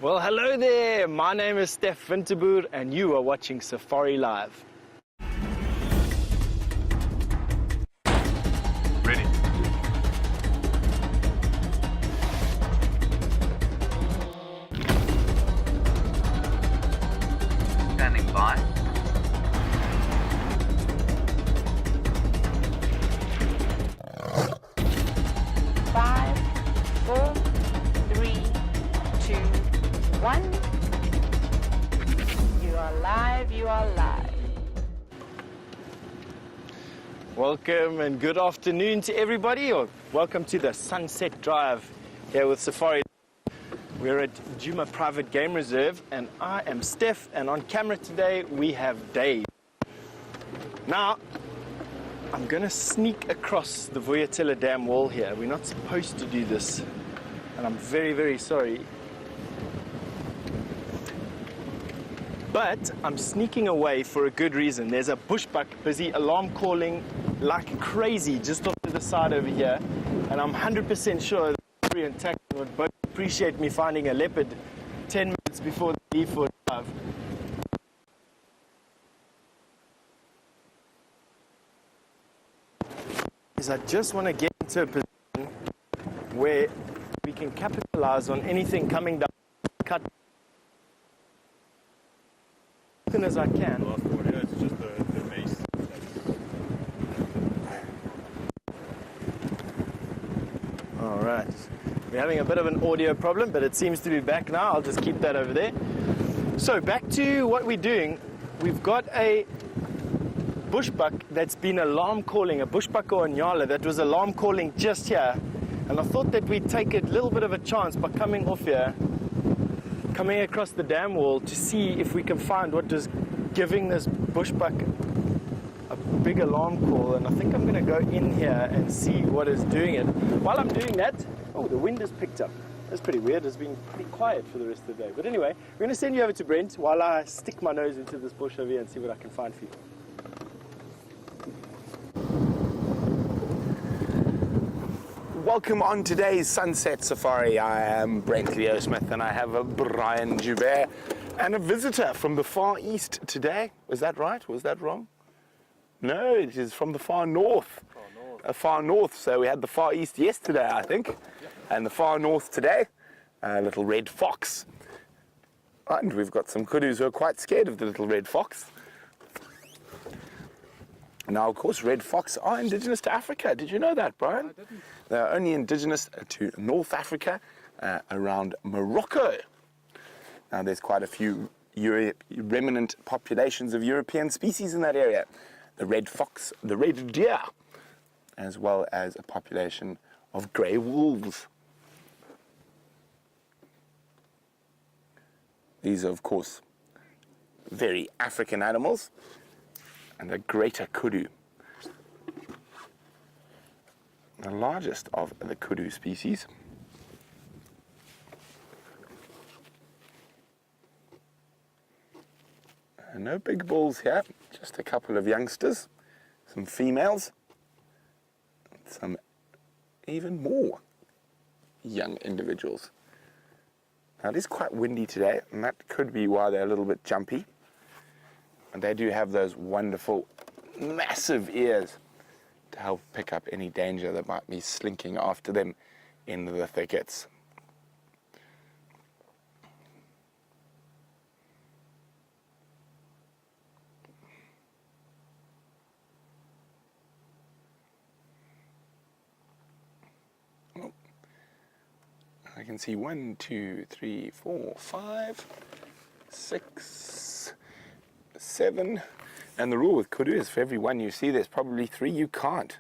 Well, hello there. My name is Stef Winterboer and you are watching Safari Live. Ready. Standing by. Five, four, three, two, one. You are live, you are live. Welcome and good afternoon to everybody, or welcome to the Sunset Drive here with Safari. We're at Djuma Private Game Reserve and I am Stef, and on camera today we have Dave. Now, I'm gonna sneak across the Vuyatela Dam wall here. We're not supposed to do this and I'm very, very sorry. But I'm sneaking away for a good reason. There's a bushbuck busy alarm calling like crazy just off to the side over here. And I'm 100% sure that Barry and Tack would both appreciate me finding a leopard 10 minutes before they leave for a drive. Is I just want to get into a position where we can capitalize on anything coming down, cut as soon as I can. Last one, yeah, it's just the base. All right. We're having a bit of an audio problem, but it seems to be back now. I'll just keep that over there. So back to what we're doing. We've got a bushbuck that's been alarm calling, a bushbuck or a nyala that was alarm calling just here. And I thought that we'd take a little bit of a chance by coming off here, coming across the dam wall to see if we can find what was giving this bushbuck a big alarm call. And I think I'm going to go in here and see what is doing it. While I'm doing that, oh, the wind has picked up. That's pretty weird. It's been pretty quiet for the rest of the day. But anyway, we're going to send you over to Brent while I stick my nose into this bush over here and see what I can find for you. Welcome on today's Sunset Safari. I am Brent Leo Smith and I have a Brian Joubert and a visitor from the far east today. Was that right? Was that wrong? No, it is from the far north. Far north. So we had the far east yesterday, I think, and the far north today. A little red fox. And we've got some kudus who are quite scared of the little red fox. Now, of course, red fox are indigenous to Africa. Did you know that, Brian? I didn't. They're only indigenous to North Africa, around Morocco. Now, there's quite a few remnant populations of European species in that area. The red fox, the red deer, as well as a population of grey wolves. These are, of course, very African animals, and a greater kudu. The largest of the kudu species. No big bulls here, just a couple of youngsters, some females, some even more young individuals. Now it is quite windy today, and that could be why they're a little bit jumpy. And they do have those wonderful, massive ears to help pick up any danger that might be slinking after them in the thickets. Oh. I can see 1, 2, 3, 4, 5, 6, 7. And the rule with kudu is for every one you see, there's probably 3 you can't.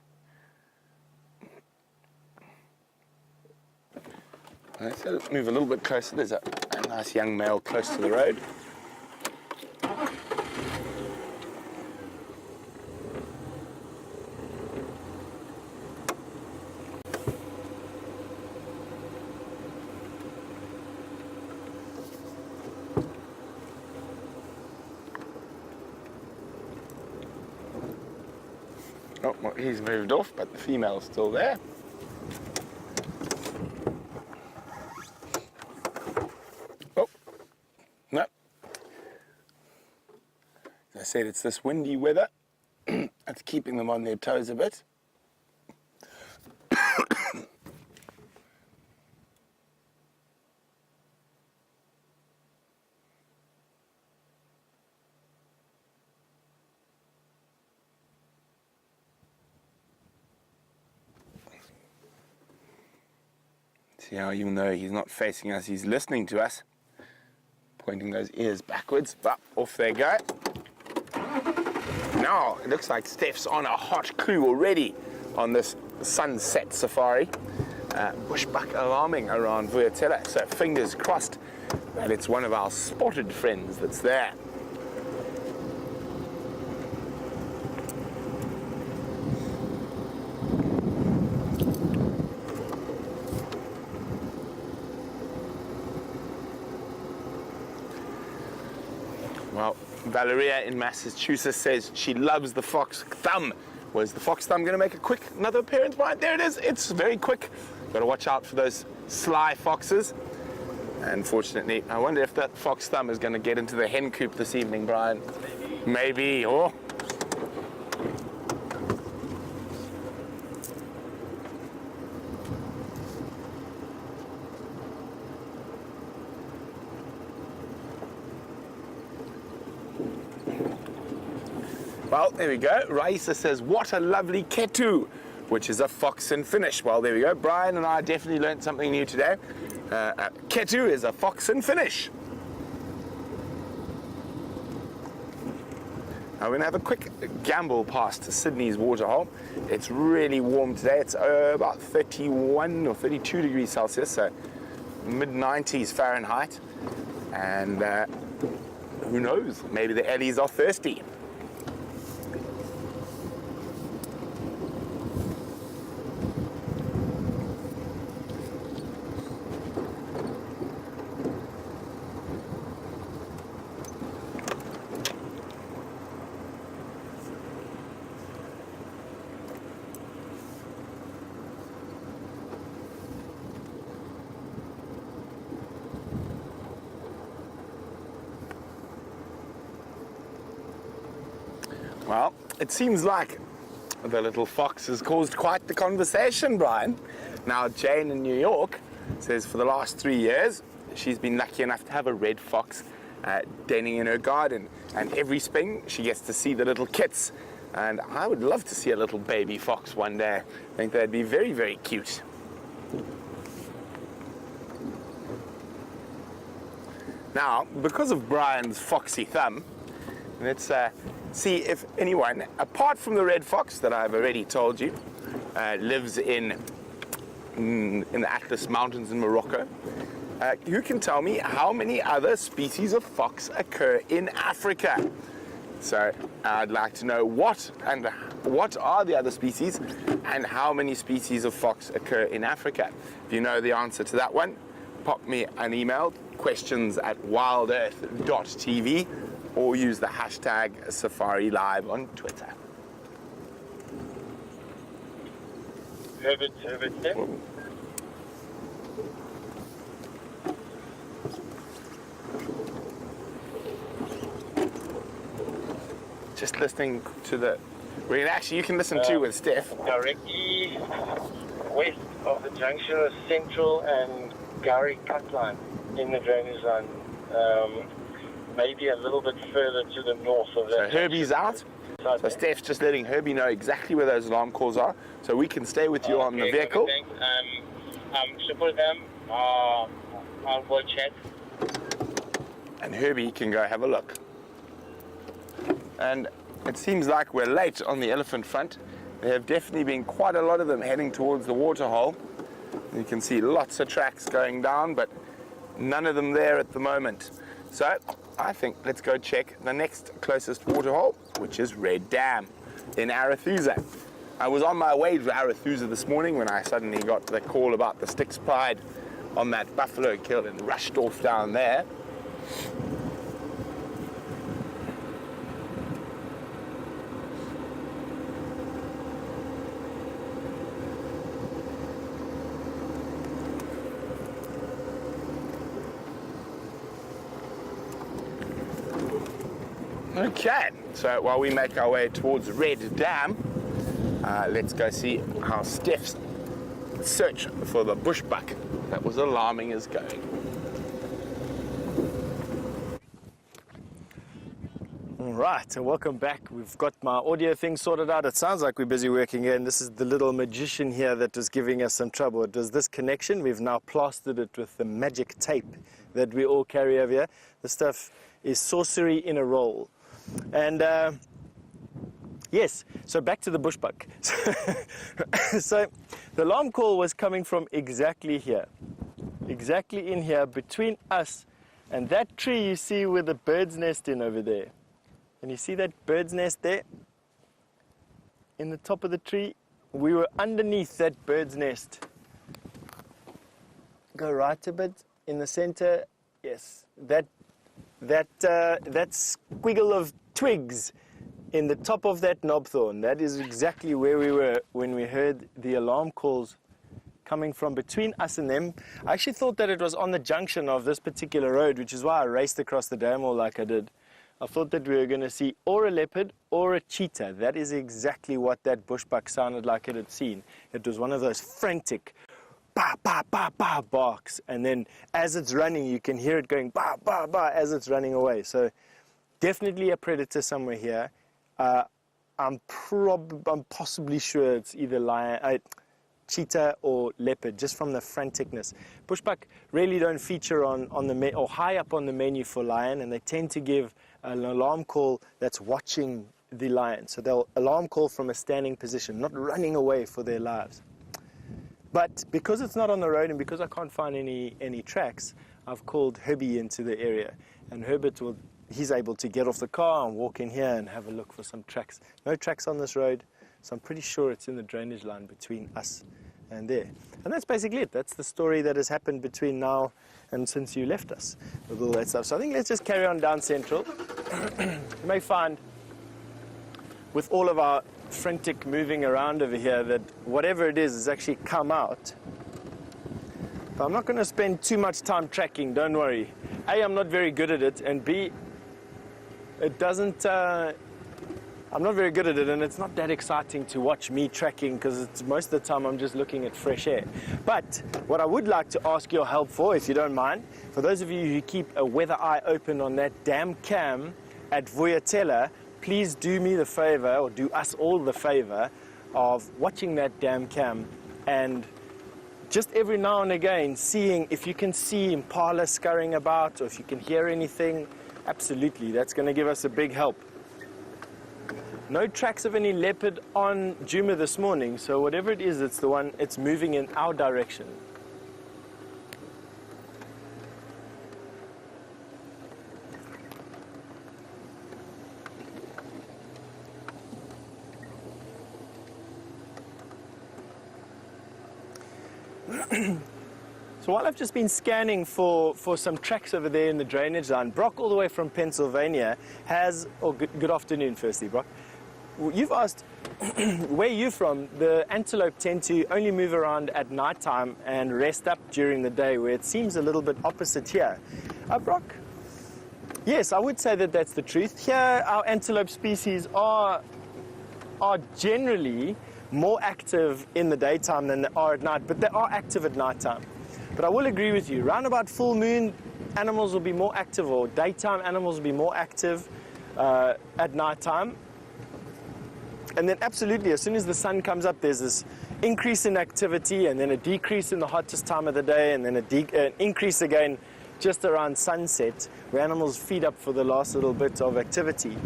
Right, so let's move a little bit closer. There's a nice young male close to the road. Oh, well, he's moved off, but the female's still there. Oh, said, it's this windy weather that's keeping them on their toes a bit. See how you'll know he's not facing us, he's listening to us. Pointing those ears backwards, but off they go. Now, it looks like Steph's on a hot clue already on this sunset safari. Bushbuck alarming around Vuyatela, so fingers crossed that it's one of our spotted friends that's there. Well, Valeria in Massachusetts says she loves the fox thumb. Was the fox thumb going to make another appearance? Right, there it is. It's very quick. Got to watch out for those sly foxes. Unfortunately, I wonder if that fox thumb is going to get into the hen coop this evening, Brian. Maybe. Oh. Well, there we go. Raisa says, what a lovely ketu, which is a fox in Finnish. Well, there we go. Brian and I definitely learned something new today. Ketu is a fox in Finnish. Now we're going to have a quick gamble past Sydney's waterhole. It's really warm today. It's about 31 or 32 degrees Celsius, so mid-90s Fahrenheit. And who knows, maybe the Ellies are thirsty. Well, it seems like the little fox has caused quite the conversation, Brian. Now, Jane in New York says for the last 3 years, she's been lucky enough to have a red fox denning in her garden. And every spring, she gets to see the little kits. And I would love to see a little baby fox one day. I think they'd be very, very cute. Now, because of Brian's foxy thumb, let's see if anyone, apart from the red fox that I've already told you, lives in the Atlas Mountains in Morocco. Who can tell me how many other species of fox occur in Africa? So I'd like to know what are the other species and how many species of fox occur in Africa. If you know the answer to that one, pop me an email, questions@wildearth.tv, or use the hashtag SafariLive on Twitter. Herbert, yeah? Just listening to the... Actually, you can listen too with Steph. Directly west of the junction of Central and Gowrie cut line in the drainage line. Maybe a little bit further to the north of that. So Herbie's out. So Steph's just letting Herbie know exactly where those alarm calls are, so we can stay with you on the vehicle. Triple them. I'll go chat. And Herbie can go have a look. And it seems like we're late on the elephant front. There have definitely been quite a lot of them heading towards the waterhole. You can see lots of tracks going down, but none of them there at the moment. So I think let's go check the next closest waterhole, which is Red Dam in Arethusa. I was on my way to Arethusa this morning when I suddenly got the call about the Styx Pride on that buffalo kill and rushed off down there. Okay, so while we make our way towards Red Dam, let's go see how Steph's search for the bushbuck that was alarming is going. All right, so welcome back. We've got my audio thing sorted out. It sounds like we're busy working here, and this is the little magician here that was giving us some trouble. It was this connection. We've now plastered it with the magic tape that we all carry over here. The stuff is sorcery in a roll. And yes, so back to the bushbuck. So the alarm call was coming from exactly here, exactly in here between us and that tree you see with the bird's nest in over there. And you see that bird's nest there in the top of the tree? We were underneath that bird's nest. Go right a bit in the center. Yes, that squiggle of twigs in the top of that knobthorn, that is exactly where we were when we heard the alarm calls coming from between us and them. I actually thought that it was on the junction of this particular road, which is why I raced across the dam all like I did. I thought that we were going to see or a leopard or a cheetah. That is exactly what that bushbuck sounded like it had seen. It was one of those frantic ba ba ba ba barks, and then as it's running you can hear it going ba ba ba as it's running away. So definitely a predator somewhere here. I'm possibly sure it's either lion, cheetah or leopard, just from the franticness. Bushbuck really don't feature on the or high up on the menu for lion, and they tend to give an alarm call that's watching the lion. So they'll alarm call from a standing position, not running away for their lives. But because it's not on the road and because I can't find any tracks, I've called Herbie into the area, and he's able to get off the car and walk in here and have a look for some tracks. No tracks on this road, so I'm pretty sure it's in the drainage line between us and there. And that's basically it. That's the story that has happened between now and since you left us with all that stuff. So I think let's just carry on down Central. You may find with all of our frantic moving around over here that whatever it is has actually come out. But I'm not going to spend too much time tracking, don't worry. A, I'm not very good at it, and B, it doesn't, I'm not very good at it, and it's not that exciting to watch me tracking because most of the time I'm just looking at fresh air. But what I would like to ask your help for, if you don't mind, for those of you who keep a weather eye open on that damn cam at Vuyatela, please do me the favor, or do us all the favor, of watching that damn cam and just every now and again seeing if you can see impala scurrying about or if you can hear anything. Absolutely, that's going to give us a big help. No tracks of any leopard on Djuma this morning, so whatever it is, it's moving in our direction. So while I've just been scanning for some tracks over there in the drainage line, Brock, all the way from Pennsylvania, good afternoon firstly, Brock. You've asked where you're from. The antelope tend to only move around at night time and rest up during the day, where it seems a little bit opposite here. Brock, yes, I would say that that's the truth. Here, our antelope species are generally more active in the daytime than they are at night, but they are active at night time. But I will agree with you, round about full moon, animals will be more active, or daytime animals will be more active at night time. And then absolutely, as soon as the sun comes up, there's this increase in activity, and then a decrease in the hottest time of the day, and then an increase again just around sunset, where animals feed up for the last little bit of activity.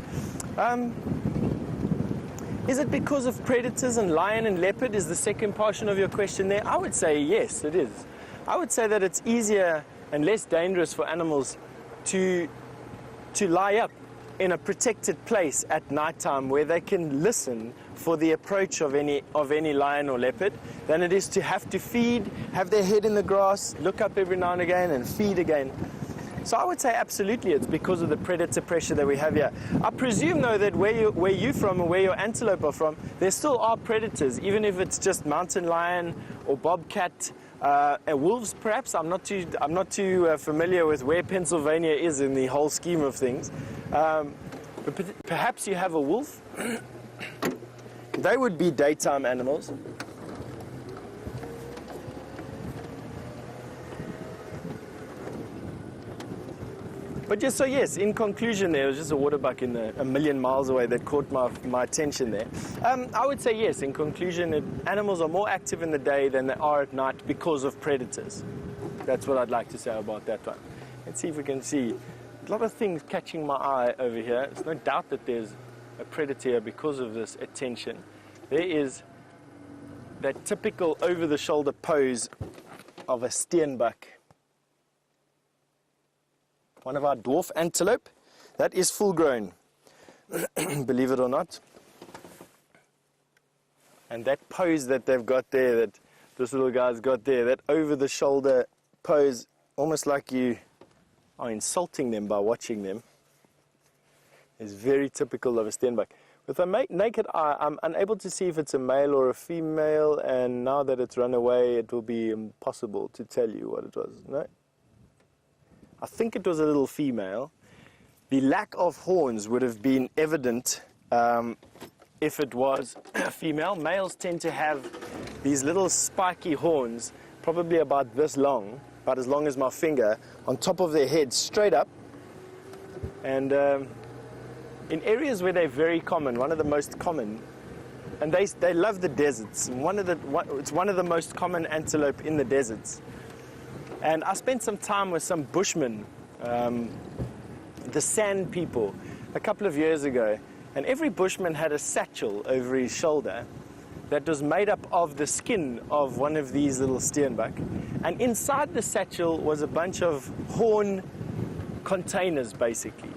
Is it because of predators and lion and leopard is the second portion of your question there? I would say yes, it is. I would say that it's easier and less dangerous for animals to lie up in a protected place at nighttime where they can listen for the approach of any lion or leopard than it is to have to feed, have their head in the grass, look up every now and again and feed again. So I would say absolutely it's because of the predator pressure that we have here. I presume though that where you're from and where your antelope are from, there still are predators, even if it's just mountain lion or bobcat, and wolves perhaps. I'm not too familiar with where Pennsylvania is in the whole scheme of things. But perhaps you have a wolf. They would be daytime animals. But just so yes, in conclusion, there was just a water buck a million miles away that caught my attention there. I would say yes, in conclusion, animals are more active in the day than they are at night because of predators. That's what I'd like to say about that one. Let's see if we can see. A lot of things catching my eye over here. There's no doubt that there's a predator here because of this attention. There is that typical over-the-shoulder pose of a steenbuck. One of our dwarf antelope. That is full grown, believe it or not. And that pose that they've got there, that this little guy's got there, that over-the-shoulder pose, almost like you are insulting them by watching them, is very typical of a steenbuck. With a naked eye, I'm unable to see if it's a male or a female, and now that it's run away, it will be impossible to tell you what it was. No? I think it was a little female. The lack of horns would have been evident if it was a female. Males tend to have these little spiky horns, probably about this long, about as long as my finger, on top of their head, straight up. And in areas where they're very common, one of the most common, and they love the deserts. It's one of the most common antelope in the deserts. And I spent some time with some bushmen, the Sand people, a couple of years ago. And every bushman had a satchel over his shoulder that was made up of the skin of one of these little steenbuck. And inside the satchel was a bunch of horn containers, basically.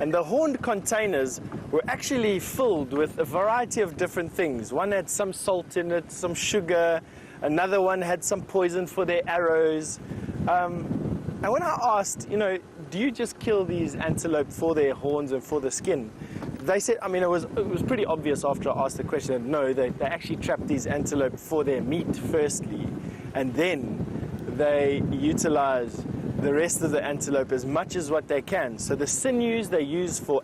And the horned containers were actually filled with a variety of different things. One had some salt in it, some sugar. Another one had some poison for their arrows. And when I asked, do you just kill these antelope for their horns and for the skin? They said, it was pretty obvious after I asked the question that no, they actually trap these antelope for their meat firstly, and then they utilize the rest of the antelope as much as what they can. So the sinews they use for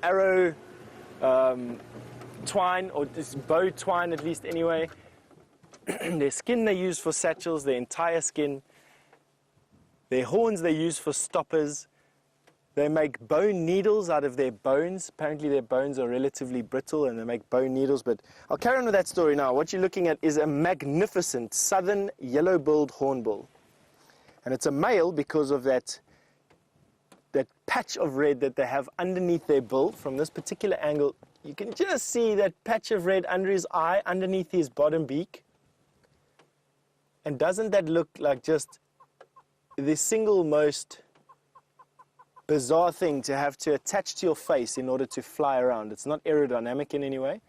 arrow twine, or just bow twine at least anyway. Their skin they use for satchels, their entire skin. Their horns they use for stoppers. They make bone needles out of their bones. Apparently their bones are relatively brittle and they make bone needles. But I'll carry on with that story now. What you're looking at is a magnificent southern yellow-billed hornbill. And it's a male because of that patch of red that they have underneath their bill. From this particular angle, you can just see that patch of red under his eye, underneath his bottom beak. And doesn't that look like just the single most bizarre thing to have to attach to your face in order to fly around? It's not aerodynamic in any way.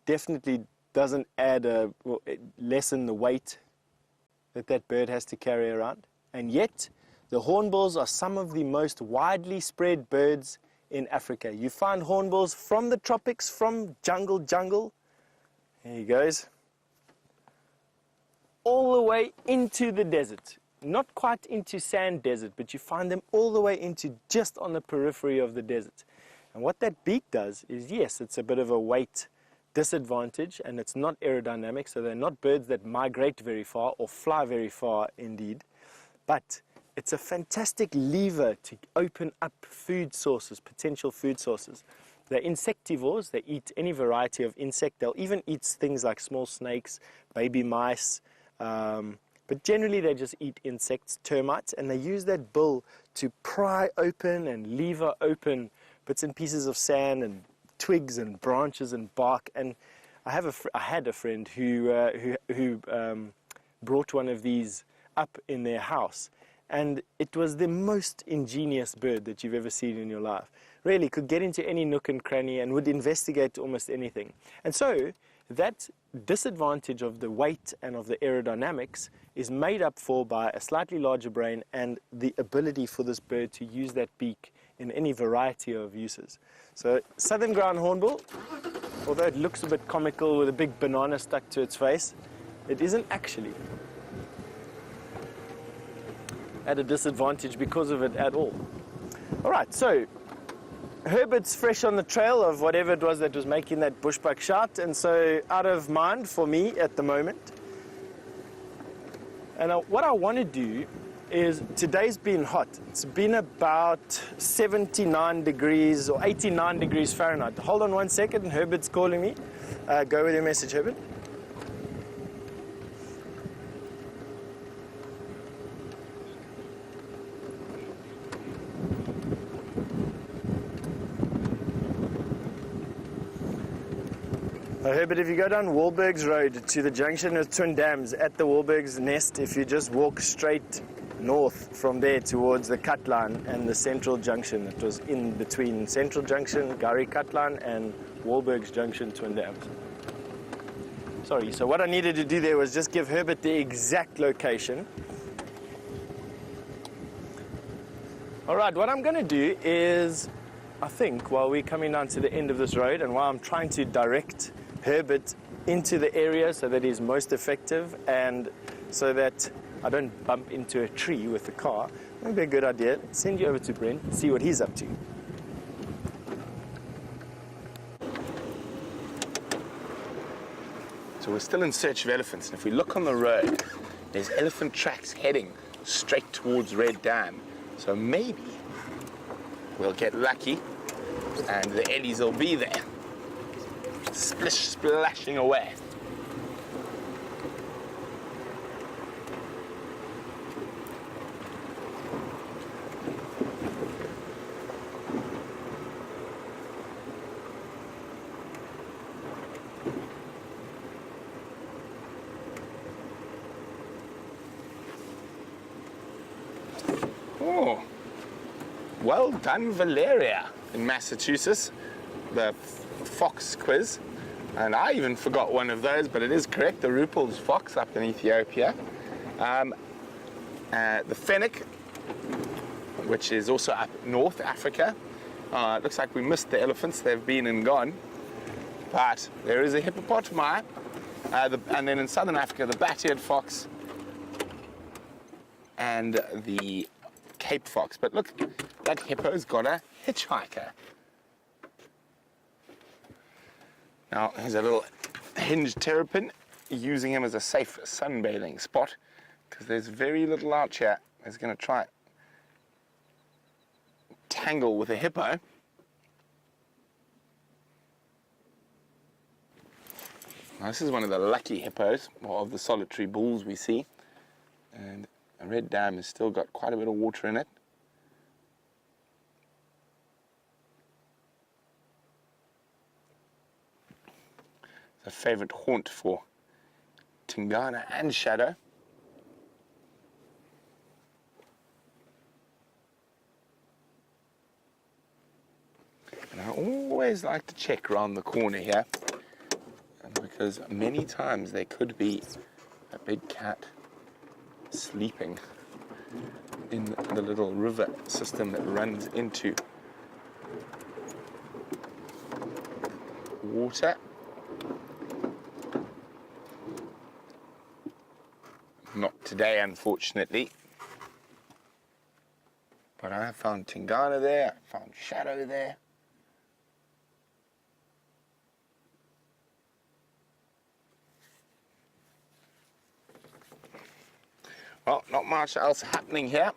Definitely doesn't lessen the weight that bird has to carry around. And yet, the hornbills are some of the most widely spread birds in Africa. You find hornbills from the tropics, from jungle. There he goes. All the way into the desert. Not quite into sand desert, but you find them all the way into just on the periphery of the desert. And what that beak does is, yes, it's a bit of a weight disadvantage, and it's not aerodynamic, so they're not birds that migrate very far or fly very far indeed. But it's a fantastic lever to open up food sources, potential food sources. They're insectivores. They eat any variety of insect. They'll even eat things like small snakes, baby mice, but generally they just eat insects, termites, and they use that bill to pry open and lever open bits and pieces of sand and twigs and branches and bark. And I had a friend who brought one of these up in their house, and it was the most ingenious bird that you've ever seen in your life. Really could get into any nook and cranny and would investigate almost anything. And so that disadvantage of the weight and of the aerodynamics is made up for by a slightly larger brain and the ability for this bird to use that beak in any variety of uses. So southern ground hornbill, although it looks a bit comical with a big banana stuck to its face, it isn't actually at a disadvantage because of it at all. All right, so Herbert's fresh on the trail of whatever it was that was making that bushbuck shout, and so out of mind for me at the moment. And what I want to do is, today's been hot. It's been about 79 degrees or 89 degrees Fahrenheit. Hold on 1 second, Herbert's calling me. Go with your message, Herbert. Herbert, if you go down Wahlberg's Road to the junction with Twin Dams at the Wahlberg's Nest, if you just walk straight north from there towards the cut line and the central junction, it was in between Central Junction, Gary cut line, and Wahlberg's Junction, Twin Dams. Sorry, so what I needed to do there was just give Herbert the exact location. All right, what I'm going to do is, I think, while we're coming down to the end of this road and while I'm trying to direct Herbert into the area so that he's most effective and so that I don't bump into a tree with the car, it would be a good idea. Send you over to Brent, see what he's up to. So we're still in search of elephants, and if we look on the road, there's elephant tracks heading straight towards Red Dam. So maybe we'll get lucky and the Ellies will be there, splashing away. Oh, well done, Valeria, in Massachusetts, the fox quiz. And I even forgot one of those, but it is correct, the Ruppel's fox up in Ethiopia. The fennec, which is also up North Africa. It looks like we missed the elephants, they've been and gone. But there is a hippopotami, and then in Southern Africa, the bat-eared fox and the Cape fox. But look, that hippo's got a hitchhiker. Now, here's a little hinged terrapin, using him as a safe sunbathing spot, because there's very little out here that's going to try tangle with a hippo. Now, this is one of the lucky hippos, or of the solitary bulls we see, and the Red Dam has still got quite a bit of water in it. It's a favourite haunt for Tingana and Shadow. And I always like to check around the corner here, because many times there could be a big cat sleeping in the little river system that runs into water. Not today, unfortunately. But I found Tingana there, I found Shadow there. Well, not much else happening here.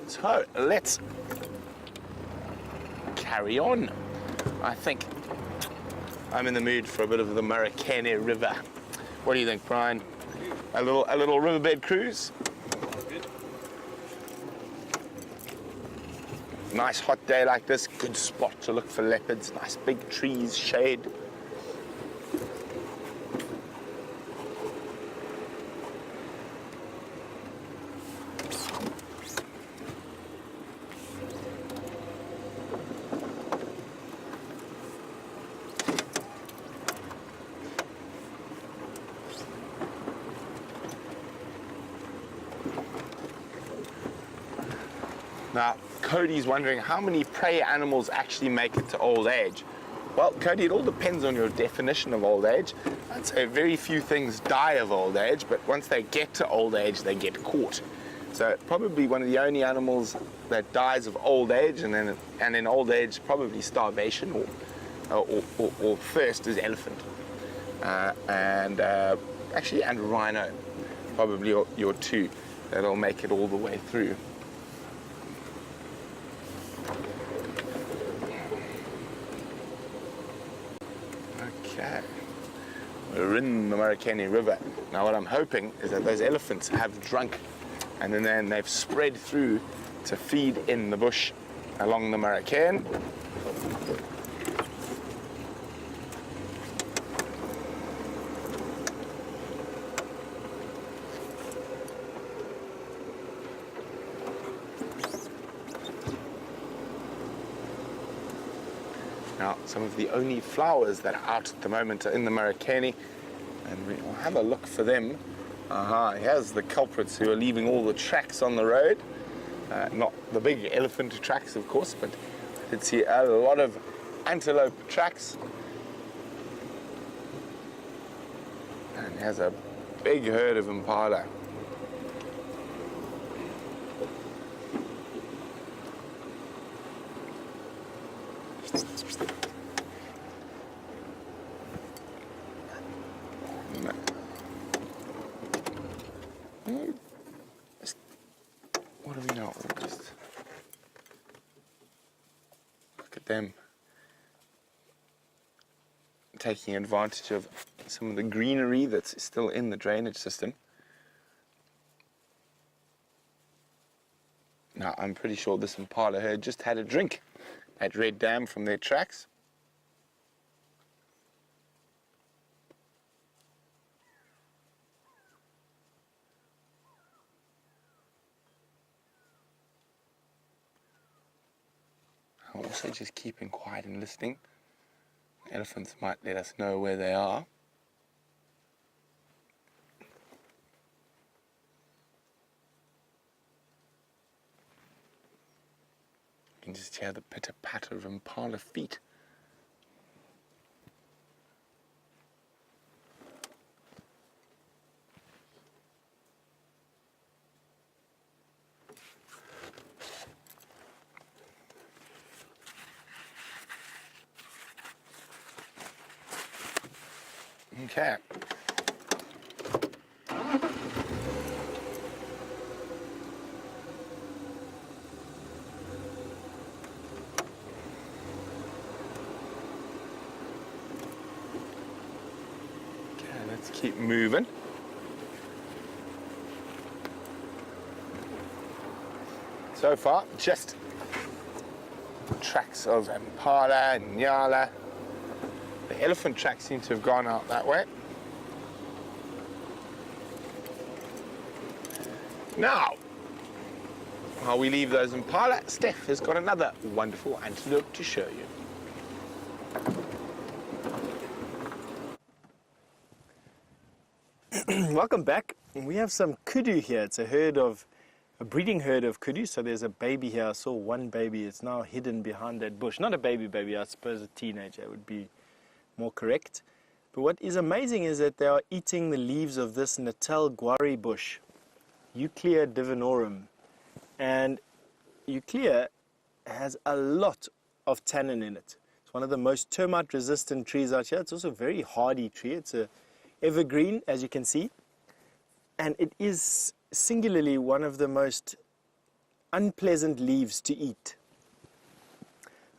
So let's carry on. I think I'm in the mood for a bit of the Marikana River. What do you think, Brian? A little riverbed cruise? Good. Nice hot day like this, good spot to look for leopards, nice big trees, shade. Now, Cody's wondering how many prey animals actually make it to old age. Well, Cody, it all depends on your definition of old age. I'd say very few things die of old age, but once they get to old age, they get caught. So probably one of the only animals that dies of old age, and in old age probably starvation or thirst, is elephant, and rhino, probably your two that'll make it all the way through. Okay, we're in the Marikeni River. Now what I'm hoping is that those elephants have drunk, and then they've spread through to feed in the bush along the Marikeni. Now, some of the only flowers that are out at the moment are in the Marikeni, and we'll have a look for them. Here's the culprits who are leaving all the tracks on the road. Not the big elephant tracks, of course, but I did see a lot of antelope tracks. And here's a big herd of impala. What do we know? Just look at them taking advantage of some of the greenery that's still in the drainage system. Now, I'm pretty sure this impala herd just had a drink at Red Dam from their tracks. I'm also just keeping quiet and listening. Elephants might let us know where they are. You can just hear the pitter-patter of impala feet. Okay. Let's keep moving. So far, just tracks of impala and nyala. The elephant tracks seem to have gone out that way. Now, while we leave those impala, Steph has got another wonderful antelope to show you. Welcome back. We have some kudu here. It's a breeding herd of kudu. So there's a baby here. I saw one baby. It's now hidden behind that bush. Not a baby, I suppose a teenager would be more correct. But what is amazing is that they are eating the leaves of this Natal guarri bush, Euclea divinorum. And Euclea has a lot of tannin in it. It's one of the most termite resistant trees out here. It's also a very hardy tree. It's a evergreen, as you can see. And it is singularly one of the most unpleasant leaves to eat.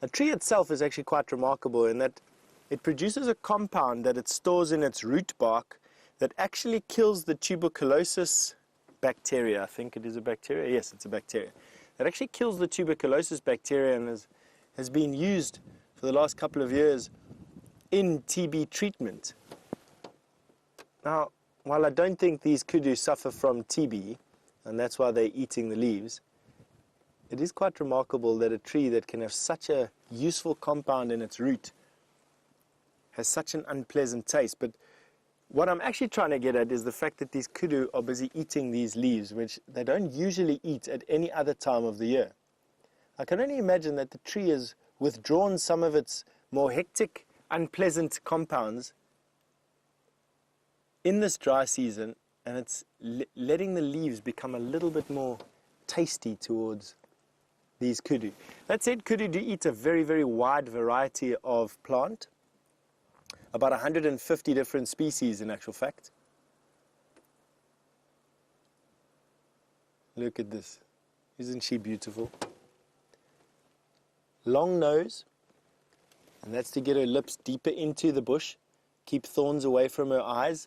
The tree itself is actually quite remarkable in that it produces a compound that it stores in its root bark that actually kills the tuberculosis bacteria. I think it is a bacteria. Yes, it's a bacteria. That actually kills the tuberculosis bacteria and has been used for the last couple of years in TB treatment. Now, while I don't think these kudu suffer from TB, and that's why they're eating the leaves, it is quite remarkable that a tree that can have such a useful compound in its root has such an unpleasant taste. But what I'm actually trying to get at is the fact that these kudu are busy eating these leaves, which they don't usually eat at any other time of the year. I can only imagine that the tree has withdrawn some of its more hectic, unpleasant compounds in this dry season, and it's letting the leaves become a little bit more tasty towards these kudu. That said, kudu do eat a very, very wide variety of plant, about 150 different species in actual fact. Look at this. Isn't she beautiful? Long nose, and that's to get her lips deeper into the bush, keep thorns away from her eyes.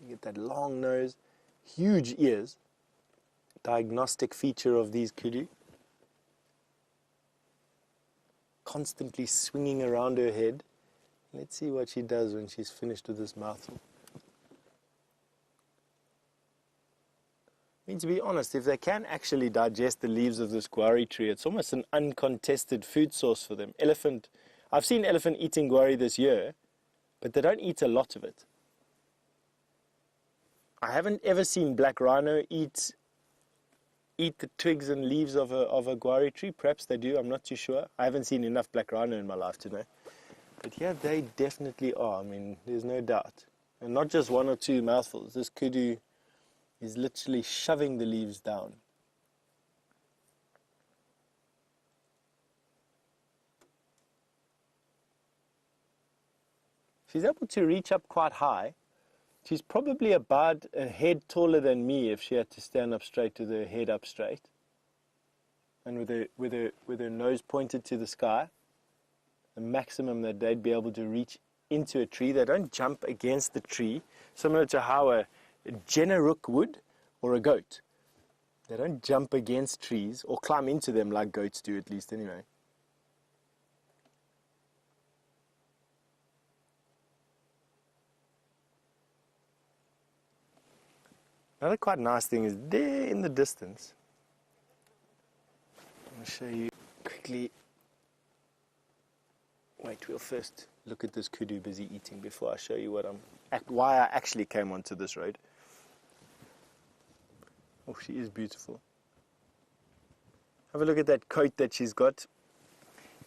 You get that long nose, huge ears, diagnostic feature of these kudu. Constantly swinging around her head. Let's see what she does when she's finished with this mouthful. I mean, to be honest, if they can actually digest the leaves of this guari tree, it's almost an uncontested food source for them. I've seen elephant eating guari this year, but they don't eat a lot of it. I haven't ever seen black rhino eat the twigs and leaves of a guari tree. Perhaps they do, I'm not too sure. I haven't seen enough black rhino in my life to know. But yeah, they definitely are. I mean, there's no doubt. And not just one or two mouthfuls. This kudu is literally shoving the leaves down. She's able to reach up quite high. She's probably about a head taller than me if she had to stand up straight with her head up straight. And with her nose pointed to the sky. The maximum that they'd be able to reach into a tree. They don't jump against the tree, similar to how a Jennerook would, or a goat. They don't jump against trees, or climb into them like goats do, at least anyway. Another quite nice thing is there in the distance. I'll show you quickly. Wait, we'll first look at this kudu busy eating before I show you why I actually came onto this road. Oh, she is beautiful. Have a look at that coat that she's got.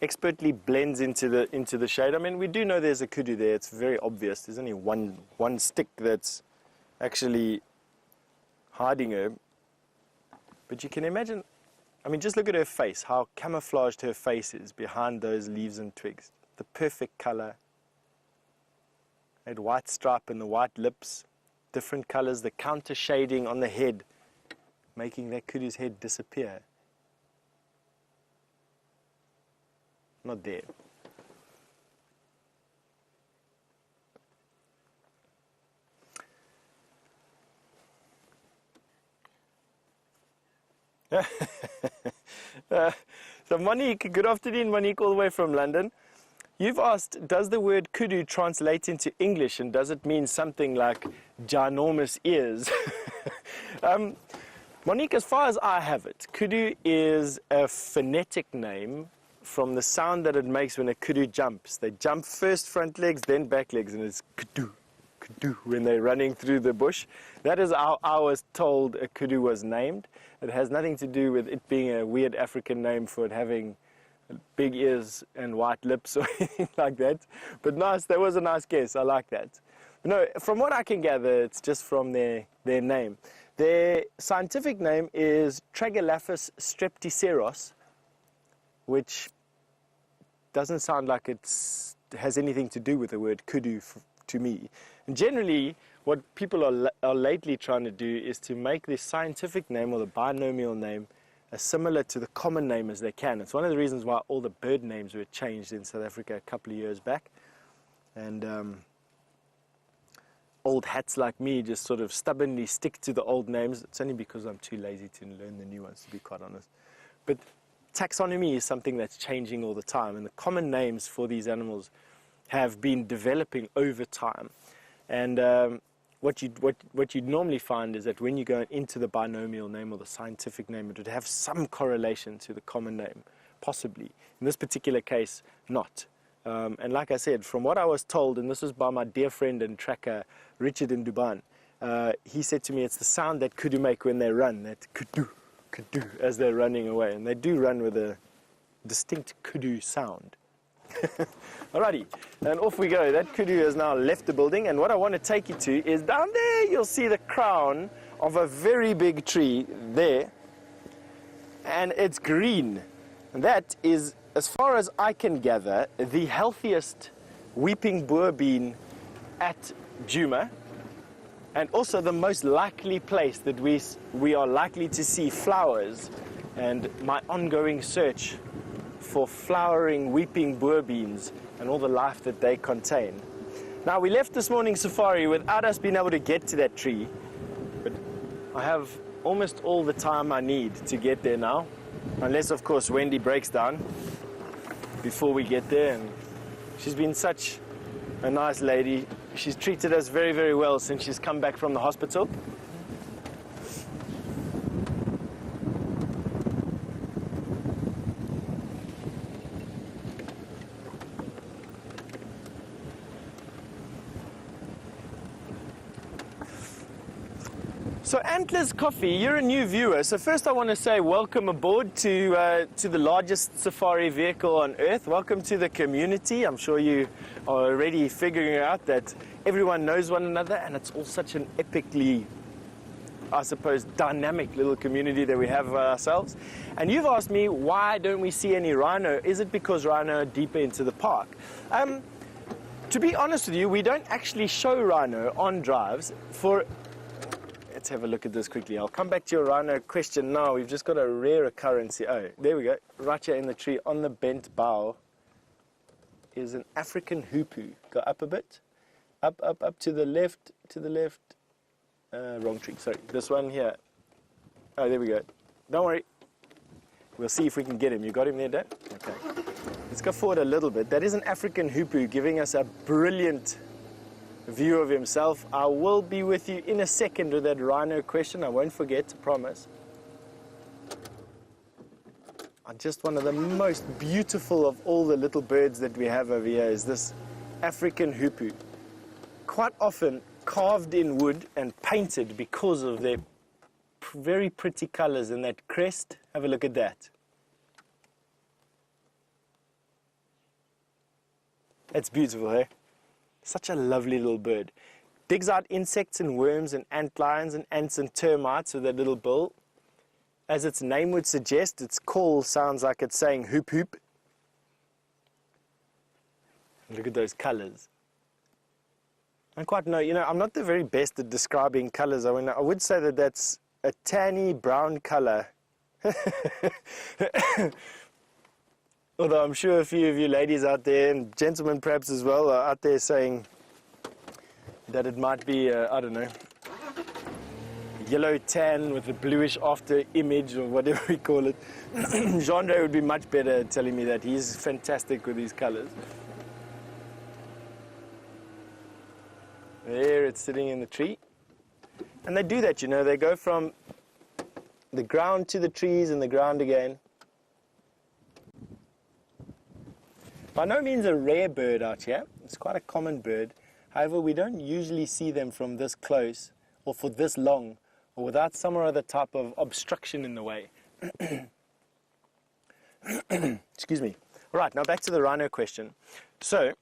Expertly blends into the shade. I mean, we do know there's a kudu there. It's very obvious. There's only one stick that's actually hiding her. But you can imagine, I mean, just look at her face, how camouflaged her face is behind those leaves and twigs. The perfect color. That white stripe and the white lips, different colors, the counter shading on the head, making that kudu's head disappear. Not there. So Monique, good afternoon Monique, all the way from London. You've asked, does the word kudu translate into English, and does it mean something like ginormous ears? Monique, as far as I have it, kudu is a phonetic name from the sound that it makes when a kudu jumps. They jump first front legs, then back legs, and it's kudu, kudu when they're running through the bush. That is how I was told a kudu was named. It has nothing to do with it being a weird African name for it having big ears and white lips or anything like that. But nice, that was a nice guess. I like that. No, from what I can gather, it's just from their name. Their scientific name is Tragelaphus strepticeros, which doesn't sound like it has anything to do with the word kudu to me. And generally, what people are lately trying to do is to make the scientific name or the binomial name as similar to the common name as they can. It's one of the reasons why all the bird names were changed in South Africa a couple of years back. And old hats like me just sort of stubbornly stick to the old names. It's only because I'm too lazy to learn the new ones, to be quite honest. But taxonomy is something that's changing all the time, and the common names for these animals have been developing over time. And what you'd normally find is that when you go into the binomial name or the scientific name, it would have some correlation to the common name, possibly. In this particular case, not. And like I said, from what I was told, and this is by my dear friend and tracker, Richard in Duban, he said to me it's the sound that kudu make when they run, that kudu, kudu, as they're running away. And they do run with a distinct kudu sound. Alrighty, and off we go. That kudu has now left the building, and what I want to take you to is down there. You'll see the crown of a very big tree there, and it's green. And that is, as far as I can gather, the healthiest weeping boer bean at Djuma, and also the most likely place that we are likely to see flowers, and my ongoing search for flowering weeping boer beans and all the life that they contain. Now, we left this morning's safari without us being able to get to that tree, but I have almost all the time I need to get there now, unless of course Wendy breaks down before we get there. And she's been such a nice lady. She's treated us very, very well since she's come back from the hospital. So Antlers Coffee, you're a new viewer, so first I want to say welcome aboard to the largest safari vehicle on earth. Welcome to the community. I'm sure you are already figuring out that everyone knows one another, and it's all such an epically, I suppose, dynamic little community that we have of ourselves. And you've asked me, why don't we see any rhino? Is it because rhino are deeper into the park? To be honest with you, we don't actually show rhino on drives for... Let's have a look at this quickly. I'll come back to your rhino question now. We've just got a rare occurrence here. Oh, there we go. Right here in the tree on the bent bough is an African hoopoe. Go up a bit. Up to the left, wrong tree, sorry. This one here. Oh, there we go. Don't worry. We'll see if we can get him. You got him there, Dad? Okay. Let's go forward a little bit. That is an African hoopoe giving us a brilliant view of himself. I will be with you in a second with that rhino question. I won't forget, to promise. Just one of the most beautiful of all the little birds that we have over here is this African hoopoe. Quite often carved in wood and painted because of their very pretty colors and that crest. Have a look at that. It's beautiful, eh? Such a lovely little bird. Digs out insects and worms and antlions and ants and termites with that little bill. As its name would suggest, its call sounds like it's saying hoop hoop. Look at those colors. I quite know, you know, I'm not the very best at describing colors. I mean, I would say that that's a tanny brown color. Although I'm sure a few of you ladies out there, and gentlemen perhaps as well, are out there saying that it might be, I don't know, yellow tan with a bluish after image or whatever we call it. Jean-Andre would be much better at telling me that. He's fantastic with these colors. There it's sitting in the tree. And they do that, you know, they go from the ground to the trees and the ground again. By no means a rare bird out here. It's quite a common bird. However, we don't usually see them from this close or for this long or without some or other type of obstruction in the way. Excuse me. Right, now back to the rhino question. So,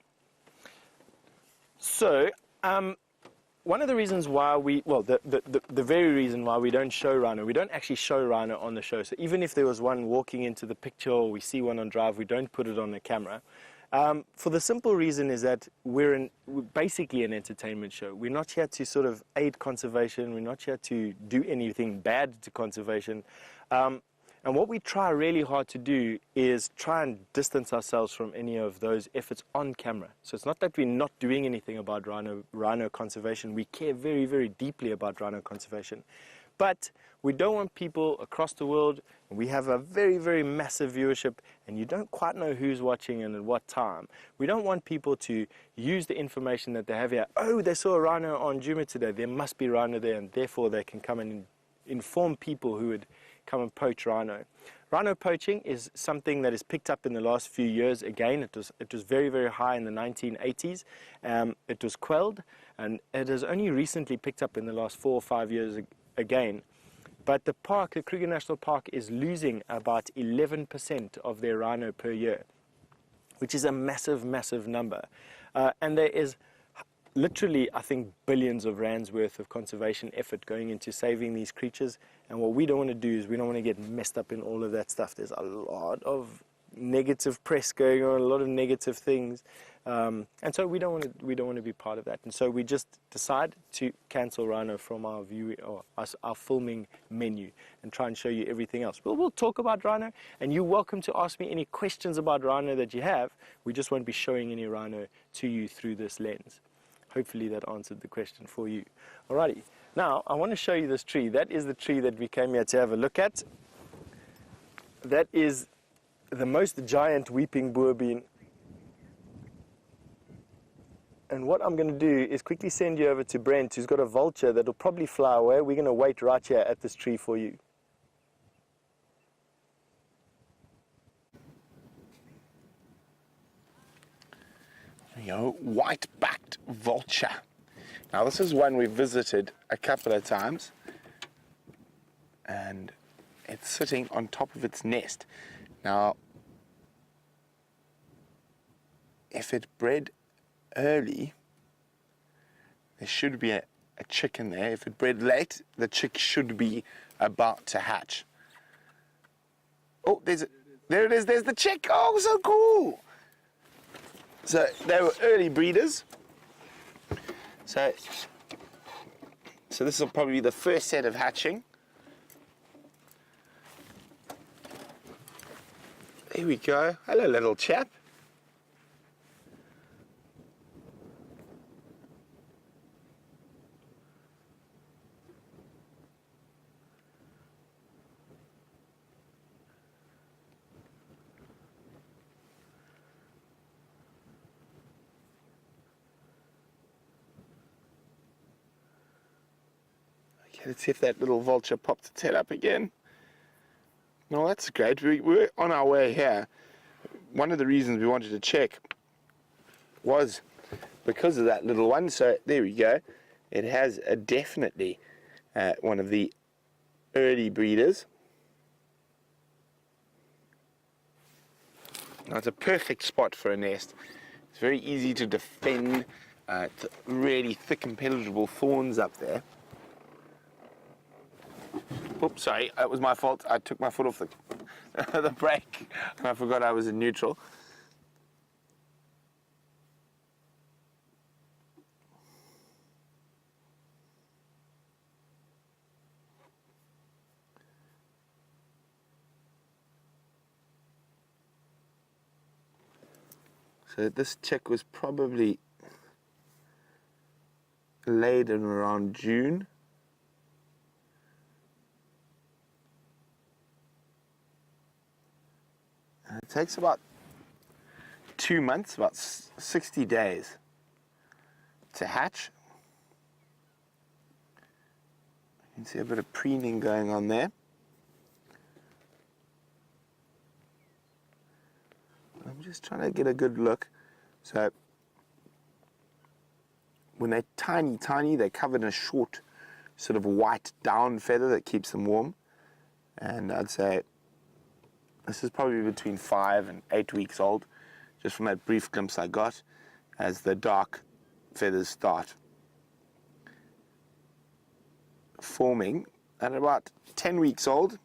one of the reasons why the very reason why we don't show rhino, we don't actually show rhino on the show. So even if there was one walking into the picture or we see one on drive, we don't put it on the camera. For the simple reason is that we're basically an entertainment show. We're not here to sort of aid conservation. We're not here to do anything bad to conservation. And what we try really hard to do is try and distance ourselves from any of those efforts on camera. So it's not that we're not doing anything about rhino conservation. We care very, very deeply about rhino conservation. But we don't want people across the world, and we have a very, very massive viewership, and you don't quite know who's watching and at what time. We don't want people to use the information that they have here. Oh, they saw a rhino on Djuma today. There must be rhino there, and therefore they can come and inform people who would come and poach rhino. Rhino poaching is something that is picked up in the last few years. Again, it was very, very high in the 1980s. It was quelled, and it has only recently picked up in the last 4 or 5 years again. But the Kruger National Park is losing about 11% of their rhino per year. which is a massive, massive number. And there is literally, I think, billions of rands worth of conservation effort going into saving these creatures. And what we don't want to do is we don't want to get messed up in all of that stuff. There's a lot of negative press going on, a lot of negative things. And so we don't want to be part of that. And so we just decide to cancel rhino from our our filming menu and try and show you everything else. We'll talk about rhino, and you're welcome to ask me any questions about rhino that you have. We just won't be showing any rhino to you through this lens. Hopefully that answered the question for you. Alrighty, now I want to show you this tree. That is the tree that we came here to have a look at. That is the most giant weeping boerbean. And what I'm going to do is quickly send you over to Brent, who's got a vulture that will probably fly away. We're going to wait right here at this tree for you. There you go, white-backed vulture. Now this is one we've visited a couple of times, and it's sitting on top of its nest. Now, if it bred early, there should be a chick in there. If it bred late, the chick should be about to hatch. Oh, there it is, there's the chick. Oh, so cool. So they were early breeders. So this will probably be the first set of hatching. There we go. Hello, little chap. Okay, let's see if that little vulture popped its head up again. No, that's great. We're on our way here. One of the reasons we wanted to check was because of that little one. So there we go. It has definitely one of the early breeders. Now it's a perfect spot for a nest. It's very easy to defend. It's really thick impenetrable thorns up there. Oops, sorry, that was my fault. I took my foot off the brake and I forgot I was in neutral. So this chick was probably laid in around June. It takes about 2 months, about 60 days to hatch. You can see a bit of preening going on there. I'm just trying to get a good look. So when they're tiny, they're covered in a short sort of white down feather that keeps them warm. And I'd say this is probably between 5 and 8 weeks old, just from that brief glimpse I got, as the dark feathers start forming. At about 10 weeks old,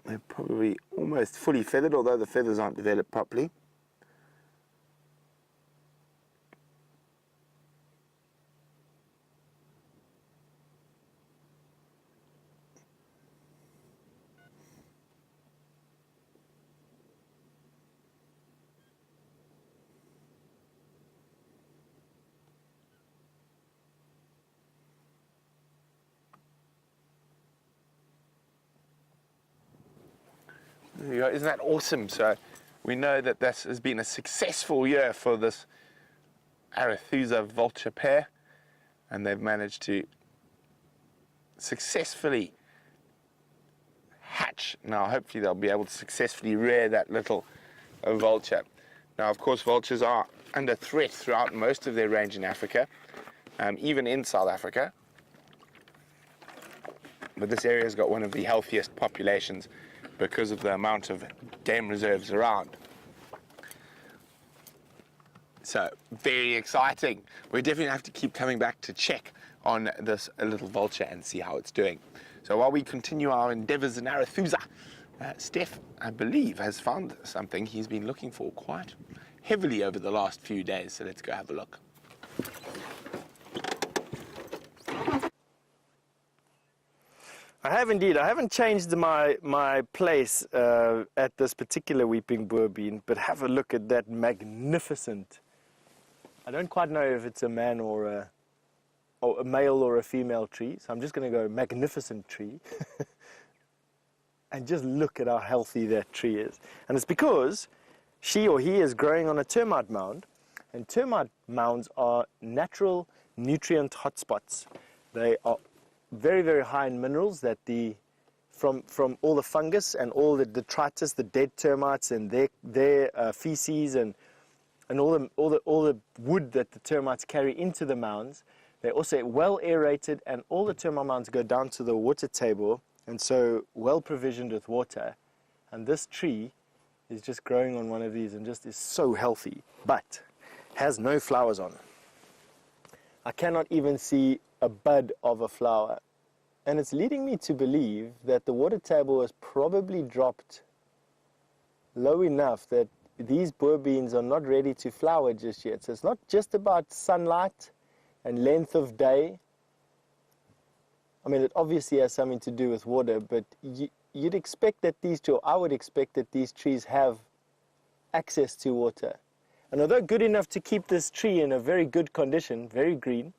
they're probably almost fully feathered, although the feathers aren't developed properly. There you go. Isn't that awesome? So we know that this has been a successful year for this Arethusa vulture pair, and they've managed to successfully hatch. Now hopefully they'll be able to successfully rear that little vulture. Now of course vultures are under threat throughout most of their range in Africa, even in South Africa. But this area has got one of the healthiest populations because of the amount of game reserves around. So, very exciting. We definitely have to keep coming back to check on this little vulture and see how it's doing. So while we continue our endeavours in Arathusa, Steph, I believe, has found something he's been looking for quite heavily over the last few days. So let's go have a look. I have indeed. I haven't changed my place at this particular weeping boer bean, but have a look at that magnificent. I don't quite know if it's a man or a male or a female tree, so I'm just going to go magnificent tree. And just look at how healthy that tree is. And it's because she or he is growing on a termite mound, and termite mounds are natural nutrient hotspots. They are very, very high in minerals that from all the fungus and all the detritus, the dead termites and their feces and all the wood that the termites carry into the mounds. They're also well aerated, and all the termite mounds go down to the water table, and so well provisioned with water. And this tree is just growing on one of these and just is so healthy, but has no flowers on. I cannot even see a bud of a flower. And it's leading me to believe that the water table has probably dropped low enough that these boer beans are not ready to flower just yet. So it's not just about sunlight and length of day. I mean, it obviously has something to do with water, but you'd expect that these two, I would expect that these trees have access to water. And although good enough to keep this tree in a very good condition, very green,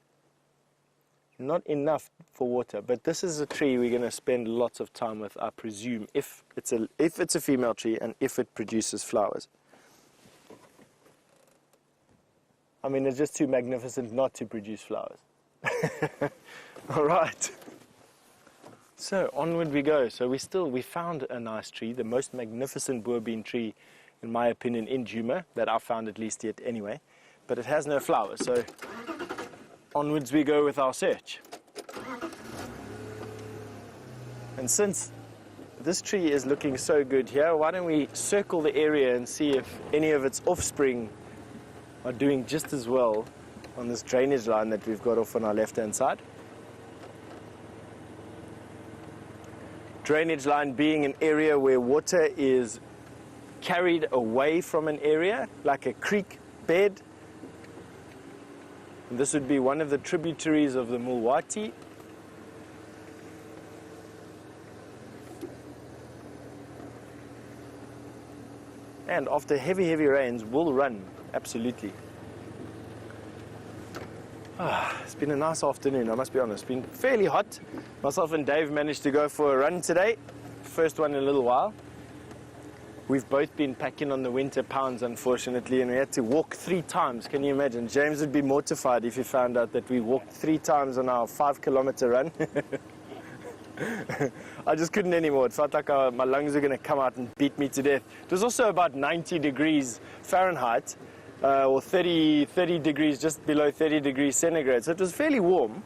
not enough for water. But this is a tree we're going to spend lots of time with, I presume, if it's a female tree and if it produces flowers. I mean, it's just too magnificent not to produce flowers. All right. So onward we go. So we found a nice tree, the most magnificent boer bean tree, in my opinion, in Djuma, that I found at least yet anyway. But it has no flowers, so onwards we go with our search. And since this tree is looking so good here, why don't we circle the area and see if any of its offspring are doing just as well on this drainage line that we've got off on our left-hand side. Drainage line being an area where water is carried away from an area, like a creek bed. And this would be one of the tributaries of the Mulwati. And after heavy, heavy rains, will run, absolutely. It's been a nice afternoon, I must be honest. It's been fairly hot. Myself and Dave managed to go for a run today. First one in a little while. We've both been packing on the winter pounds, unfortunately, and we had to walk 3 times. Can you imagine? James would be mortified if he found out that we walked 3 times on our 5-kilometer run. I just couldn't anymore. It felt like my lungs were going to come out and beat me to death. It was also about 90 degrees Fahrenheit, or 30 degrees, just below 30 degrees centigrade. So it was fairly warm.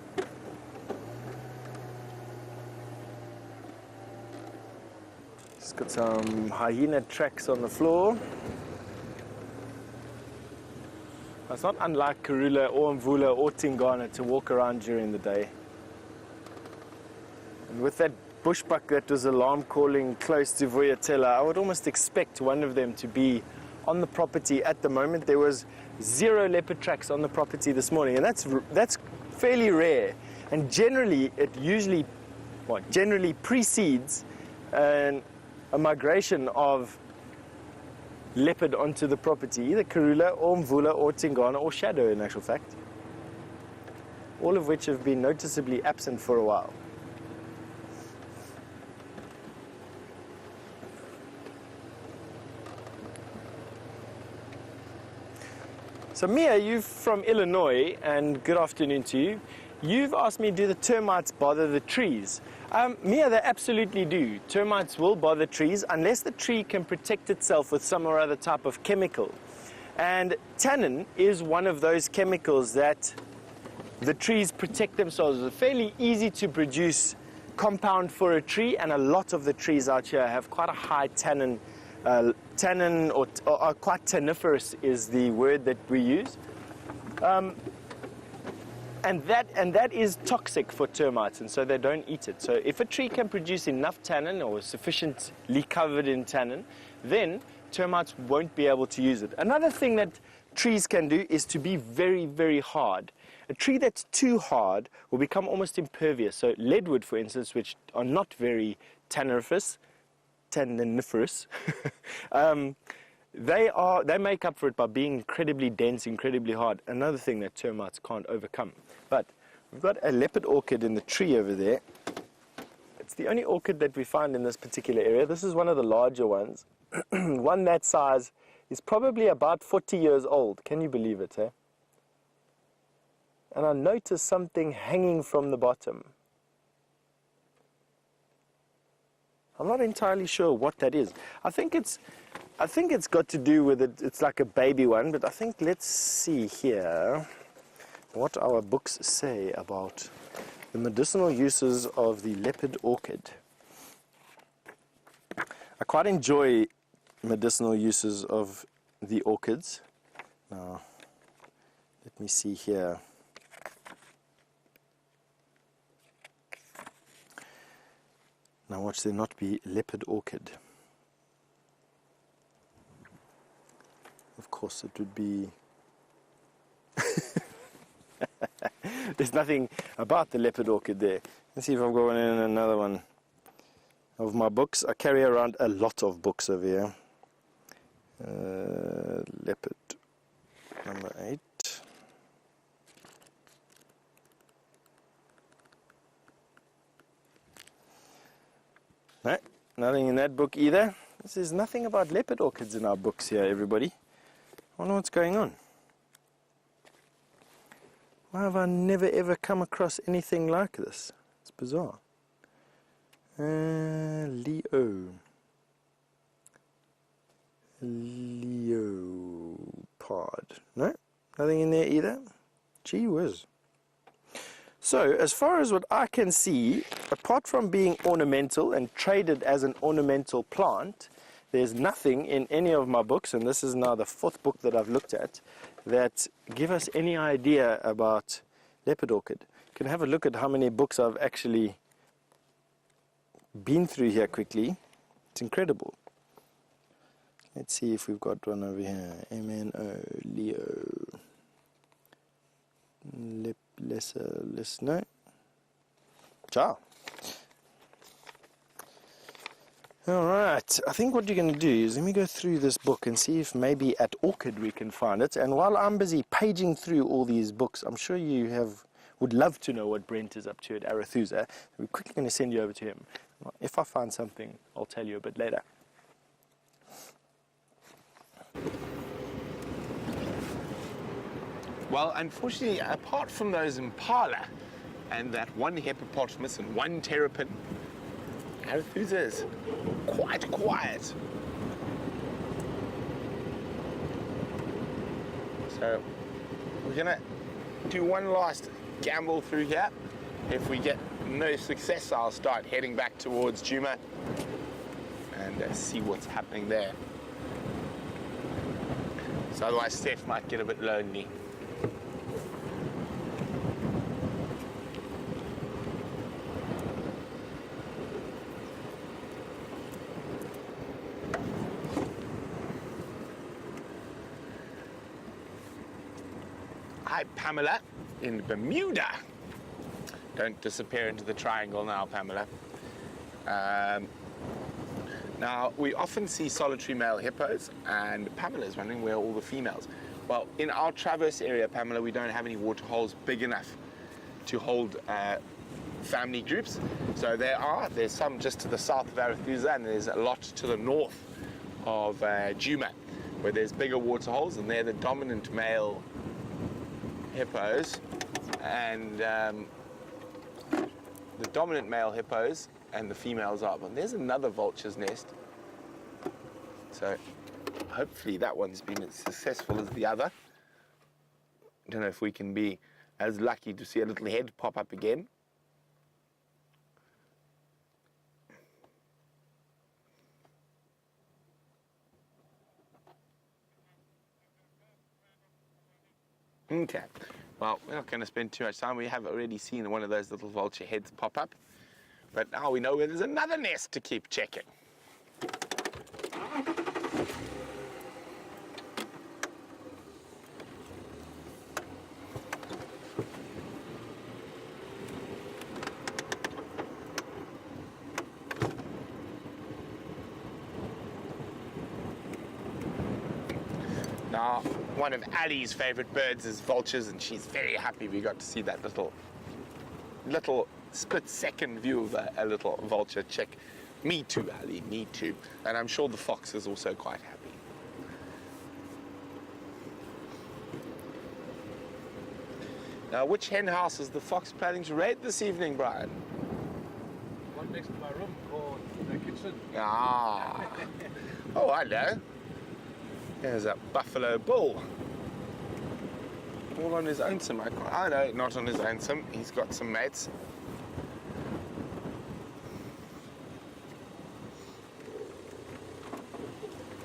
Just got some hyena tracks on the floor. It's not unlike Karula or Mvula or Tingana to walk around during the day. And with that bushbuck that was alarm calling close to Vuyatela, I would almost expect one of them to be on the property at the moment. There was 0 leopard tracks on the property this morning, and that's fairly rare. And generally, it generally precedes a migration of leopard onto the property, either Karula or Mvula or Tingana or Shadow, in actual fact. All of which have been noticeably absent for a while. So Mia, you're from Illinois, and good afternoon to you. You've asked me, do the termites bother the trees? Mia, they absolutely do. Termites will bother trees unless the tree can protect itself with some or other type of chemical. And tannin is one of those chemicals that the trees protect themselves with. Fairly easy to produce compound for a tree, and a lot of the trees out here have quite a high tannin, or are quite tanniferous is the word that we use. And that is toxic for termites, and so they don't eat it. So if a tree can produce enough tannin or sufficiently covered in tannin, then termites won't be able to use it. Another thing that trees can do is to be very, very hard. A tree that's too hard will become almost impervious. So leadwood, for instance, which are not very tanniniferous, they make up for it by being incredibly dense, incredibly hard. Another thing that termites can't overcome. But we've got a leopard orchid in the tree over there. It's the only orchid that we find in this particular area. This is one of the larger ones. One that size is probably about 40 years old. Can you believe it, eh? And I noticed something hanging from the bottom. I'm not entirely sure what that is. I think it's got to do with it. It's like a baby one, but I think, let's see here what our books say about the medicinal uses of the leopard orchid. I quite enjoy medicinal uses of the orchids. Now, let me see here. Now watch there not be leopard orchid. Of course it would be... There's nothing about the leopard orchid there. Let's see if I've got one in another one of my books. I carry around a lot of books over here. Leopard number 8. No, nothing in that book either. There's nothing about leopard orchids in our books here, everybody. I wonder what's going on. Why have I never ever come across anything like this? It's bizarre. Leopard. No, nothing in there either. Gee whiz. So, as far as what I can see, apart from being ornamental and traded as an ornamental plant, there's nothing in any of my books, and this is now the 4th book that I've looked at, that give us any idea about leopard orchid. You can have a look at how many books I've actually been through here quickly. It's incredible. Let's see if we've got one over here. MNO, Leo. Listener. Ciao. Alright, I think what you're going to do is let me go through this book and see if maybe at Orchid we can find it. And while I'm busy paging through all these books, I'm sure you would love to know what Brent is up to at Arethusa. We're quickly going to send you over to him. If I find something, I'll tell you a bit later. Well, unfortunately, apart from those impala and that one hippopotamus and one terrapin, Arethusa is quite quiet. So we're gonna do one last gamble through here. If we get no success, I'll start heading back towards Djuma and see what's happening there. So otherwise Steph might get a bit lonely. Hi, Pamela, in Bermuda. Don't disappear into the triangle now, Pamela. Now, we often see solitary male hippos, and Pamela's wondering where are all the females. Well, in our Traverse area, Pamela, we don't have any waterholes big enough to hold family groups. So there's some just to the south of Arethusa, and there's a lot to the north of Djuma, where there's bigger waterholes, and they're the dominant male hippos, and the dominant male hippos and the females are. But there's another vulture's nest. So hopefully that one's been as successful as the other. I don't know if we can be as lucky to see a little head pop up again. Okay. Well, we're not going to spend too much time. We have already seen one of those little vulture heads pop up. But now we know where there's another nest to keep checking. Now, one of Ali's favorite birds is vultures, and she's very happy we got to see that little split-second view of a little vulture chick. Me too, Ali, me too. And I'm sure the fox is also quite happy. Now, which hen house is the fox planning to raid this evening, Brian? One next to my room called the kitchen. Ah. Oh, hello. There's a buffalo bull. All on his own, I know, not on his own, he's got some mates.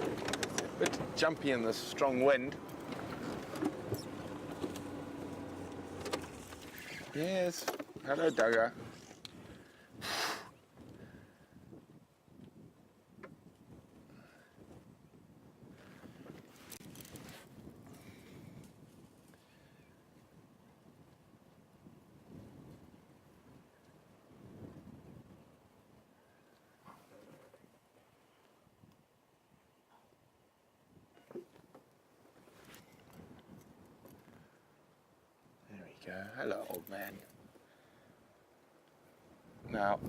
It's a bit jumpy in this strong wind. Yes, hello, Duggar. Hello, old man. Now,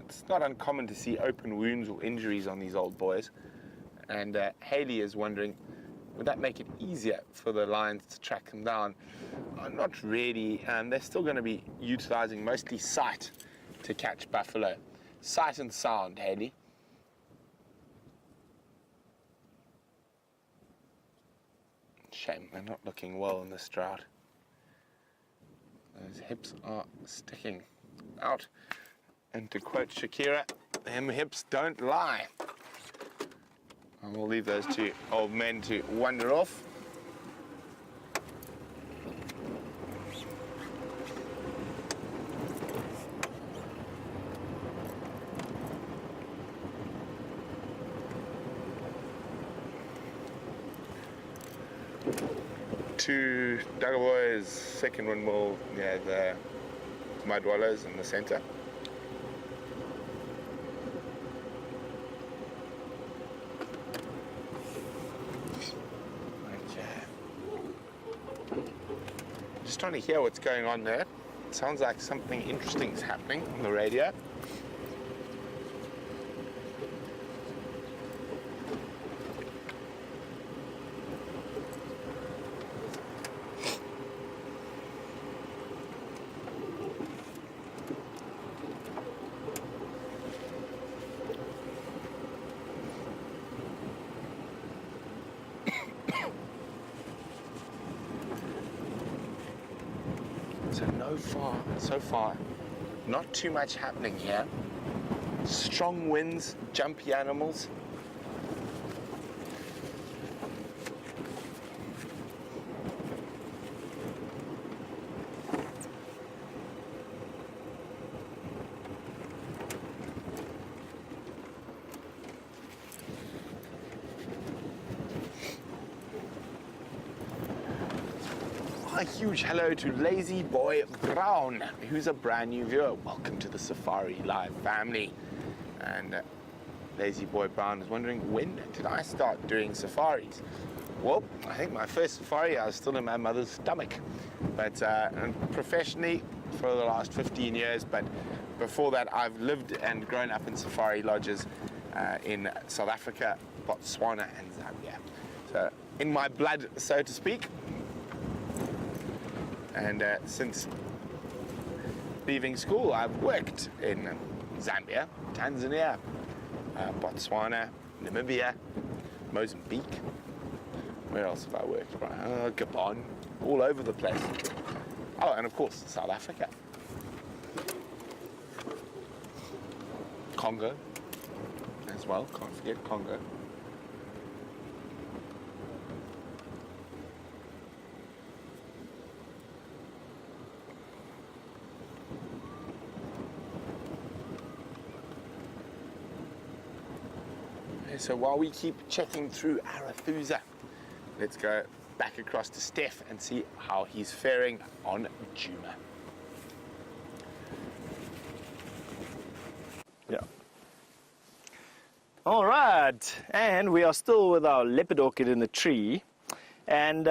it's not uncommon to see open wounds or injuries on these old boys, and Haley is wondering, would that make it easier for the lions to track them down? Not really. They're still going to be utilizing mostly sight to catch buffalo. Sight and sound, Haley. Shame they're not looking well in this drought. Those hips are sticking out. And to quote Shakira, them hips don't lie. And we'll leave those two old men to wander off. Two Duggar boys, second one will the mud wallows in the center. Okay. Just trying to hear what's going on there. It sounds like something interesting is happening on the radio. So far, not too much happening here. Strong winds, jumpy animals. A huge hello to Lazy Boy Brown, who's a brand new viewer. Welcome to the Safari Live family. And Lazy Boy Brown is wondering, when did I start doing safaris? Well, I think my first safari, I was still in my mother's stomach. But professionally, for the last 15 years, but before that, I've lived and grown up in safari lodges in South Africa, Botswana, and Zambia. So, in my blood, so to speak. And since leaving school, I've worked in Zambia, Tanzania, Botswana, Namibia, Mozambique. Where else have I worked? Gabon, all over the place. Oh, and of course, South Africa. Congo as well, can't forget Congo. so while we keep checking through Arathusa, let's go back across to Steph and see how he's faring on Juma. Yeah. All right, and we are still with our leopard orchid in the tree, and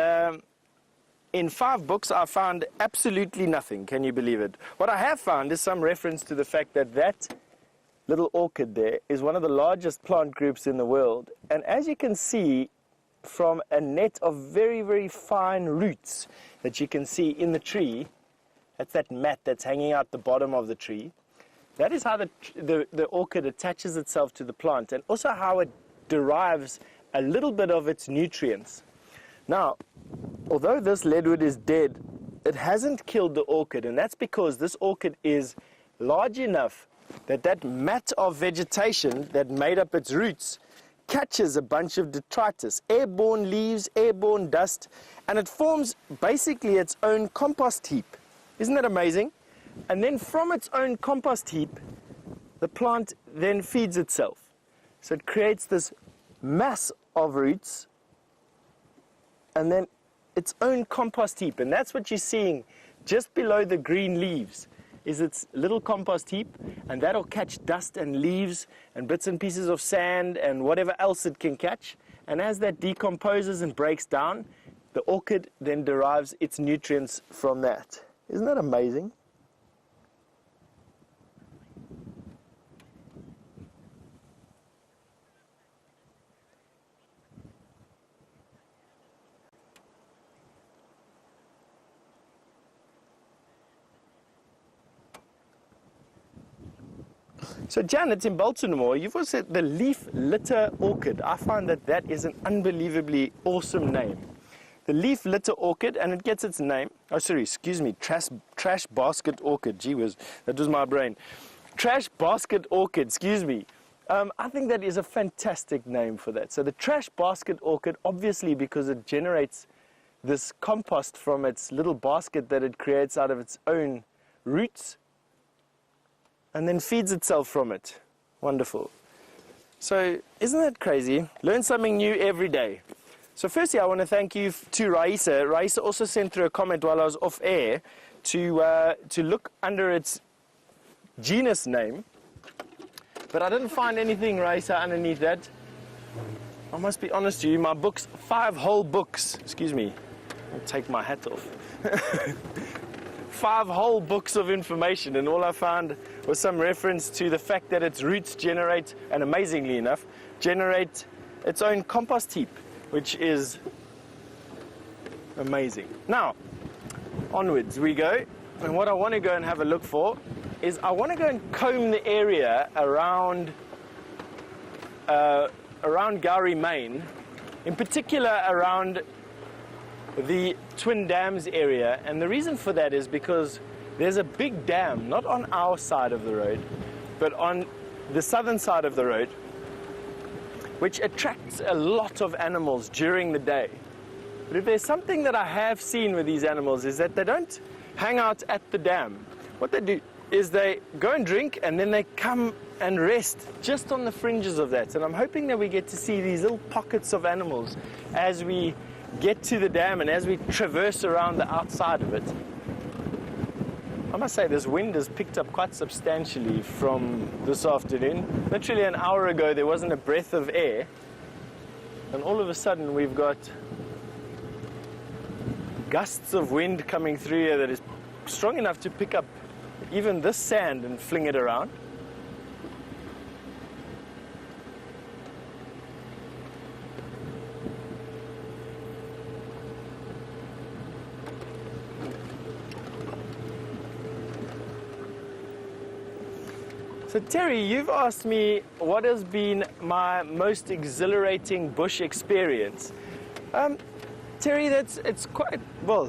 in 5 books I found absolutely nothing. Can you believe it? What I have found is some reference to the fact that that little orchid there is one of the largest plant groups in the world, and as you can see from a net of very, very fine roots that you can see in the tree, that's that mat that's hanging out the bottom of the tree. That is how the orchid attaches itself to the plant, and also how it derives a little bit of its nutrients. Now, although this leadwood is dead, it hasn't killed the orchid, and that's because this orchid is large enough that that mat of vegetation that made up its roots catches a bunch of detritus, airborne leaves, airborne dust, and it forms basically its own compost heap. Isn't that amazing? And then from its own compost heap, the plant then feeds itself. So it creates this mass of roots and then its own compost heap. And that's what you're seeing just below the green leaves, is its little compost heap, and that'll catch dust and leaves and bits and pieces of sand and whatever else it can catch. And as that decomposes and breaks down, the orchid then derives its nutrients from that. Isn't that amazing? So Janet, in Baltimore, you've also said the leaf litter orchid. I find that that is an unbelievably awesome name. The leaf litter orchid, and it gets its name, oh sorry, excuse me, trash basket orchid. Gee whiz, that was my brain. Trash basket orchid, excuse me. I think that is a fantastic name for that. So the trash basket orchid, obviously because it generates this compost from its little basket that it creates out of its own roots, and then feeds itself from it. Wonderful. So isn't that crazy? Learn something new every day. So firstly, I want to thank you to Raisa. Raisa also sent through a comment while I was off air to look under its genus name, but I didn't find anything, Raisa, underneath that. I must be honest with you, my books, 5 whole books, excuse me, I'll take my hat off. 5 whole books of information, and all I found was some reference to the fact that its roots generate, and amazingly enough, generate its own compost heap, which is amazing. Now, onwards we go, and what I want to go and have a look for is I want to go and comb the area around Gowrie, Main, in particular around the Twin Dams area, and the reason for that is because there's a big dam, not on our side of the road, but on the southern side of the road, which attracts a lot of animals during the day. But if there's something that I have seen with these animals is that they don't hang out at the dam. What they do is they go and drink, and then they come and rest just on the fringes of that. And I'm hoping that we get to see these little pockets of animals as we get to the dam and as we traverse around the outside of it. I must say this wind has picked up quite substantially from this afternoon. Literally an hour ago there wasn't a breath of air, and all of a sudden we've got gusts of wind coming through here that is strong enough to pick up even this sand and fling it around. So Terry, you've asked me what has been my most exhilarating bush experience. Terry, it's quite, well,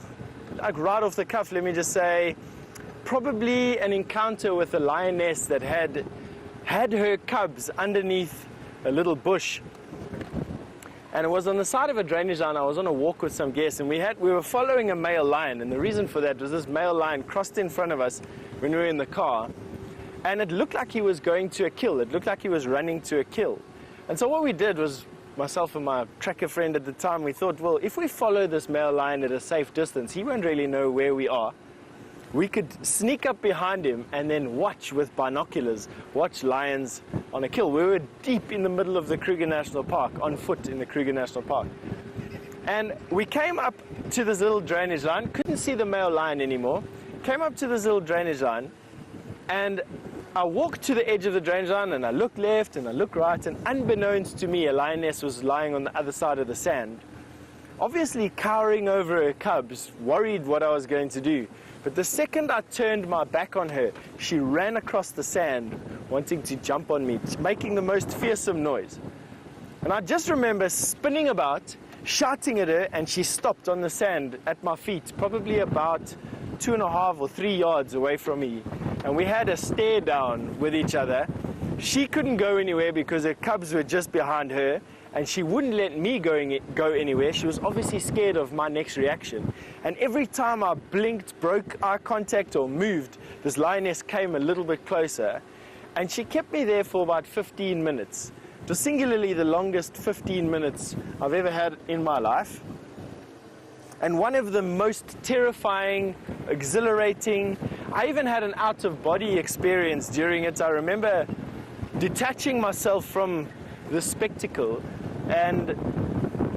like right off the cuff, let me just say, probably an encounter with a lioness that had her cubs underneath a little bush. And it was on the side of a drainage line. I was on a walk with some guests, and we were following a male lion, and the reason for that was this male lion crossed in front of us when we were in the car. And it looked like he was going to a kill. It looked like he was running to a kill. And so what we did was, myself and my tracker friend at the time, we thought, well, if we follow this male lion at a safe distance, he won't really know where we are. We could sneak up behind him and then watch with binoculars, watch lions on a kill. We were deep in the middle of the Kruger National Park, on foot in the Kruger National Park. And we came up to this little drainage line, couldn't see the male lion anymore, came up to this little drainage line, and I walked to the edge of the drainage line and I looked left and I looked right, and unbeknownst to me, a lioness was lying on the other side of the sand, obviously cowering over her cubs, worried what I was going to do. But the second I turned my back on her, she ran across the sand, wanting to jump on me, making the most fearsome noise. And I just remember spinning about, shouting at her, and she stopped on the sand at my feet, probably about 2.5 or 3 yards away from me. And we had a stare down with each other. She couldn't go anywhere because her cubs were just behind her, and she wouldn't let me go anywhere. She was obviously scared of my next reaction. And every time I blinked, broke eye contact, or moved, this lioness came a little bit closer. And she kept me there for about 15 minutes. It was singularly the longest 15 minutes I've ever had in my life. And one of the most terrifying, exhilarating, I even had an out-of-body experience during it. I remember detaching myself from the spectacle and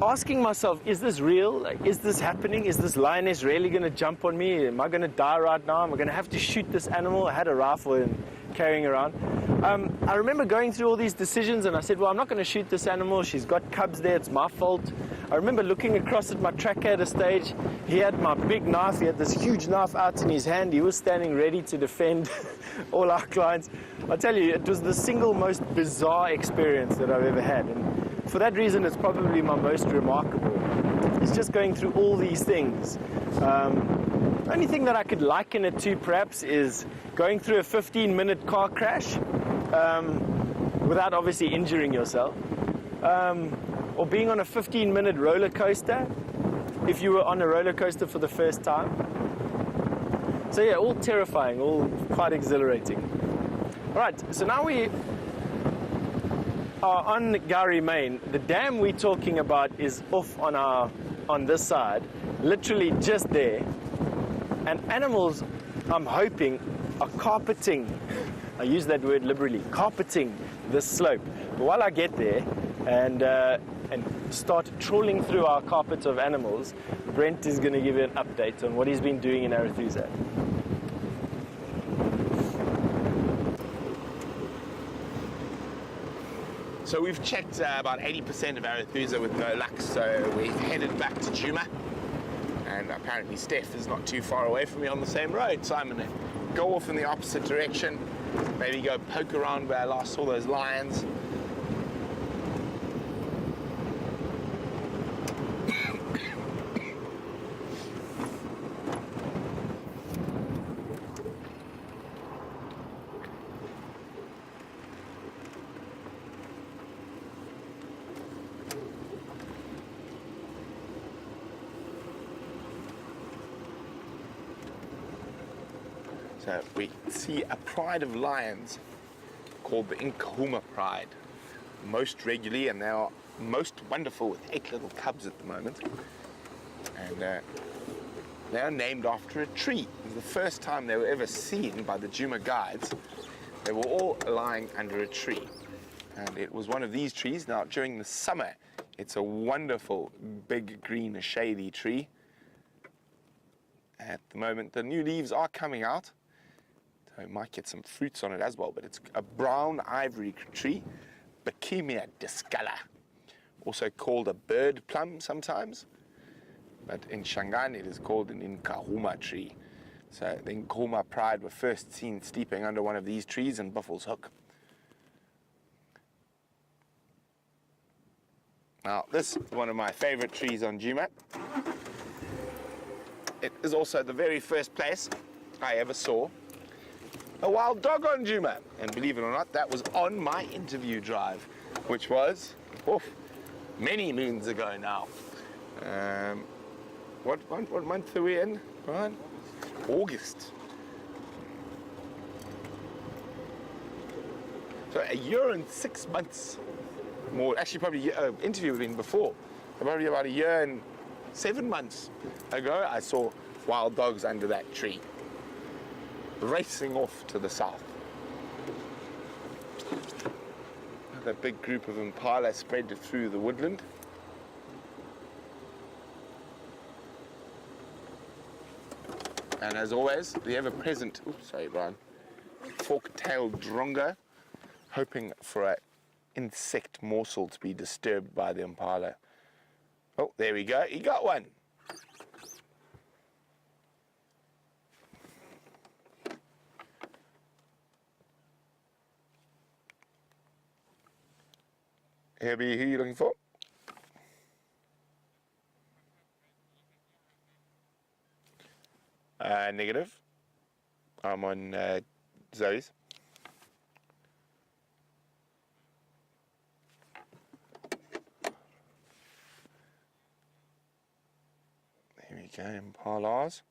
asking myself, is this real? Like, is this happening? Is this lioness really going to jump on me? Am I going to die right now? Am I going to have to shoot this animal? I had a rifle and carrying around. I remember going through all these decisions, and I said, well, I'm not going to shoot this animal. She's got cubs there. It's my fault. I remember looking across at my tracker at a stage. He had my big knife. He had this huge knife out in his hand. He was standing ready to defend all our clients. I tell you, it was the single most bizarre experience that I've ever had. And for that reason, it's probably my most remarkable. It's just going through all these things. The only thing that I could liken it to, perhaps, is going through a 15-minute car crash without obviously injuring yourself, or being on a 15-minute roller coaster if you were on a roller coaster for the first time. So yeah, all terrifying, all quite exhilarating. All right, so now we are on Gowrie Main. The dam we're talking about is off on this side, literally just there. And animals, I'm hoping, are carpeting, I use that word liberally, carpeting this slope. But while I get there and start trawling through our carpet of animals, Brent is going to give you an update on what he's been doing in Arethusa. So we've checked about 80% of Arethusa with no luck, so we've headed back to Djuma. And apparently Steph is not too far away from me on the same road, so I'm going to go off in the opposite direction, maybe go poke around where I last saw those lions. So we see a pride of lions called the Nkahuma Pride most regularly, and they are most wonderful with 8 little cubs at the moment. And they are named after a tree. It was the first time they were ever seen by the Djuma guides. They were all lying under a tree. And it was one of these trees. Now, during the summer, it's a wonderful, big, green, shady tree. At the moment, the new leaves are coming out. So you might get some fruits on it as well, but it's a brown ivory tree, Bacchemia discolor, also called a bird plum sometimes, but in Shangaan it is called an Nkahuma tree. So the Nkahuma Pride were first seen sleeping under one of these trees in Buffels Hook. Now this is one of my favorite trees on Djuma. It is also the very first place I ever saw a wild dog on Djuma, and believe it or not, that was on my interview drive, which was many moons ago now. What month are we in, Brian? August. So a year and 6 months more, actually probably interview with him before. Probably about a year and 7 months ago, I saw wild dogs under that tree, racing off to the south. That big group of impala spread through the woodland. And as always, the ever-present, oops, sorry, Brian, fork-tailed drongo, hoping for an insect morsel to be disturbed by the impala. Oh, there we go. He got one. Herbie, who are you looking for? Negative. I'm on Zoe's. There we go, impalas.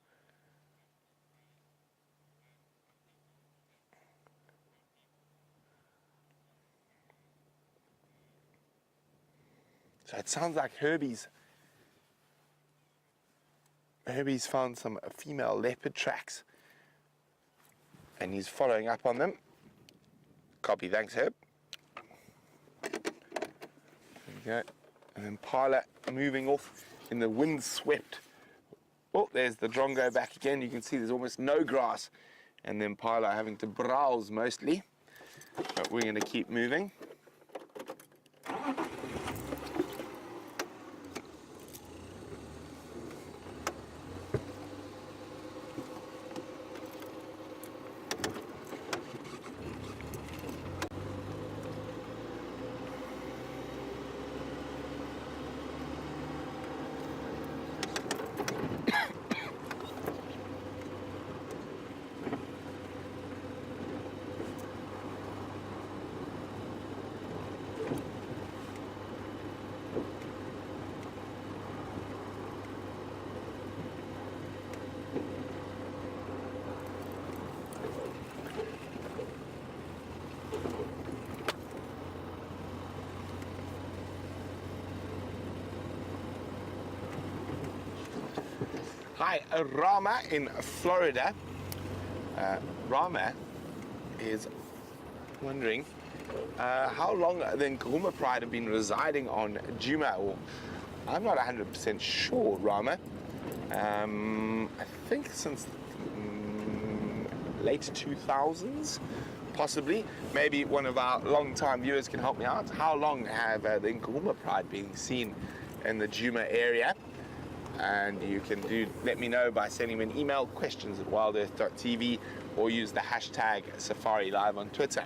So it sounds like Herbie's found some female leopard tracks and he's following up on them. Copy, thanks Herb. There we go. An impala moving off in the wind-swept. Oh, there's the drongo back again. You can see there's almost no grass and the impala having to browse mostly. But we're going to keep moving. Hi, Rama in Florida. Rama is wondering how long the Nkuhuma Pride have been residing on Djuma. Or, I'm not 100% sure, Rama. I think since late 2000s, possibly. Maybe one of our long-time viewers can help me out. How long have the Nkuhuma Pride been seen in the Djuma area? And you can let me know by sending me an email, questions@wildearth.tv, or use the hashtag Safari Live on Twitter.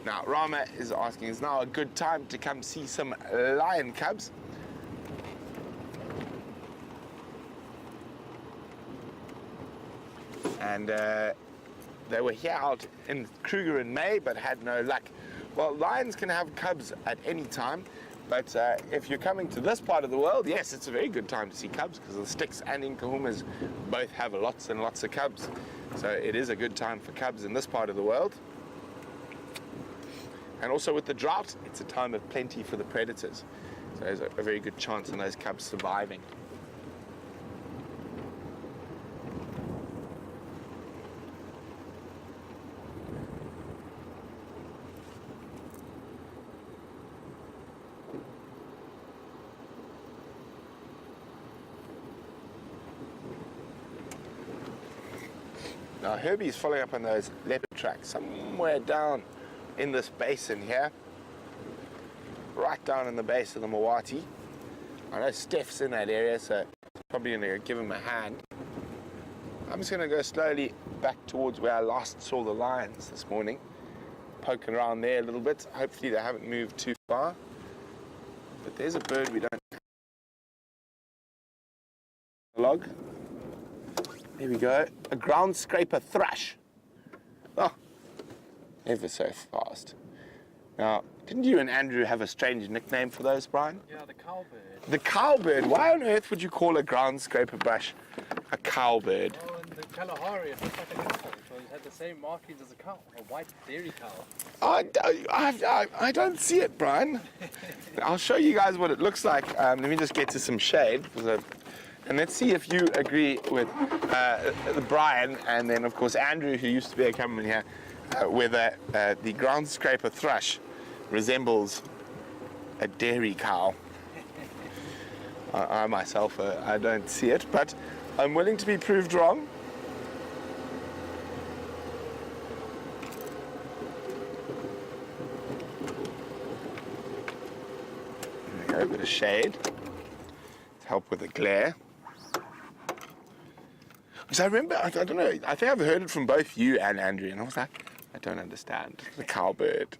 Now, Rama is asking, is now a good time to come see some lion cubs? And they were here out in Kruger in May, but had no luck. Well, lions can have cubs at any time. But if you're coming to this part of the world, yes, it's a very good time to see cubs because the Sticks and Nkuhumas both have lots and lots of cubs. So it is a good time for cubs in this part of the world. And also with the drought, it's a time of plenty for the predators. So there's a very good chance in those cubs surviving. Now Herbie's following up on those leopard tracks somewhere down in this basin here, right down in the base of the Mawati. I know Steph's in that area, so probably going to give him a hand. I'm just going to go slowly back towards where I last saw the lions this morning, poking around there a little bit. Hopefully they haven't moved too far. But there's a bird we don't log. There we go, a ground scraper thrush. Oh, ever so fast. Now, didn't you and Andrew have a strange nickname for those, Brian? Yeah, the cowbird. The cowbird. Why on earth would you call a ground scraper bush a cowbird? Oh, in the Kalahari, it looks like a cow. So it had the same markings as a cow, a white dairy cow. I don't see it, Brian. I'll show you guys what it looks like. Let me just get to some shade. And let's see if you agree with Brian and then, of course, Andrew, who used to be a cameraman here, whether the ground scraper thrush resembles a dairy cow. I myself, I don't see it, but I'm willing to be proved wrong. There we go, a bit of shade to help with the glare. Because I remember, I don't know, I think I've heard it from both you and Andrew, and I was like, I don't understand the cowbird.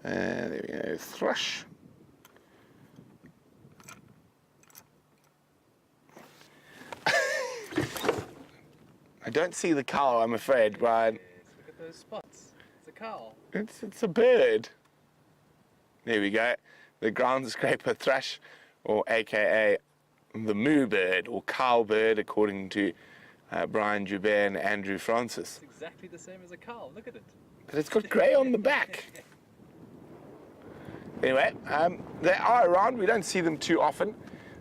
There we go, thrush. I don't see the cow, I'm afraid, Brian. Yes, look at those spots. It's a cow. It's a bird. There we go. The ground scraper thrush, or AKA the moo bird, or cowbird, according to Brian Joubert and Andrew Francis. It's exactly the same as a cow. Look at it. But it's got grey on the back. Anyway, they are around. We don't see them too often.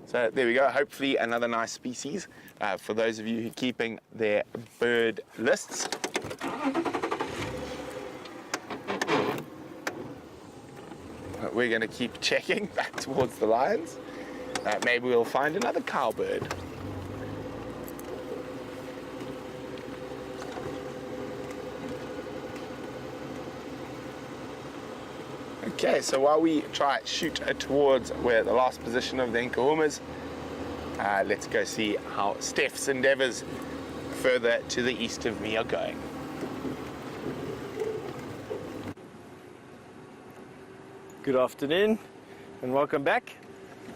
So there we go. Hopefully another nice species for those of you who are keeping their bird lists. But we're going to keep checking back towards the lions. Maybe we'll find another cowbird. Okay, so while we try shoot towards where the last position of the Nkahumas, let's go see how Steph's endeavours further to the east of me are going. Good afternoon and welcome back.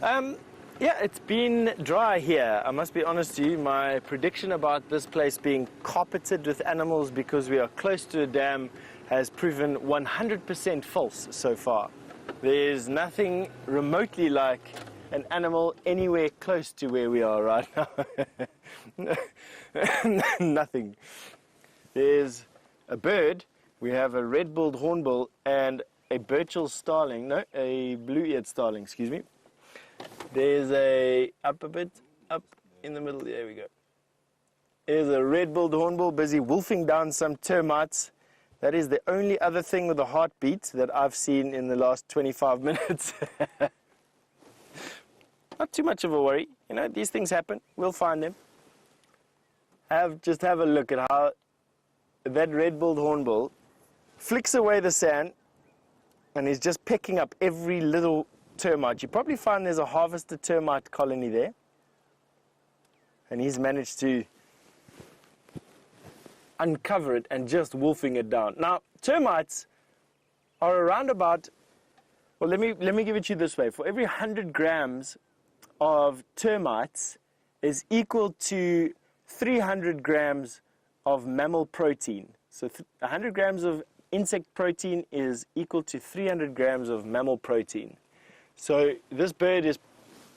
Yeah, it's been dry here. I must be honest to you, my prediction about this place being carpeted with animals because we are close to a dam has proven 100% false so far. There's nothing remotely like an animal anywhere close to where we are right now. Nothing. There's a bird. We have a red-billed hornbill and a Burchell starling, no, a blue-eared starling, excuse me. There's up a bit, up in the middle, there we go. There's a red-billed hornbill busy wolfing down some termites. That is the only other thing with a heartbeat that I've seen in the last 25 minutes. Not too much of a worry. You know, these things happen. We'll find them. Just have a look at how that red-billed hornbill flicks away the sand and he's just picking up every little termite. You probably find there's a harvested termite colony there. And he's managed to uncover it and just wolfing it down. Now, termites are around about, well, let me give it to you this way. For every 100 grams of termites is equal to 300 grams of mammal protein. So 100 grams of insect protein is equal to 300 grams of mammal protein. So this bird is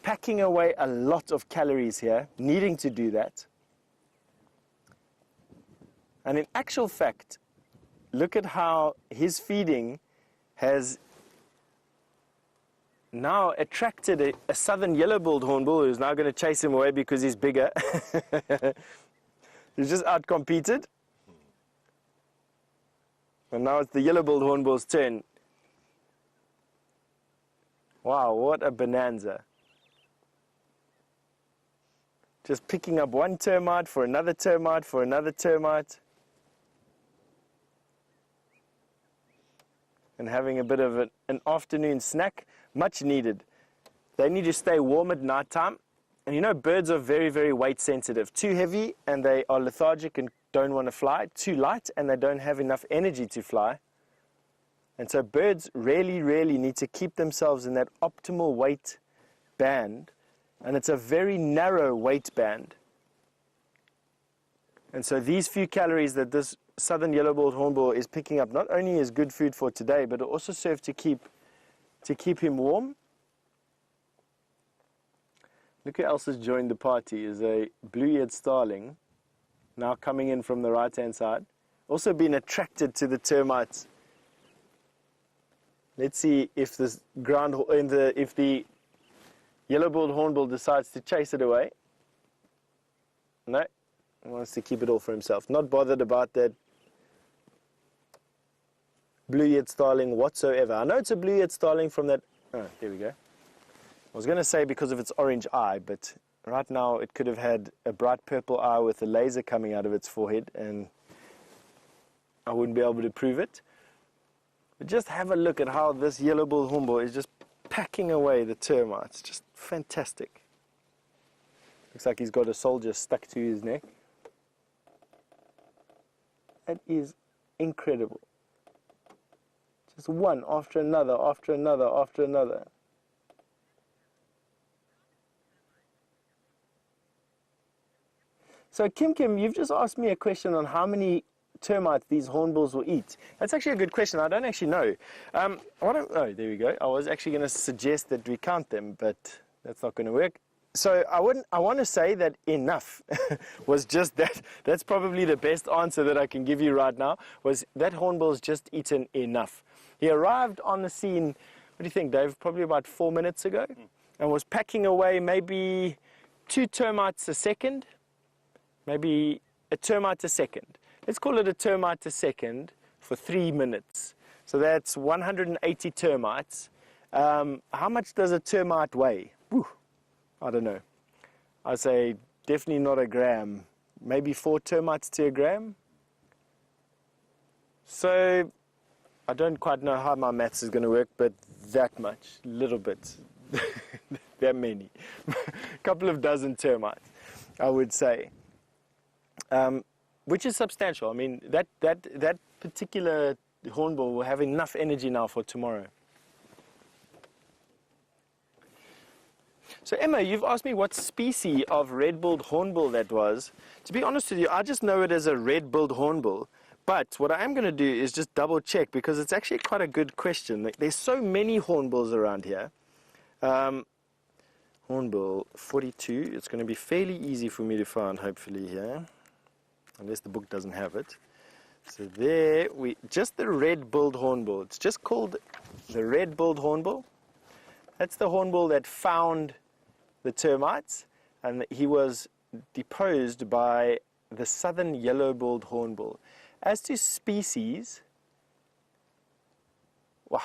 packing away a lot of calories here, needing to do that. And in actual fact, look at how his feeding has now attracted a southern yellow-billed hornbill who's now going to chase him away because he's bigger. He's just outcompeted. And now it's the yellow-billed hornbill's turn. Wow, what a bonanza. Just picking up one termite for another termite for another termite. And having a bit of an afternoon snack, much needed. They need to stay warm at night time. And you know, birds are very, very weight sensitive. Too heavy and they are lethargic and don't want to fly. Too light and they don't have enough energy to fly. And so birds really, really need to keep themselves in that optimal weight band. And it's a very narrow weight band. And so these few calories that this southern yellow-billed hornbill is picking up not only is good food for today, but it also serves to keep him warm. Look who else has joined the party. Is a blue-eared starling, now coming in from the right-hand side. Also been attracted to the termites. Let's see if this if the yellow-billed hornbill decides to chase it away. No, he wants to keep it all for himself. Not bothered about that blue-eared starling whatsoever. I know it's a blue-eared starling from that. Oh, there we go. I was going to say because of its orange eye, but right now it could have had a bright purple eye with a laser coming out of its forehead, and I wouldn't be able to prove it. But just have a look at how this yellow-billed hornbill is just packing away the termites. Just fantastic. Looks like he's got a soldier stuck to his neck. That is incredible. Just one after another, after another, after another. So Kim, you've just asked me a question on how many termites these hornbills will eat. That's actually a good question. I don't actually know. Oh, there we go. I was actually going to suggest that we count them, but that's not going to work. So I want to say that enough was just that. That's probably the best answer that I can give you right now, was that hornbill's just eaten enough. He arrived on the scene, what do you think, Dave, probably about 4 minutes ago, and was packing away maybe 2 termites a second, maybe a termite a second. Let's call it a termite a second for 3 minutes. So that's 180 termites. How much does a termite weigh? Whew, I don't know. I'd say definitely not a gram. Maybe 4 termites to a gram. So I don't quite know how my maths is going to work, but that much, little bit, that many. A couple of dozen termites, I would say. Which is substantial. I mean, that particular hornbill will have enough energy now for tomorrow. So Emma, you've asked me what species of red-billed hornbill that was. To be honest with you, I just know it as a red-billed hornbill. But what I am going to do is just double check, because it's actually quite a good question. There's so many hornbills around here. Hornbill 42, it's going to be fairly easy for me to find, hopefully, here. Unless the book doesn't have it. So there, just the red-billed hornbill. It's just called the red-billed hornbill. That's the hornbill that found the termites, and he was deposed by the southern yellow-billed hornbill. As to species, wow,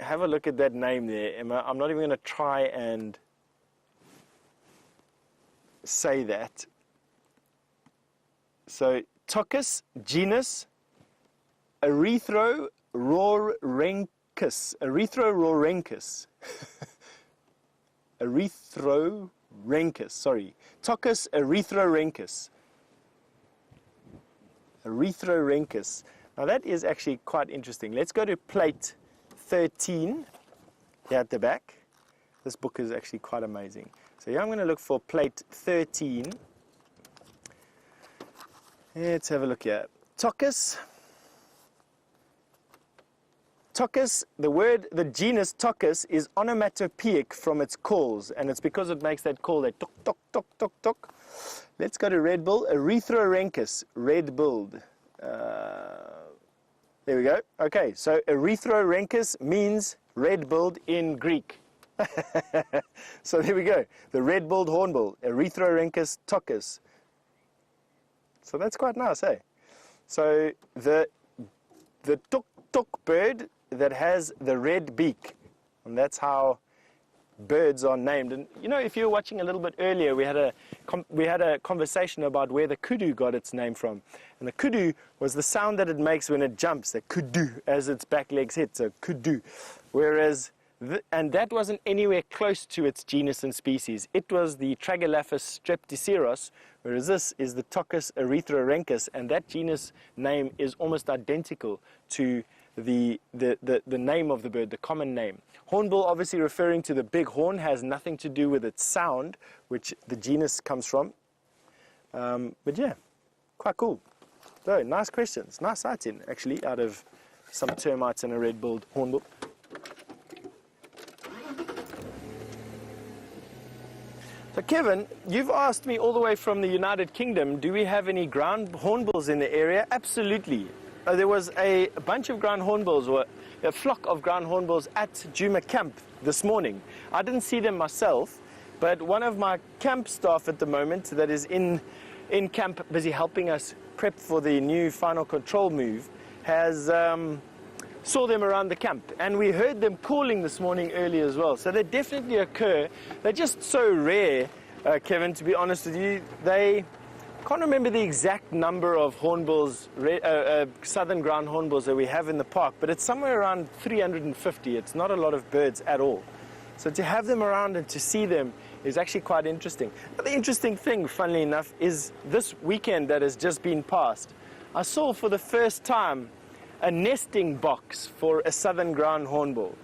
have a look at that name there, Emma. I'm not even going to try and say that. So, Toccus, genus, Erythrorhynchus. Erythrorhynchus. Erythrorhynchus, sorry. Toccus erythrorhynchus. Erythrorhynchus. Now that is actually quite interesting. Let's go to plate 13 here at the back. This book is actually quite amazing. So here I'm going to look for plate 13. Let's have a look here. Toccus. Toccus, the genus Toccus is onomatopoeic from its calls, and it's because it makes that call, that tok, tok, tok, tok, tok. Let's go to red bill, Erythrorhynchus, red-billed. There we go. Okay, so Erythrorhynchus means red-billed in Greek. So there we go. The red-billed hornbill, Erythrorhynchus toccus. So that's quite nice, eh? So the tuk-tuk bird that has the red beak, and that's how birds are named. And you know, if you were watching a little bit earlier, we had a conversation about where the kudu got its name from. And the kudu was the sound that it makes when it jumps, the kudu, as its back legs hit, so kudu. Whereas, and that wasn't anywhere close to its genus and species. It was the Tragelaphus streptoceros, whereas this is the Toccus erythrorhynchus, and that genus name is almost identical to the name of the bird, the common name. Hornbill, obviously referring to the big horn, has nothing to do with its sound, which the genus comes from. But yeah, quite cool. So, nice questions. Nice sighting, actually, out of some termites and a red-billed hornbill. Kevin, you've asked me all the way from the United Kingdom, do we have any ground hornbills in the area? Absolutely. There was a bunch of ground hornbills, or a flock of ground hornbills at Juma Camp this morning. I didn't see them myself, but one of my camp staff at the moment that is in camp busy helping us prep for the new final control move has saw them around the camp, and we heard them calling this morning early as well. So they definitely occur. They're just so rare, Kevin, to be honest with you. They can't remember the exact number of hornbills, southern ground hornbills that we have in the park, but it's somewhere around 350. It's not a lot of birds at all. So to have them around and to see them is actually quite interesting. But the interesting thing, funnily enough, is this weekend that has just been passed, I saw for the first time a nesting box for a southern ground hornbill.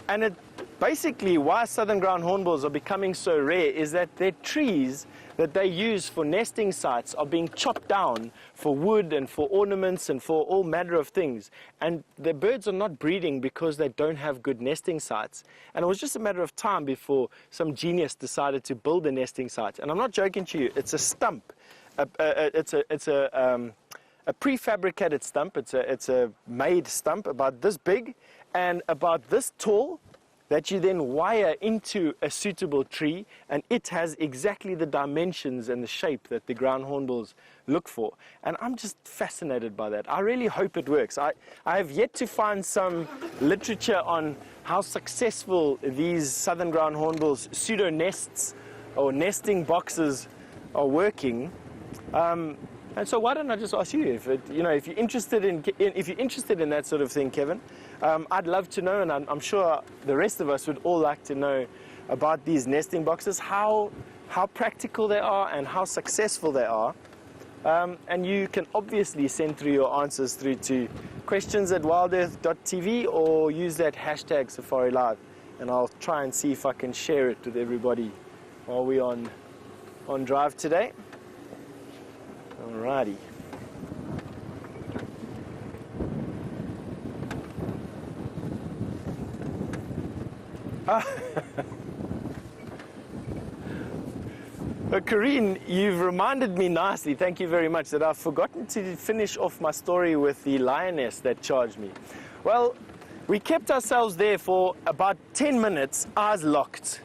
And it basically, why southern ground hornbills are becoming so rare is that their trees that they use for nesting sites are being chopped down for wood and for ornaments and for all manner of things. And the birds are not breeding because they don't have good nesting sites. And it was just a matter of time before some genius decided to build a nesting site. And I'm not joking to you, it's a stump. It's a prefabricated stump. It's a made stump about this big and about this tall that you then wire into a suitable tree, and it has exactly the dimensions and the shape that the ground hornbills look for. And I'm just fascinated by that. I really hope it works. I have yet to find some literature on how successful these southern ground hornbills pseudo nests or nesting boxes are working. And so why don't I just ask you if you're interested in that sort of thing, Kevin? I'd love to know, and I'm sure the rest of us would all like to know about these nesting boxes, how practical they are and how successful they are. And you can obviously send through your answers through to questions@wildearth.tv or use that hashtag Safari Live, and I'll try and see if I can share it with everybody while we're on drive today. Alrighty. Karine, you've reminded me nicely, thank you very much, that I've forgotten to finish off my story with the lioness that charged me. Well, we kept ourselves there for about 10 minutes, eyes locked.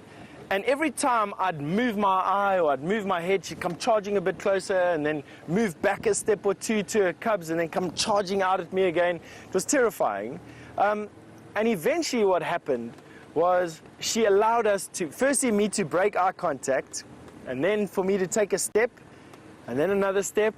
And every time I'd move my eye or I'd move my head, she'd come charging a bit closer and then move back a step or two to her cubs and then come charging out at me again. It was terrifying. And eventually what happened was she allowed us to, firstly me to break eye contact, and then for me to take a step, and then another step,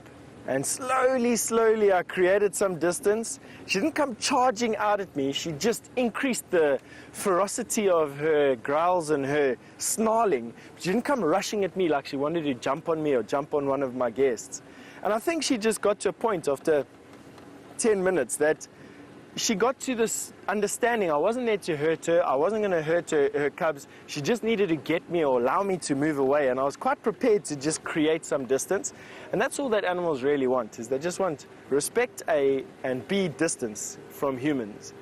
and slowly I created some distance. She didn't come charging out at me, she just increased the ferocity of her growls and her snarling. She didn't come rushing at me like she wanted to jump on me or jump on one of my guests. And I think she just got to a point after 10 minutes that she got to this understanding. I wasn't there to hurt her, I wasn't going to hurt her cubs. She just needed to get me or allow me to move away, and I was quite prepared to just create some distance. And that's all that animals really want, is they just want respect and B, distance from humans.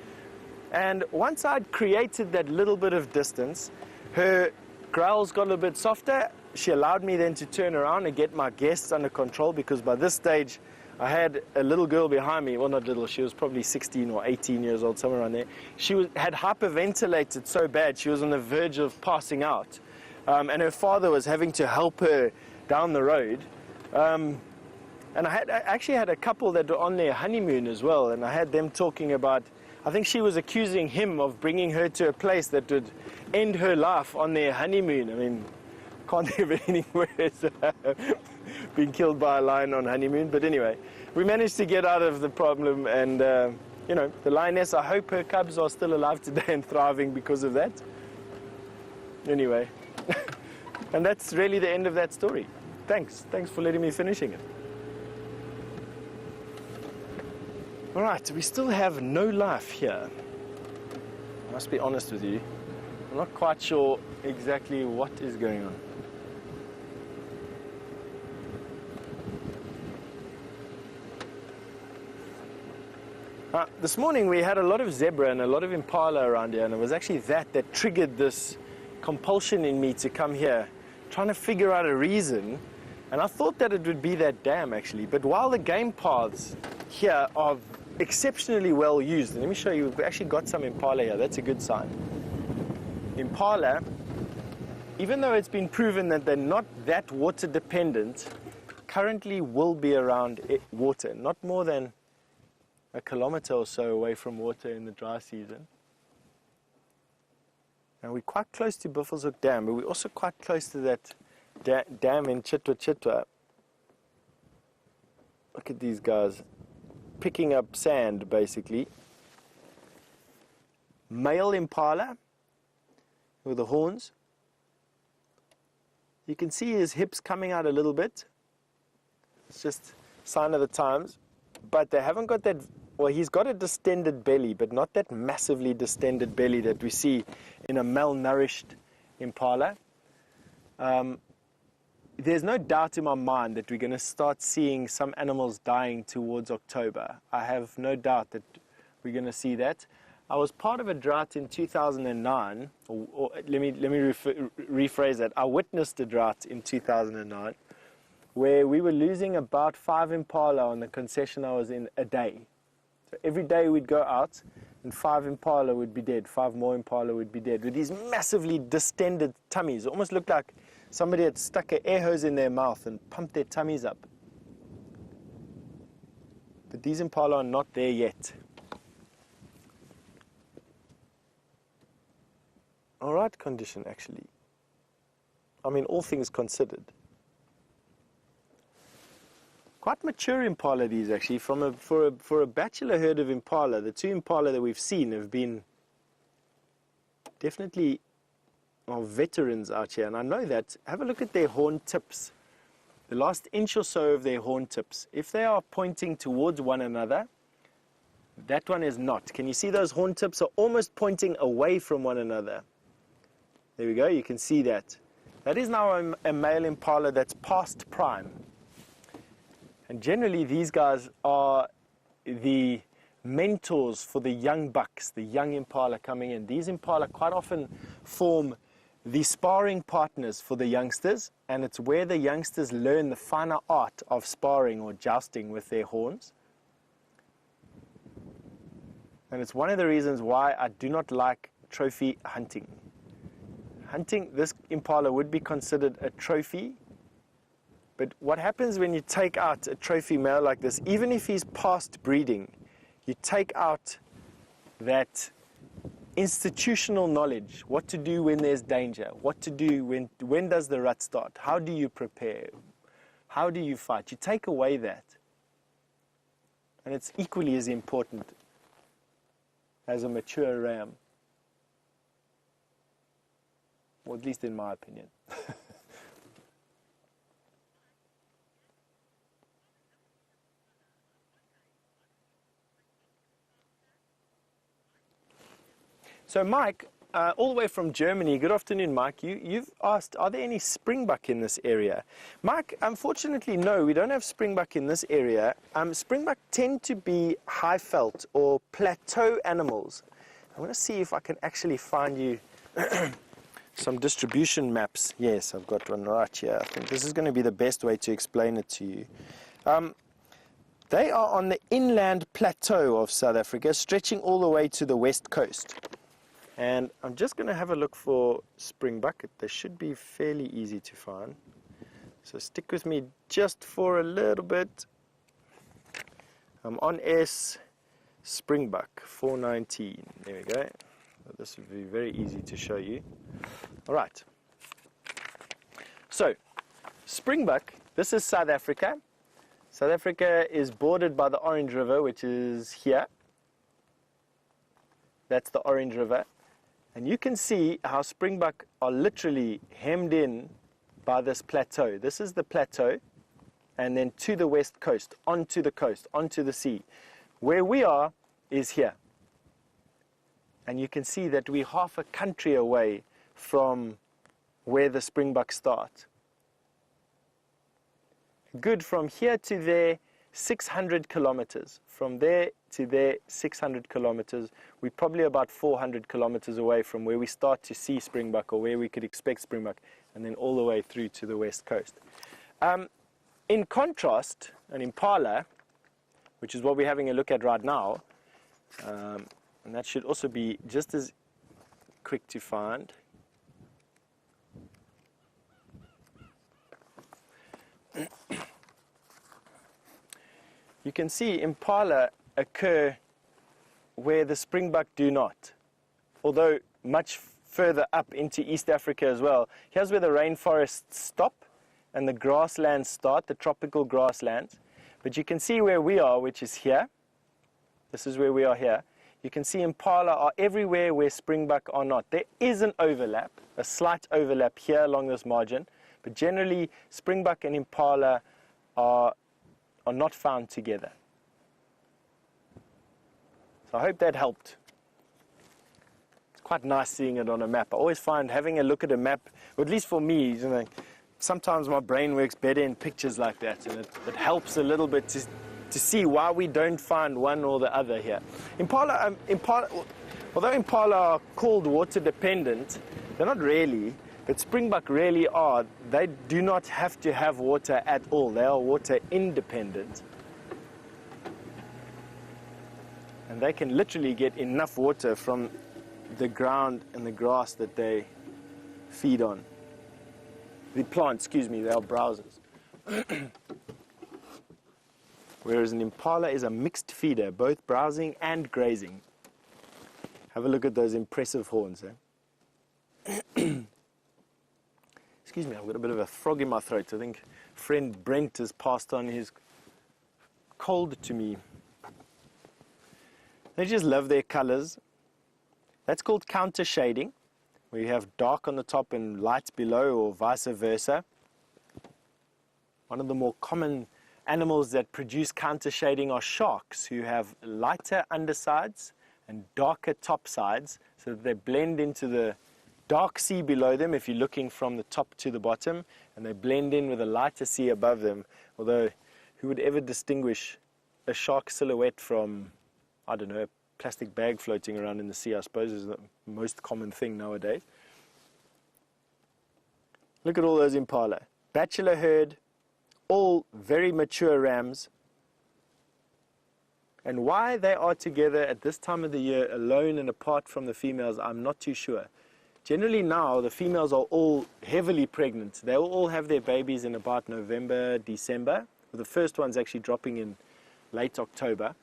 And once I'd created that little bit of distance, her growls got a little bit softer. She allowed me then to turn around and get my guests under control, because by this stage I had a little girl behind me. Well, not little, she was probably 16 or 18 years old, somewhere around there. She had hyperventilated so bad, she was on the verge of passing out. And her father was having to help her down the road. And I actually had a couple that were on their honeymoon as well, and I had them talking about, I think she was accusing him of bringing her to a place that would end her life on their honeymoon. I mean, can't think of anything worse being killed by a lion on honeymoon. But anyway, we managed to get out of the problem, and the lioness, I hope her cubs are still alive today and thriving because of that. Anyway, and that's really the end of that story. Thanks for letting me finishing it. All right, we still have no life here. I must be honest with you, I'm not quite sure exactly what is going on. This morning we had a lot of zebra and a lot of impala around here, and it was actually that triggered this compulsion in me to come here trying to figure out a reason, and I thought that it would be that dam actually, but while the game paths here are exceptionally well used, and let me show you, we've actually got some impala here, that's a good sign. Impala, even though it's been proven that they're not that water dependent, currently will be around water, not more than a kilometer or so away from water in the dry season. And we're quite close to Buffelshoek Dam, but we're also quite close to that dam in Chitwa Chitwa. Look at these guys picking up sand, basically. Male impala with the horns. You can see his hips coming out a little bit. It's just a sign of the times. But they haven't got that, well, he's got a distended belly, but not that massively distended belly that we see in a malnourished impala. There's no doubt in my mind that we're going to start seeing some animals dying towards October. I have no doubt that we're going to see that. I was part of a drought in 2009, or let me rephrase that. I witnessed a drought in 2009 where we were losing about 5 impala on the concession I was in a day. So every day we'd go out and 5 impala would be dead, 5 more impala would be dead, with these massively distended tummies. It almost looked like somebody had stuck an air hose in their mouth and pumped their tummies up. But these impala are not there yet. All right condition, actually. I mean, all things considered. Quite mature impala these, actually. For a bachelor herd of impala, the 2 impala that we've seen have been definitely veterans out here. And I know that. Have a look at their horn tips. The last inch or so of their horn tips. If they are pointing towards one another, that one is not. Can you see those horn tips are almost pointing away from one another? There we go, you can see that. That is now a male impala that's past prime. And generally these guys are the mentors for the young bucks, the young impala coming in. These impala quite often form the sparring partners for the youngsters, and it's where the youngsters learn the finer art of sparring or jousting with their horns. And it's one of the reasons why I do not like trophy hunting. Hunting, this impala would be considered a trophy, but what happens when you take out a trophy male like this, even if he's past breeding, you take out that institutional knowledge, what to do when there's danger, what to do when does the rut start, how do you prepare, how do you fight. You take away that, and it's equally as important as a mature ram, or at least in my opinion. So Mike, all the way from Germany, good afternoon Mike, you've asked, are there any springbuck in this area? Mike, unfortunately no, we don't have springbuck in this area. Springbuck tend to be high felt or plateau animals. I want to see if I can actually find you some distribution maps. Yes, I've got one right here. I think this is going to be the best way to explain it to you. They are on the inland plateau of South Africa, stretching all the way to the west coast. And I'm just going to have a look for springbuck. They should be fairly easy to find. So stick with me just for a little bit. I'm on S springbuck 419. There we go. This would be very easy to show you. All right. So springbuck, this is South Africa. South Africa is bordered by the Orange River, which is here. That's the Orange River. And you can see how springbuck are literally hemmed in by this plateau. This is the plateau, and then to the west coast, onto the coast, onto the sea. Where we are is here. And you can see that we're half a country away from where the springbuck start. Good, from here to there, 600 kilometers. From there to there, 600 kilometers. We're probably about 400 kilometers away from where we start to see springbuck, or where we could expect springbuck. and then all the way through to the west coast. In contrast, an impala, which is what we're having a look at right now, and that should also be just as quick to find. You can see impala occur where the springbuck do not, although much further up into East Africa as well. Here's where the rainforests stop and the grasslands start, the tropical grasslands. But you can see where we are, which is here. This is where we are here. You can see impala are everywhere where springbuck are not. There is an overlap, a slight overlap here along this margin, but generally springbuck and impala are not found together. So I hope that helped. It's quite nice seeing it on a map. I always find having a look at a map, or at least for me, you know, sometimes my brain works better in pictures like that, and it helps a little bit to see why we don't find one or the other here. Impala, although impala are called water dependent, they're not really. But springbuck really are. They do not have to have water at all. They are water independent. And they can literally get enough water from the ground and the grass that they feed on. The plants, excuse me, they are browsers. Whereas an impala is a mixed feeder, both browsing and grazing. Have a look at those impressive horns, eh? Excuse me, I've got a bit of a frog in my throat. I think friend Brent has passed on his cold to me. They just love their colors. That's called counter shading, where you have dark on the top and light below, or vice versa. One of the more common animals that produce counter shading are sharks, who have lighter undersides and darker top sides, so that they blend into the dark sea below them if you're looking from the top to the bottom, and they blend in with a lighter sea above them. Although, who would ever distinguish a shark silhouette from, I don't know, a plastic bag floating around in the sea, I suppose, is the most common thing nowadays. Look at all those impala. Bachelor herd, all very mature rams. And why they are together at this time of the year, alone and apart from the females, I'm not too sure. Generally now, the females are all heavily pregnant. They will all have their babies in about November, December, with the first ones actually dropping in late October.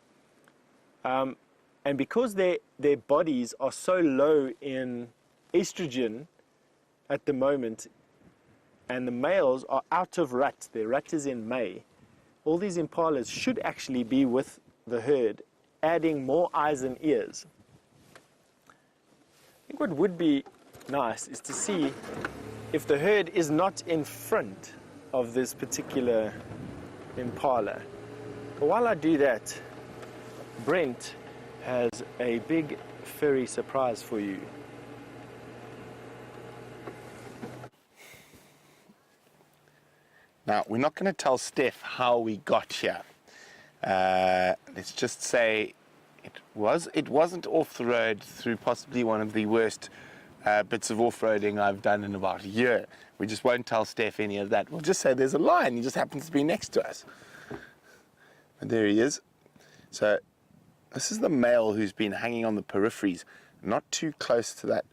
And because their bodies are so low in estrogen at the moment, and the males are out of rut, their rut is in May, all these impalas should actually be with the herd, adding more eyes and ears. I think what would be nice is to see if the herd is not in front of this particular impala. But while I do that, Brent has a big furry surprise for you. Now, we're not going to tell Steph how we got here. Let's just say it wasn't off the road through possibly one of the worst bits of off-roading I've done in about a year. We just won't tell Steph any of that. We'll just say there's a lion. He just happens to be next to us. And there he is. So this is the male who's been hanging on the peripheries, not too close to that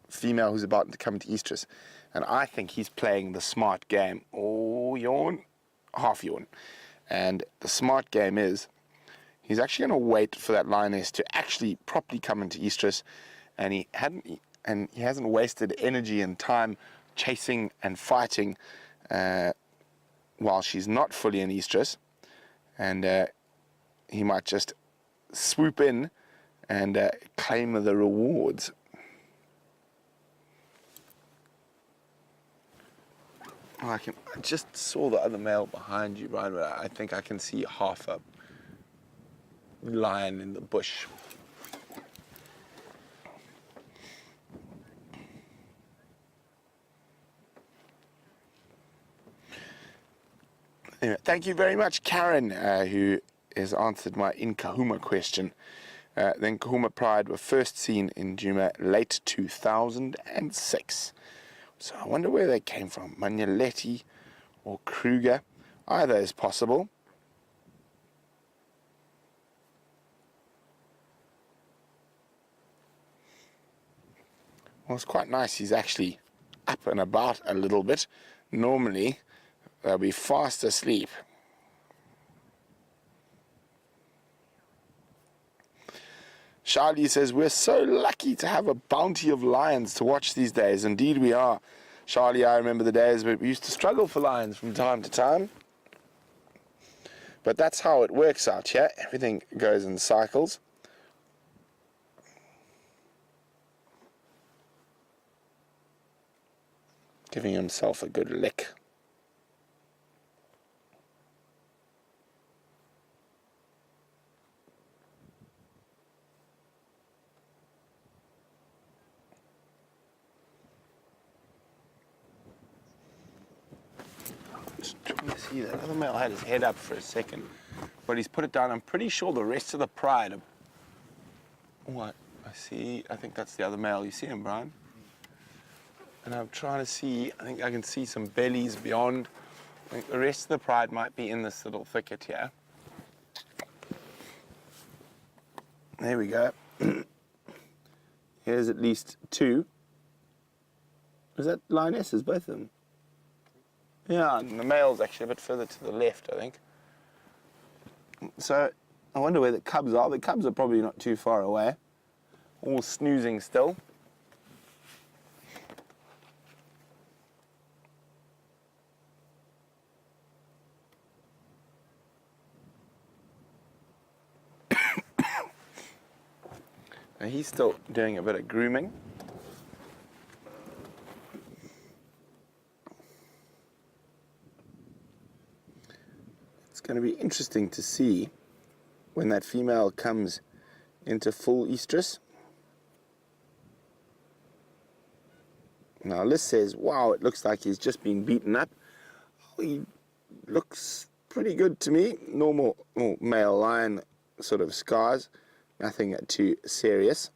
female who's about to come to estrus. And I think he's playing the smart game. Oh, yawn. Half yawn. And the smart game is he's actually going to wait for that lioness to actually properly come into estrus, and he hasn't wasted energy and time chasing and fighting while she's not fully in estrus. And he might just swoop in and claim the rewards. I just saw the other male behind you, Brian, but I think I can see half a lion in the bush. Anyway, thank you very much, Karen, who has answered my Nkahuma question. The Nkahuma Pride were first seen in Djuma late 2006. So I wonder where they came from. Magnoletti or Kruger. Either is possible. Well, it's quite nice he's actually up and about a little bit. Normally, they'll be fast asleep. Charlie says, we're so lucky to have a bounty of lions to watch these days. Indeed we are. Charlie, I remember the days where we used to struggle for lions from time to time. But that's how it works out here. Everything goes in cycles. Giving himself a good lick. Just trying to see that other male had his head up for a second, but he's put it down. I'm pretty sure the rest of the pride. What? I see. I think that's the other male. You see him, Brian? And I'm trying to see. I think I can see some bellies beyond. I think the rest of the pride might be in this little thicket here. There we go. Here's at least two. Is that lionesses, both of them? Yeah, and the male's actually a bit further to the left, I think. So, I wonder where the cubs are. The cubs are probably not too far away. All snoozing still. Now he's still doing a bit of grooming. It's going to be interesting to see when that female comes into full estrus. Now Liz says, wow, it looks like he's just been beaten up. Oh, he looks pretty good to me. Normal male lion sort of scars. Nothing too serious.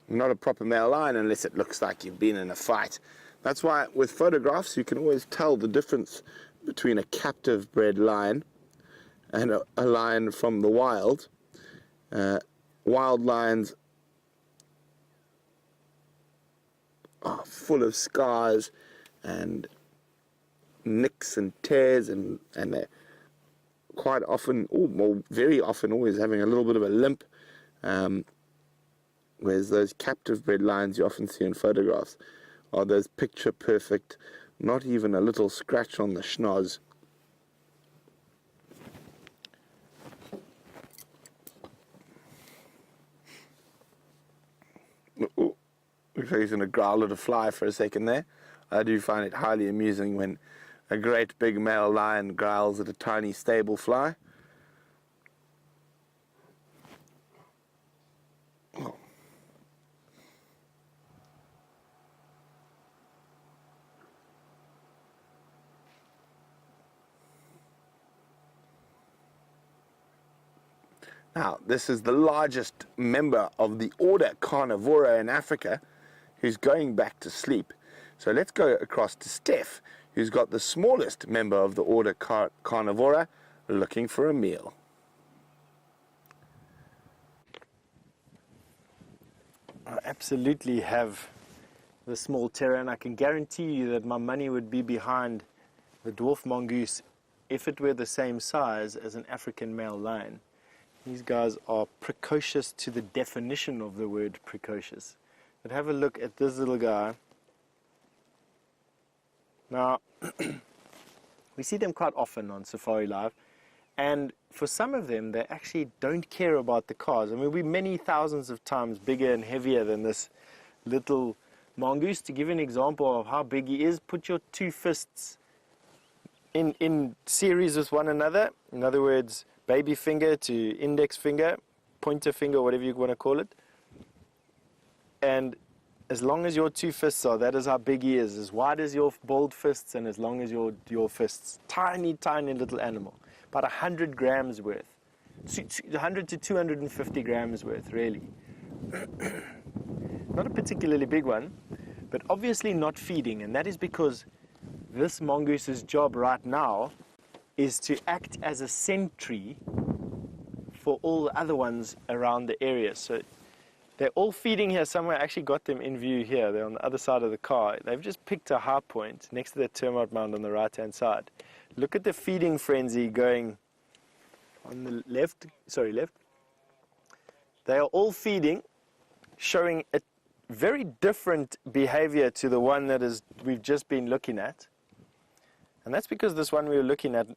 Not a proper male lion unless it looks like you've been in a fight. That's why with photographs you can always tell the difference between a captive bred lion and a lion from the wild. Wild lions are full of scars and nicks and tears, and they're quite often, well, very often, always having a little bit of a limp. Whereas those captive bred lions you often see in photographs are those picture perfect, not even a little scratch on the schnoz. Ooh, looks like he's going to growl at a fly for a second there. I do find it highly amusing when a great big male lion growls at a tiny stable fly. Oh. Now, this is the largest member of the order Carnivora in Africa who's going back to sleep. So let's go across to Steph, who's got the smallest member of the order Carnivora, looking for a meal. I absolutely have the small terror, and I can guarantee you that my money would be behind the dwarf mongoose if it were the same size as an African male lion. These guys are precocious to the definition of the word precocious. But have a look at this little guy. Now, we see them quite often on Safari Live, and for some of them, they actually don't care about the cars. I mean, we're many thousands of times bigger and heavier than this little mongoose. To give you an example of how big he is, put your two fists in series with one another. In other words, baby finger to index finger, pointer finger, whatever you want to call it. And as long as your two fists are, that is how big he is. As wide as your balled fists and as long as your fists. Tiny, tiny little animal. About 100 grams worth. 100 to 250 grams worth, really. Not a particularly big one, but obviously not feeding, and that is because this mongoose's job right now is to act as a sentry for all the other ones around the area. So they're all feeding here somewhere. I actually got them in view here. They're on the other side of the car. They've just picked a high point next to that termite mound on the right-hand side. Look at the feeding frenzy going on the left. They are all feeding, showing a very different behavior to the one that we've just been looking at. And that's because this one we were looking at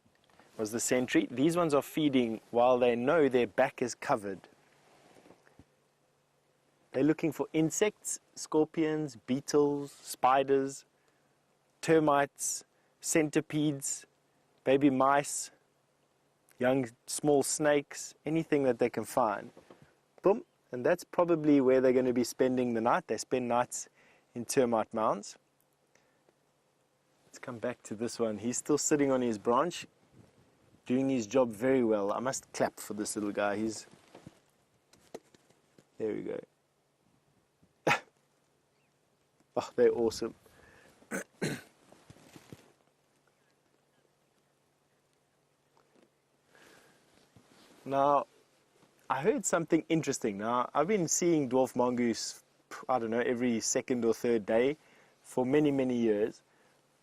was the sentry. These ones are feeding while they know their back is covered. They're looking for insects, scorpions, beetles, spiders, termites, centipedes, baby mice, young small snakes, anything that they can find. Boom. And that's probably where they're going to be spending the night. They spend nights in termite mounds. Let's come back to this one. He's still sitting on his branch, doing his job very well. I must clap for this little guy. There we go. Oh, they're awesome. Now, I heard something interesting. Now, I've been seeing dwarf mongoose, I don't know, every second or third day for many, many years.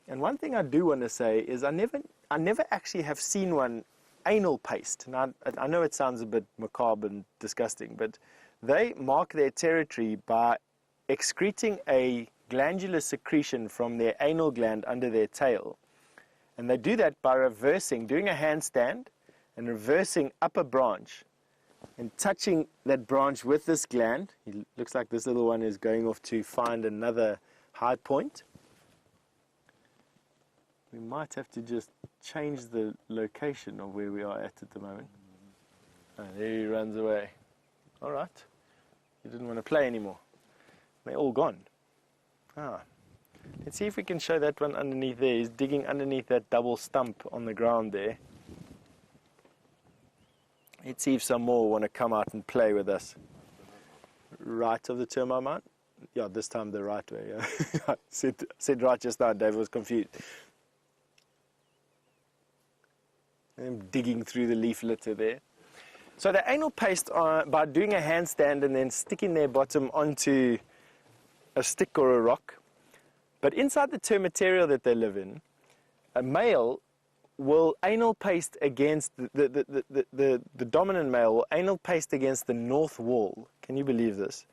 And one thing I do want to say is I never actually have seen one anal paste. Now, I know it sounds a bit macabre and disgusting, but they mark their territory by excreting a glandular secretion from their anal gland under their tail. And they do that by reversing, doing a handstand and reversing up a branch and touching that branch with this gland. It looks like this little one is going off to find another high point. We might have to just change the location of where we are at the moment. Oh, there he runs away. All right. He didn't want to play anymore. They're all gone. Let's see if we can show that one underneath there. He's digging underneath that double stump on the ground there. Let's see if some more want to come out and play with us. Right of the termite mound? Yeah, this time the right way. Yeah. I said right just now, Dave was confused. I'm digging through the leaf litter there. So the anal paste, by doing a handstand and then sticking their bottom onto a stick or a rock. But inside the termitarium that they live in, a male will anal paste against, the dominant male will anal paste against the north wall. Can you believe this?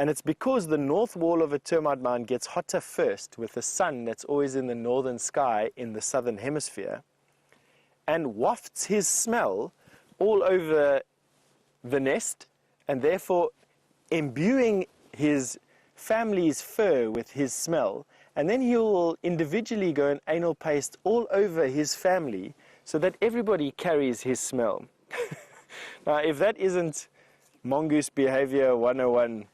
And it's because the north wall of a termite mound gets hotter first with the sun that's always in the northern sky in the southern hemisphere and wafts his smell all over the nest and therefore imbuing his family's fur with his smell, and then he will individually go and anal paste all over his family so that everybody carries his smell. Now, if that isn't mongoose behavior 101,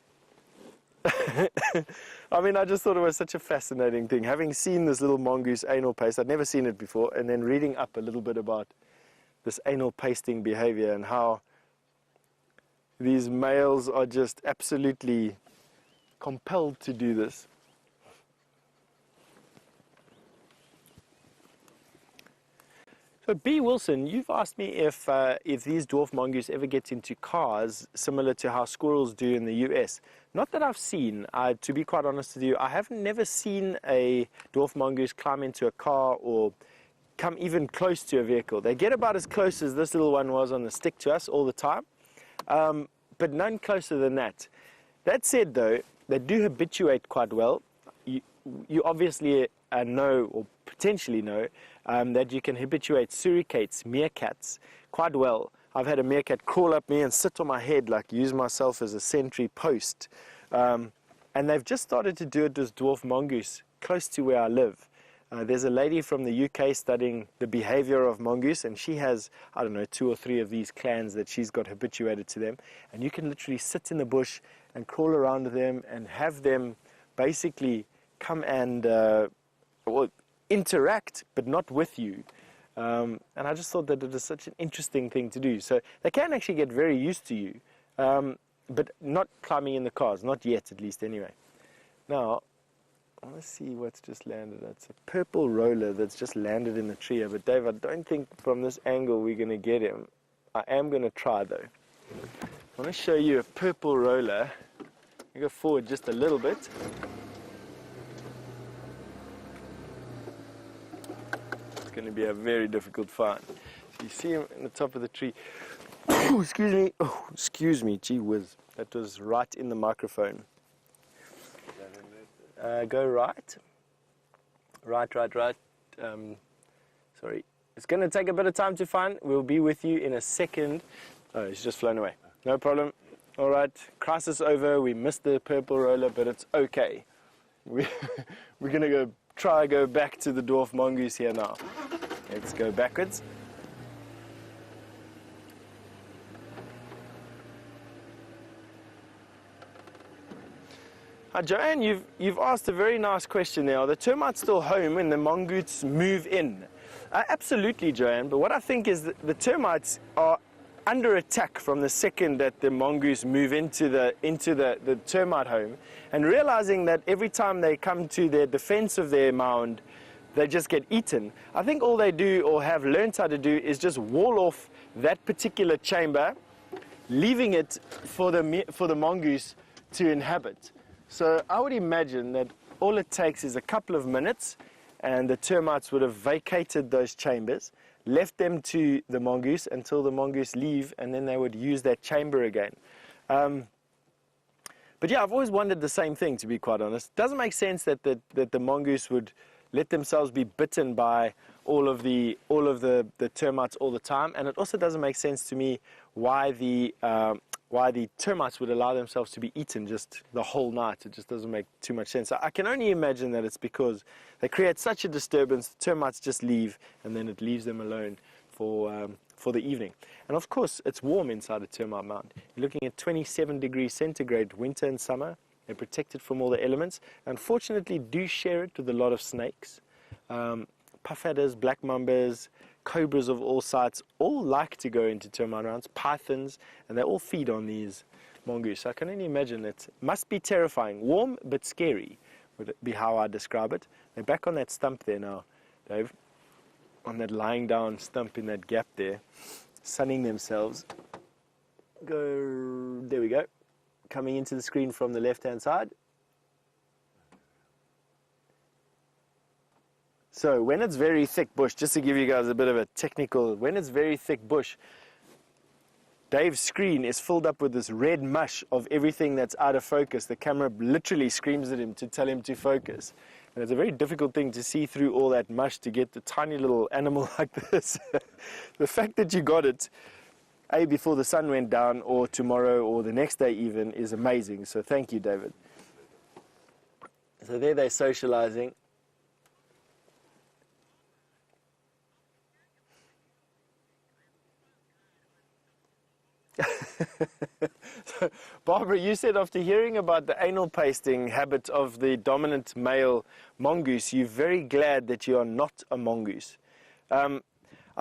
I mean, I just thought it was such a fascinating thing. Having seen this little mongoose anal paste, I'd never seen it before, and then reading up a little bit about this anal pasting behavior and how these males are just absolutely compelled to do this. So B. Wilson, you've asked me if these dwarf mongoose ever get into cars similar to how squirrels do in the US. Not that I've seen. To be quite honest with you, I have never seen a dwarf mongoose climb into a car or come even close to a vehicle. They get about as close as this little one was on the stick to us all the time, but none closer than that. That said, though, they do habituate quite well. You obviously know, or potentially know, that you can habituate suricates, meerkats, quite well. I've had a meerkat crawl up me and sit on my head, like use myself as a sentry post. And they've just started to do it with dwarf mongoose, close to where I live. There's a lady from the UK studying the behavior of mongoose, and she has, I don't know, 2 or 3 of these clans that she's got habituated to them. And you can literally sit in the bush and crawl around them and have them basically come and interact, but not with you. And I just thought that it was such an interesting thing to do. So they can actually get very used to you, but not climbing in the cars, not yet at least anyway. Now, let's see what's just landed. It's a purple roller that's just landed in the tree here. But Dave, I don't think from this angle we're going to get him. I am going to try though. I want to show you a purple roller. I go forward just a little bit. It's going to be a very difficult find. So you see him in the top of the tree. Oh, excuse me. Oh, excuse me. Gee whiz. That was right in the microphone. Go right. Right. Sorry. It's going to take a bit of time to find. We'll be with you in a second. Oh, it's just flown away. No problem. All right. Crisis over. We missed the purple roller, but it's okay. We're going to go back to the dwarf mongoose here now. Let's go backwards. Hi, Joanne, you've asked a very nice question there. Are the termites still home when the mongoose move in? Absolutely, Joanne, but what I think is that the termites are under attack from the second that the mongoose move into the termite home, and realizing that every time they come to their defense of their mound, they just get eaten. I think all they do, or have learned how to do, is just wall off that particular chamber, leaving it for the mongoose to inhabit. So I would imagine that all it takes is a couple of minutes and the termites would have vacated those chambers, left them to the mongoose until the mongoose leave, and then they would use that chamber again. But yeah, I've always wondered the same thing, to be quite honest. It doesn't make sense that the mongoose would let themselves be bitten by all of the termites all the time, and it also doesn't make sense to me why the termites would allow themselves to be eaten just the whole night. It just doesn't make too much sense. I can only imagine that it's because they create such a disturbance, the termites just leave, and then it leaves them alone for the evening. And of course, it's warm inside a termite mound. You're looking at 27 degrees centigrade winter and summer. They're protected from all the elements. Unfortunately, do share it with a lot of snakes. Puff adders, black mambas, cobras of all sorts, all like to go into termite mounds, pythons, and they all feed on these mongoose. So I can only imagine it must be terrifying. Warm but scary would be how I describe it. They're back on that stump there now, Dave, on that lying down stump in that gap there, sunning themselves. There we go. Coming into the screen from the left-hand side. So when it's very thick bush, just to give you guys a bit of a technical, when it's very thick bush, Dave's screen is filled up with this red mush of everything that's out of focus. The camera literally screams at him to tell him to focus. And it's a very difficult thing to see through all that mush to get the tiny little animal like this. The fact that you got it, before the sun went down, or tomorrow, or the next day even, is amazing. So thank you, David. So there they're socializing. So, Barbara, you said after hearing about the anal pasting habit of the dominant male mongoose, you're very glad that you are not a mongoose. I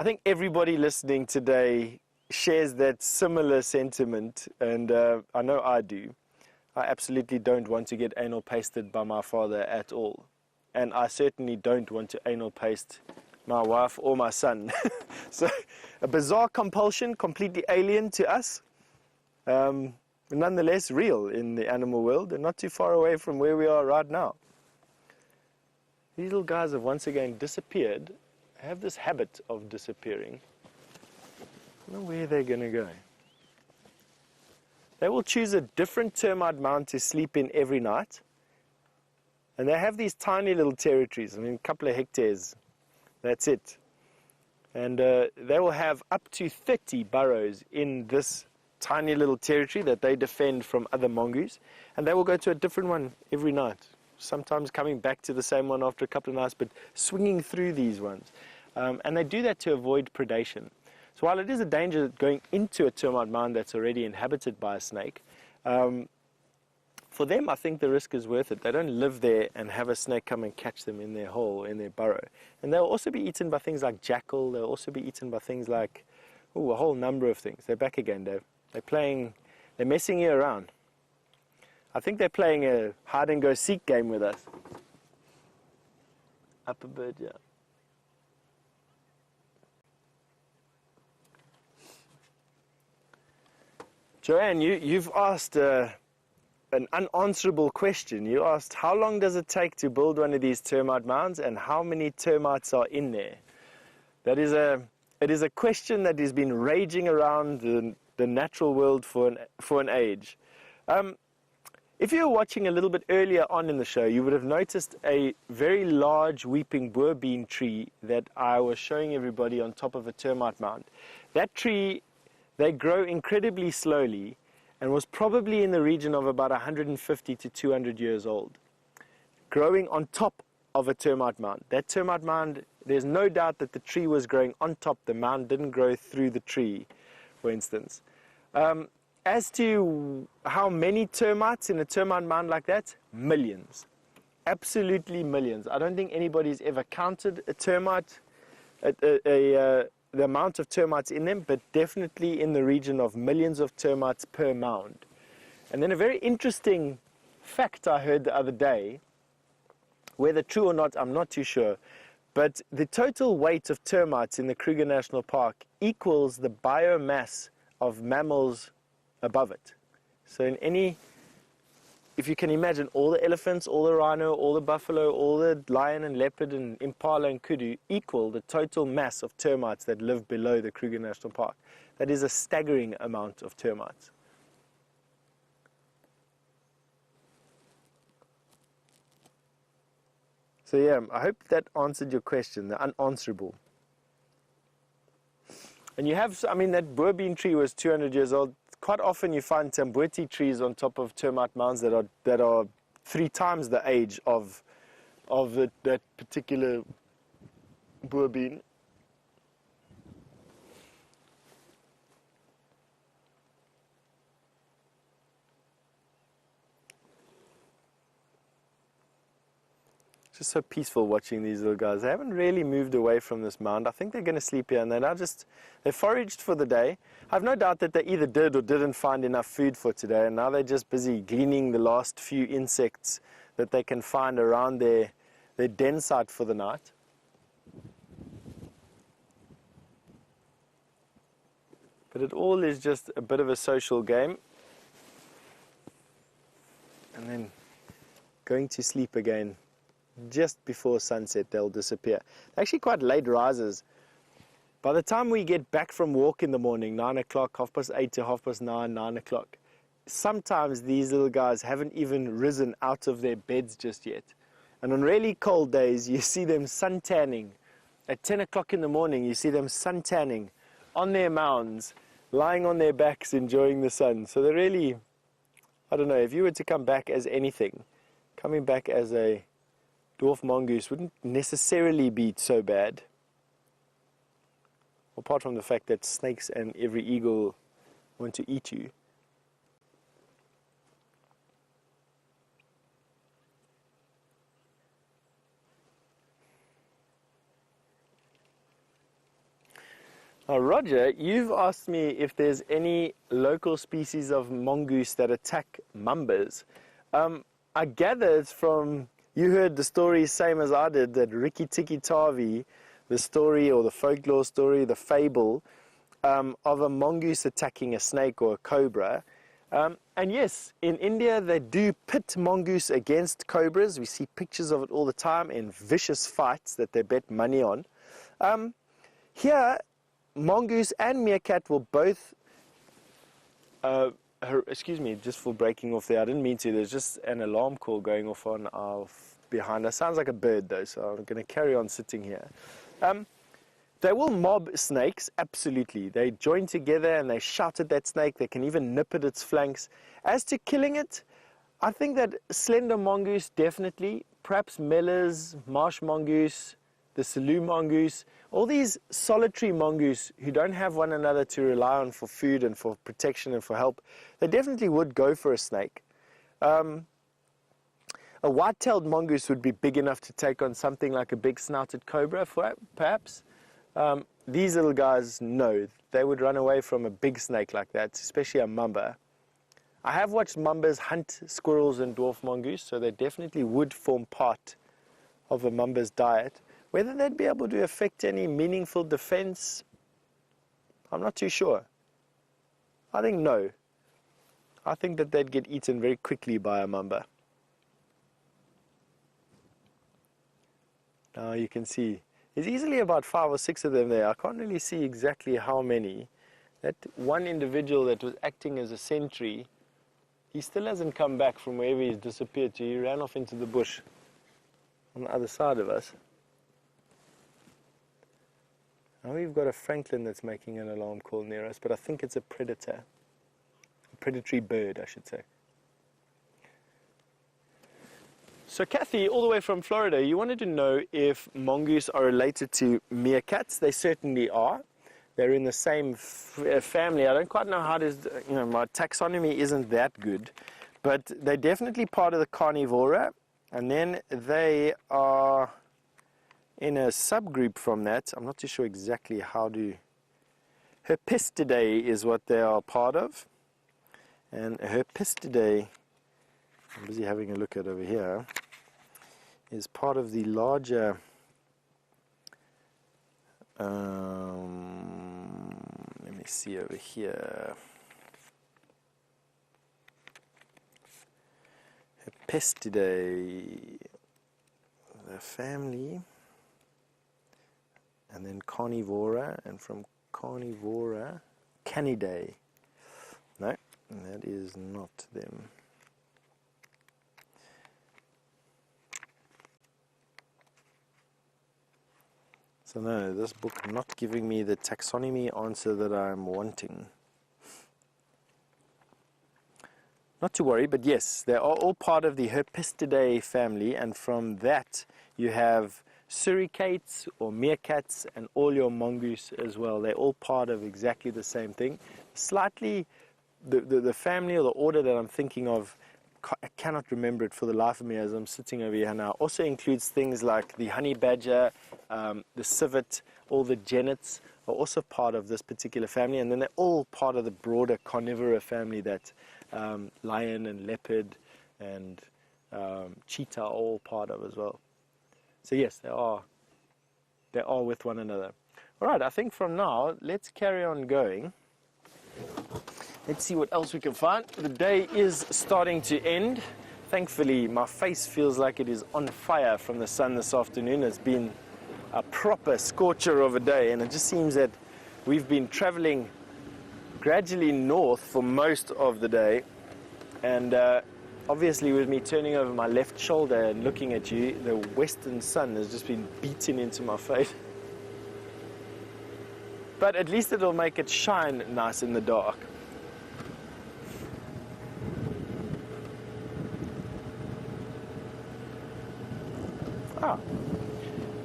think everybody listening today shares that similar sentiment, and I know I do. I absolutely don't want to get anal pasted by my father at all. And I certainly don't want to anal paste my wife or my son. So a bizarre compulsion, completely alien to us, nonetheless real in the animal world and not too far away from where we are right now. These little guys have once again disappeared, have this habit of disappearing. I don't know where they're going to go. They will choose a different termite mound to sleep in every night. And they have these tiny little territories, I mean, a couple of hectares. That's it. And they will have up to 30 burrows in this tiny little territory that they defend from other mongoose. And they will go to a different one every night. Sometimes coming back to the same one after a couple of nights, but swinging through these ones. And they do that to avoid predation. So while it is a danger going into a termite mound that's already inhabited by a snake, for them, I think the risk is worth it. They don't live there and have a snake come and catch them in their hole, in their burrow. And they'll also be eaten by things like jackal. They'll also be eaten by things like, a whole number of things. They're back again, Dave. They're messing you around. I think they're playing a hide-and-go-seek game with us. Up a bit, yeah. Joanne, you've asked an unanswerable question. You asked, how long does it take to build one of these termite mounds, and how many termites are in there? It is a question that has been raging around the natural world for an age. If you were watching a little bit earlier on in the show, you would have noticed a very large weeping boerbean tree that I was showing everybody on top of a termite mound. That tree, they grow incredibly slowly and was probably in the region of about 150 to 200 years old, growing on top of a termite mound. That termite mound, there's no doubt that the tree was growing on top. The mound didn't grow through the tree, for instance. As to how many termites in a termite mound like that, millions. Absolutely millions. I don't think anybody's ever counted a termite, the amount of termites in them, but definitely in the region of millions of termites per mound. And then a very interesting fact I heard the other day, whether true or not, I'm not too sure, but the total weight of termites in the Kruger National Park equals the biomass of mammals above it. So if you can imagine, all the elephants, all the rhino, all the buffalo, all the lion and leopard and impala and kudu equal the total mass of termites that live below the Kruger National Park. That is a staggering amount of termites. So yeah, I hope that answered your question, the unanswerable. And you have, that boerbean tree was 200 years old. Quite often you find tamboti trees on top of termite mounds that are 3 times the age of that particular boerbean. Just so peaceful watching these little guys. They haven't really moved away from this mound. I think they're going to sleep here, and they foraged for the day. I have no doubt that they either did or didn't find enough food for today, and now they're just busy gleaning the last few insects that they can find around their den site for the night. But it all is just a bit of a social game. And then going to sleep again. Just before sunset, they'll disappear. They're actually quite late risers. By the time we get back from walk in the morning, 9 o'clock, 8:30 to 9:30, 9 o'clock, sometimes these little guys haven't even risen out of their beds just yet. And on really cold days, you see them suntanning. At 10 o'clock in the morning, you see them suntanning on their mounds, lying on their backs, enjoying the sun. So they're really, I don't know, if you were to come back as anything, coming back as a dwarf mongoose wouldn't necessarily be so bad. Apart from the fact that snakes and every eagle want to eat you. Now, Roger, you've asked me if there's any local species of mongoose that attack mambas. I gathered from, you heard the story same as I did, that Riki Tiki Tavi, the story or the folklore story, the fable of a mongoose attacking a snake or a cobra. And yes, in India they do pit mongoose against cobras. We see pictures of it all the time in vicious fights that they bet money on. Here, mongoose and meerkat will both, excuse me, just for breaking off there, I didn't mean to, there's just an alarm call going off on behind us. Sounds like a bird though, so I'm going to carry on sitting here. They will mob snakes, absolutely. They join together and they shout at that snake. They can even nip at its flanks. As to killing it, I think that slender mongoose, definitely. Perhaps mellors, marsh mongoose, the Selous mongoose, all these solitary mongoose who don't have one another to rely on for food and for protection and for help, they definitely would go for a snake. A white-tailed mongoose would be big enough to take on something like a big snouted cobra, perhaps. These little guys, no, they would run away from a big snake like that, especially a mamba. I have watched mambas hunt squirrels and dwarf mongoose, so they definitely would form part of a mamba's diet. Whether they'd be able to affect any meaningful defense, I'm not too sure. I think no. I think that they'd get eaten very quickly by a mamba. Now you can see, there's easily about 5 or 6 of them there. I can't really see exactly how many. That one individual that was acting as a sentry, he still hasn't come back from wherever he's disappeared to. He ran off into the bush on the other side of us. Now we've got a francolin that's making an alarm call near us, but I think it's a predator. A predatory bird, I should say. So Kathy, all the way from Florida, you wanted to know if mongoose are related to meerkats. They certainly are. They're in the same family. I don't quite know how it is, my taxonomy isn't that good, but they're definitely part of the carnivora, and then they are in a subgroup from that. I'm not too sure exactly how to... Herpistidae is what they are part of, and Herpistidae, I'm busy having a look at over here, is part of the larger let me see over here. Herpistidae, the family, and then carnivora, and from carnivora, Canidae. No, that is not them. So no, this book not giving me the taxonomy answer that I'm wanting. Not to worry, but yes, they are all part of the Herpistidae family, and from that you have suricates or meerkats and all your mongoose as well. They're all part of exactly the same thing. Slightly, the family or the order that I'm thinking of, I cannot remember it for the life of me as I'm sitting over here now. Also includes things like the honey badger, the civet, all the genets are also part of this particular family, and then they're all part of the broader carnivora family that lion and leopard and cheetah are all part of as well. So yes, they are with one another. All right, I think from now, let's carry on going. Let's see what else we can find. The day is starting to end. Thankfully, my face feels like it is on fire from the sun this afternoon. It's been a proper scorcher of a day, and it just seems that we've been traveling gradually north for most of the day. And obviously, with me turning over my left shoulder and looking at you, the western sun has just been beating into my face. But at least it'll make it shine nice in the dark.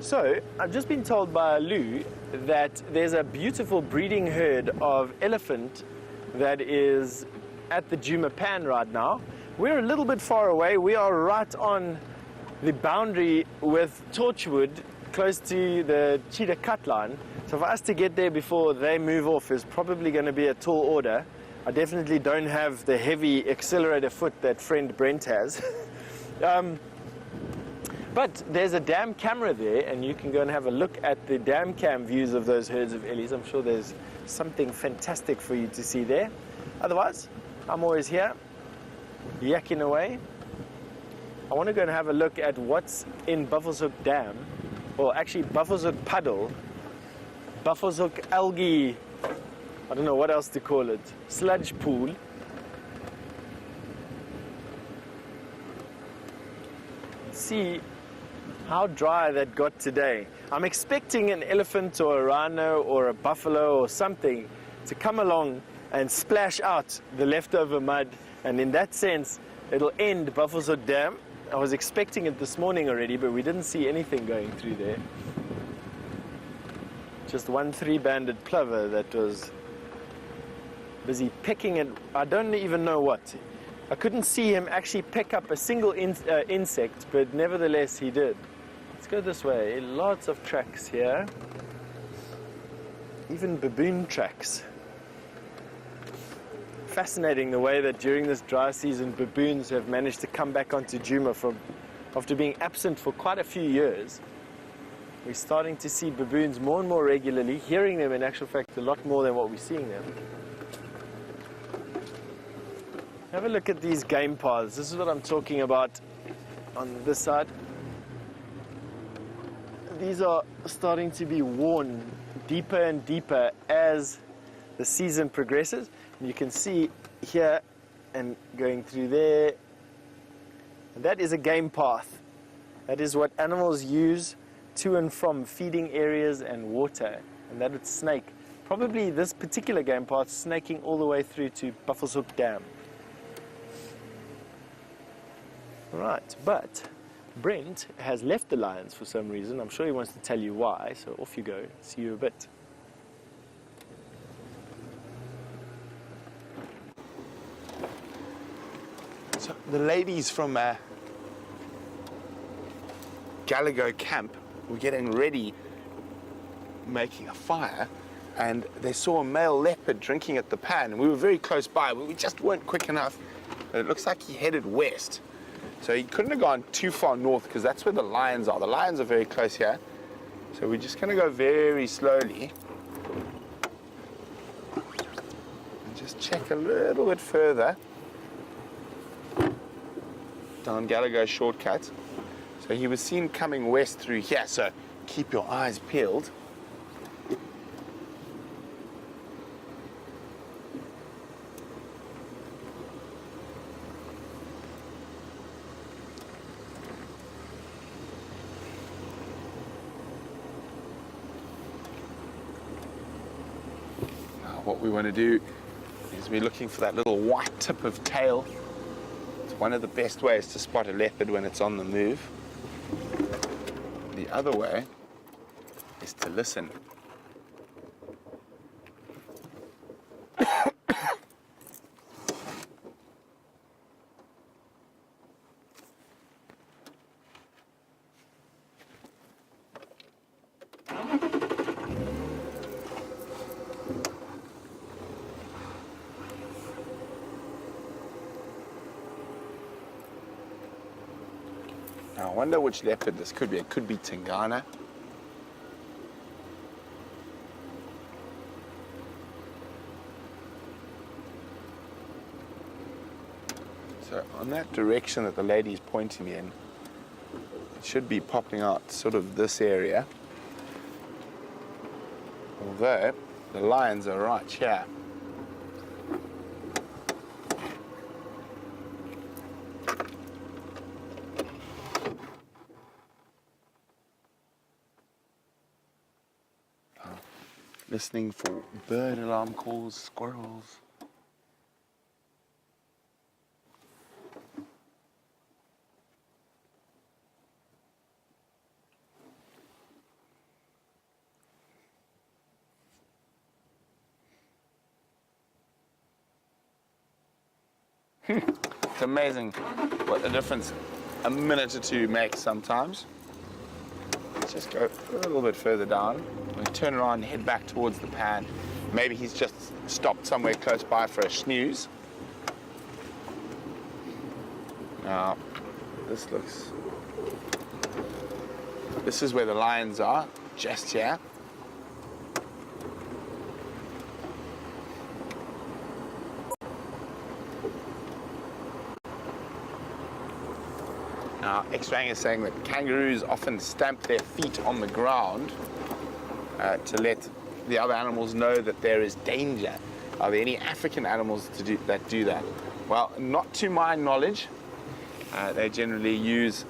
So, I've just been told by Lou that there's a beautiful breeding herd of elephant that is at the Jumapan right now. We're a little bit far away. We are right on the boundary with Torchwood, close to the cheetah cut line. So for us to get there before they move off is probably going to be a tall order. I definitely don't have the heavy accelerator foot that friend Brent has. But there's a dam camera there, and you can go and have a look at the dam cam views of those herds of ellies. I'm sure there's something fantastic for you to see there. Otherwise, I'm always here, yakking away. I want to go and have a look at what's in Buffelshoek Dam, or actually Buffelshoek Puddle, Buffelshoek Algae, I don't know what else to call it, sludge pool. See how dry that got today. I'm expecting an elephant or a rhino or a buffalo or something to come along and splash out the leftover mud, and in that sense it'll end Buffelshoek Dam. I was expecting it this morning already, but we didn't see anything going through there. Just one 3-banded plover that was busy pecking at, I don't even know what. I couldn't see him actually pick up a single insect, but nevertheless he did. Let's go this way. Lots of tracks here. Even baboon tracks. Fascinating the way that during this dry season baboons have managed to come back onto Djuma after being absent for quite a few years. We're starting to see baboons more and more regularly, hearing them in actual fact a lot more than what we're seeing them. Have a look at these game paths. This is what I'm talking about on this side. These are starting to be worn deeper and deeper as the season progresses. And you can see here and going through there. And that is a game path. That is what animals use to and from feeding areas and water. And that would snake. Probably this particular game path snaking all the way through to Buffelshoek Dam. Right, but Brent has left the lions for some reason. I'm sure he wants to tell you why, so off you go. See you a bit. So the ladies from Gallagher camp were getting ready, making a fire, and they saw a male leopard drinking at the pan. And we were very close by, but we just weren't quick enough. But it looks like he headed west. So he couldn't have gone too far north because that's where the lions are. The lions are very close here. So we're just going to go very slowly and just check a little bit further down Gallagher shortcut. So he was seen coming west through here, so keep your eyes peeled. What we want to do is we're looking for that little white tip of tail. It's one of the best ways to spot a leopard when it's on the move. The other way is to listen. Now, I wonder which leopard this could be. It could be Tingana. So on that direction that the lady is pointing me in, it should be popping out sort of this area. Although the lions are right here. Listening for bird alarm calls, squirrels. It's amazing what a difference a minute or two makes sometimes. Let's just go a little bit further down. We'll turn around and head back towards the pan. Maybe he's just stopped somewhere close by for a snooze. Now, this is where the lions are, just here. Now, X-Rang is saying that kangaroos often stamp their feet on the ground to let the other animals know that there is danger. Are there any African animals that do that? Well, not to my knowledge. They generally use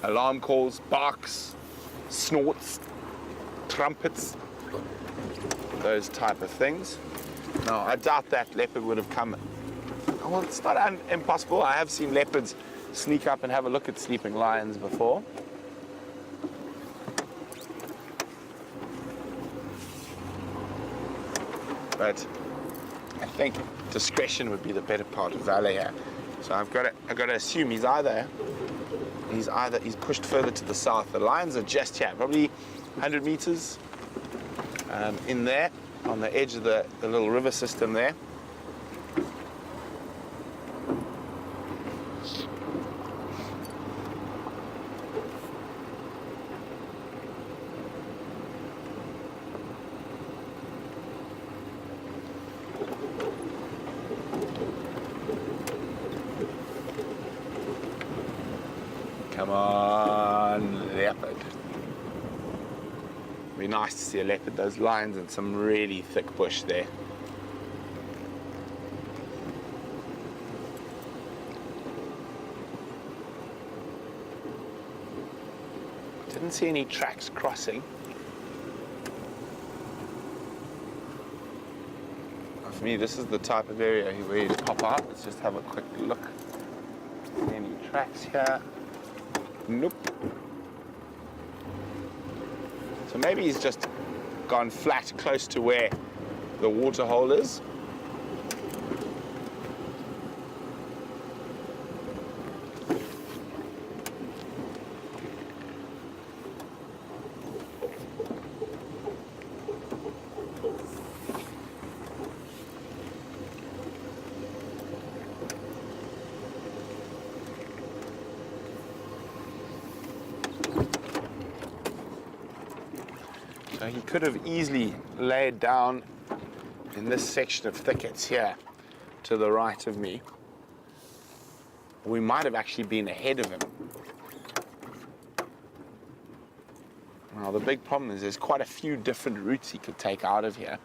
alarm calls, barks, snorts, trumpets, those type of things. Now, I doubt that leopard would have come. Well, it's not impossible. I have seen leopards sneak up and have a look at sleeping lions before. But I think discretion would be the better part of valor here. So I've got to assume he's pushed further to the south. The lions are just here, probably 100 meters in there, on the edge of the little river system there. Come on, leopard. Be nice to see a leopard. Those lions in some really thick bush there. Didn't see any tracks crossing. For me, this is the type of area where you pop out. Let's just have a quick look. Any tracks here? Nope. So maybe he's just gone flat close to where the water hole is. So he could have easily laid down in this section of thickets here to the right of me. We might have actually been ahead of him. Well, the big problem is there's quite a few different routes he could take out of here.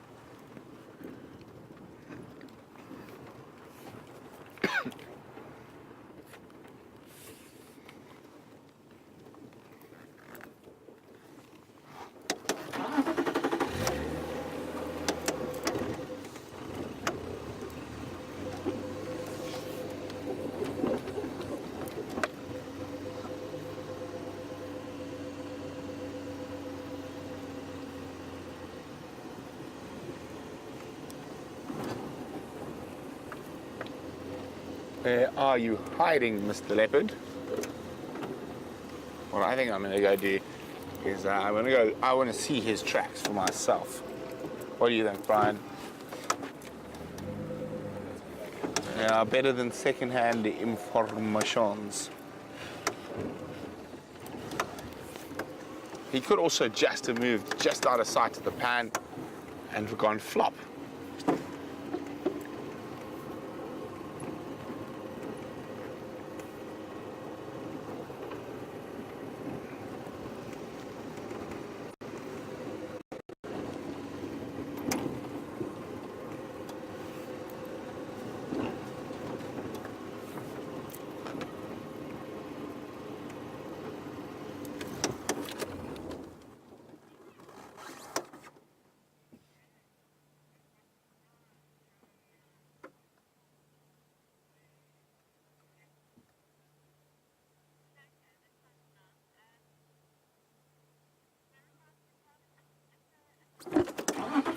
Where are you hiding, Mr. Leopard? What I think I'm going to go do is I want to see his tracks for myself. What do you think, Brian? Yeah, better than second-hand informations. He could also just have moved just out of sight of the pan and gone flop.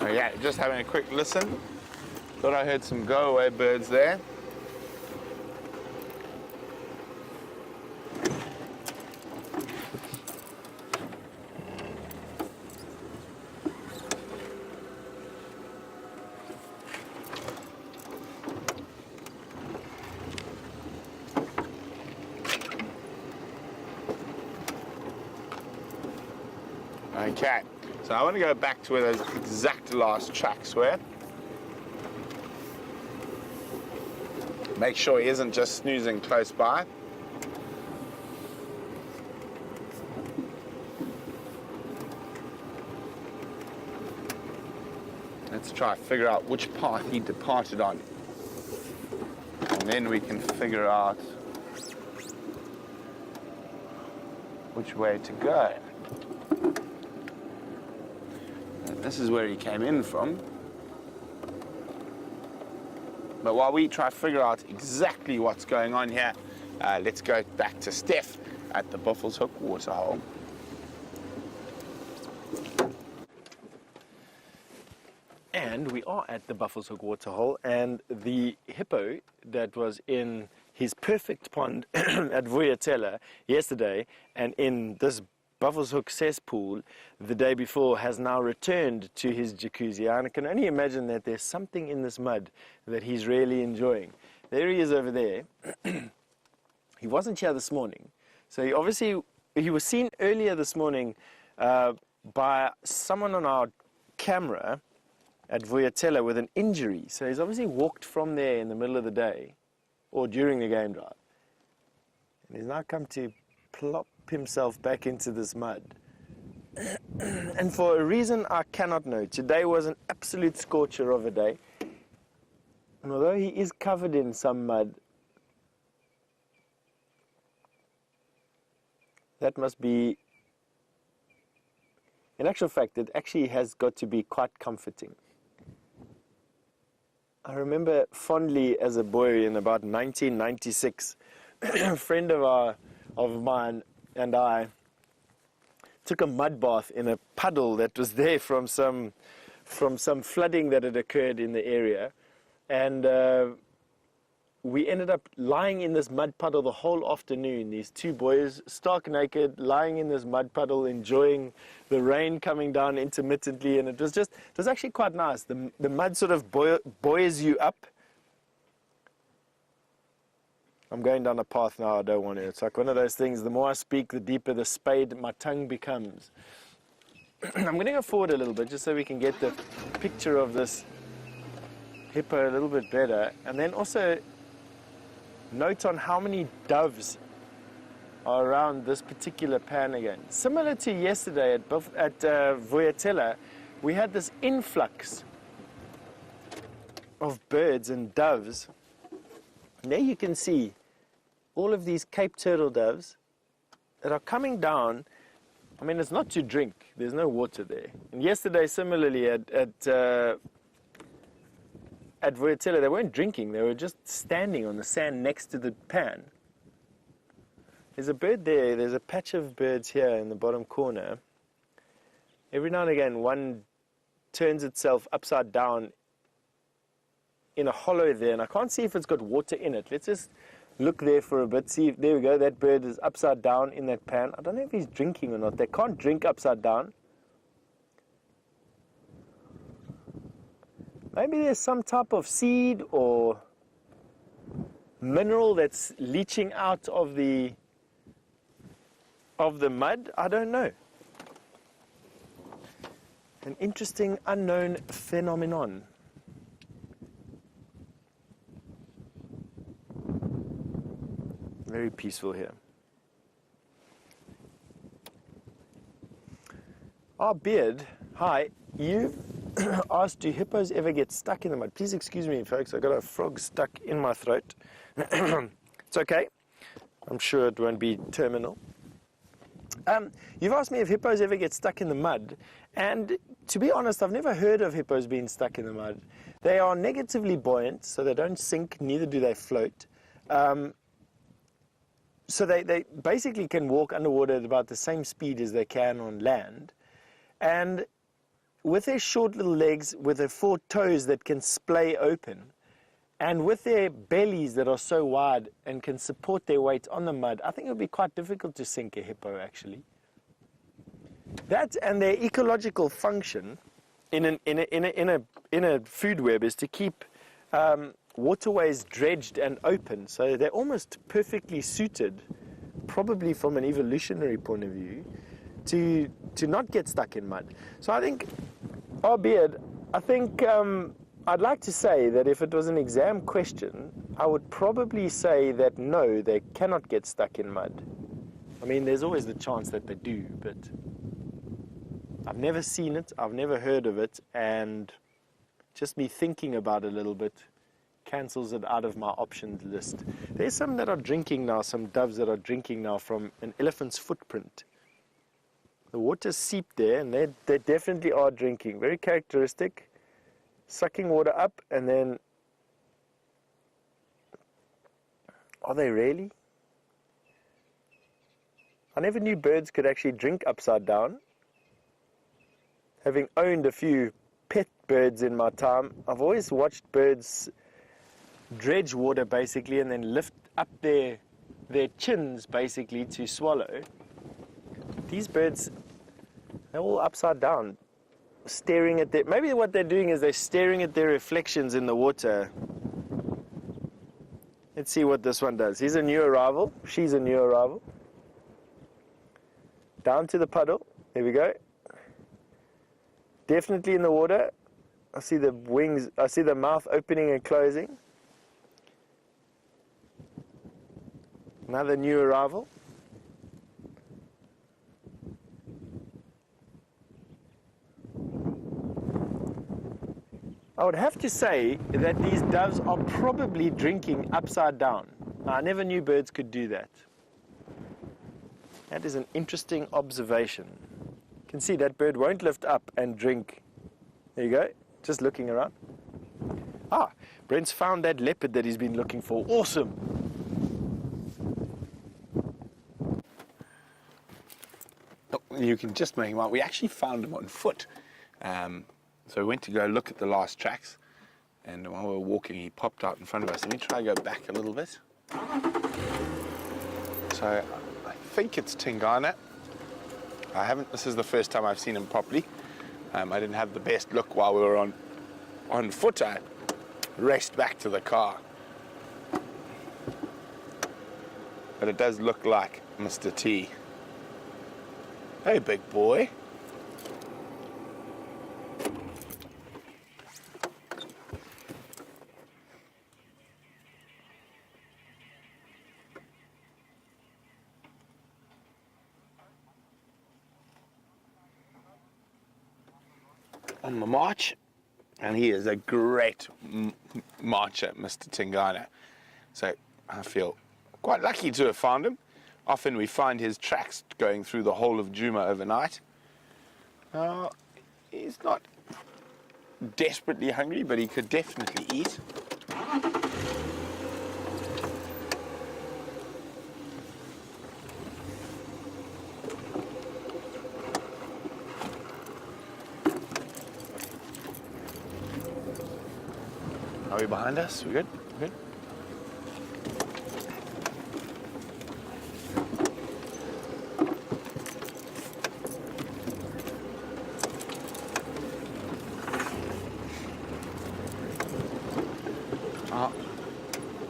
Yeah, just having a quick listen. Thought I heard some go-away birds there. Okay. So I want to go back to where those exact last tracks were. Make sure he isn't just snoozing close by. Let's try to figure out which path he departed on. And then we can figure out which way to go. This is where he came in from. But while we try to figure out exactly what's going on here, let's go back to Steph at the Buffalo's Hook waterhole. And we are at the Buffalo's Hook waterhole, and the hippo that was in his perfect pond at Vuyatela yesterday, and in this Buffalo's Hook cesspool the day before, has now returned to his jacuzzi. And I can only imagine that there's something in this mud that he's really enjoying. There he is over there. He wasn't here this morning. So he was seen earlier this morning by someone on our camera at Vuyatela with an injury. So he's obviously walked from there in the middle of the day or during the game drive. And he's now come to plop himself back into this mud. And for a reason I cannot know, today was an absolute scorcher of a day. And although he is covered in some mud, that must be, in actual fact, it actually has got to be quite comforting. I remember fondly as a boy in about 1996, a friend of mine and I took a mud bath in a puddle that was there from some flooding that had occurred in the area, and we ended up lying in this mud puddle the whole afternoon. These two boys, stark naked, lying in this mud puddle, enjoying the rain coming down intermittently, and it was actually quite nice. The mud sort of buoys you up. I'm going down a path now I don't want to. It's like one of those things, the more I speak, the deeper the spade my tongue becomes. I'm going to go forward a little bit just so we can get the picture of this hippo a little bit better. And then also note on how many doves are around this particular pan again. Similar to yesterday at Vuyatela, we had this influx of birds and doves. And there you can see all of these Cape turtle doves that are coming down. I mean, it's not to drink. There's no water there. And yesterday, similarly, at Vuyatela, they weren't drinking. They were just standing on the sand next to the pan. There's a bird there. There's a patch of birds here in the bottom corner. Every now and again, one turns itself upside down in a hollow there, and I can't see if it's got water in it. Let's just look there for a bit. See, there we go. That bird is upside down in that pan. I don't know if he's drinking or not. They can't drink upside down. Maybe there's some type of seed or mineral that's leaching out of the mud. I don't know. An interesting unknown phenomenon. Very peaceful here. Our beard, hi, you asked, do hippos ever get stuck in the mud? Please excuse me, folks, I got a frog stuck in my throat. It's okay. I'm sure it won't be terminal. You've asked me if hippos ever get stuck in the mud, and to be honest, I've never heard of hippos being stuck in the mud. They are negatively buoyant, so they don't sink, neither do they float. So they basically can walk underwater at about the same speed as they can on land. And with their short little legs, with their 4 toes that can splay open, and with their bellies that are so wide and can support their weight on the mud, I think it would be quite difficult to sink a hippo, actually. That and their ecological function in a food web is to keep waterways dredged and open, so they're almost perfectly suited, probably from an evolutionary point of view, to not get stuck in mud. So I think, albeit, I'd like to say that if it was an exam question, I would probably say that no, they cannot get stuck in mud. I mean, there's always the chance that they do, but I've never seen it, I've never heard of it, and just me thinking about it a little bit cancels it out of my options list. There's some that are drinking now, some doves that are drinking now from an elephant's footprint. The water's seeped there, and they definitely are drinking. Very characteristic. Sucking water up, and then... Are they really? I never knew birds could actually drink upside down. Having owned a few pet birds in my time, I've always watched birds dredge water basically and then lift up their chins basically to swallow. These birds, they're all upside down, staring at maybe what they're doing is they're staring at their reflections in the water. Let's see what this one does. He's a new arrival. She's a new arrival. Down to the puddle. There we go. Definitely in the water. I see the wings, I see the mouth opening and closing. Another new arrival. I would have to say that these doves are probably drinking upside down. I never knew birds could do that. That is an interesting observation. You can see that bird won't lift up and drink. There you go, just looking around. Ah, Brent's found that leopard that he's been looking for. Awesome. You can just make him out. We actually found him on foot. So we went to go look at the last tracks, and while we were walking, he popped out in front of us. Let me try to go back a little bit. So I think it's Tingana. This is the first time I've seen him properly. I didn't have the best look while we were on foot. I raced back to the car. But it does look like Mr. T. Hey, big boy. On the march, and he is a great marcher, Mr. Tingana. So I feel quite lucky to have found him. Often we find his tracks going through the whole of Djuma overnight. He's not desperately hungry, but he could definitely eat. Are we behind us? We good? We good?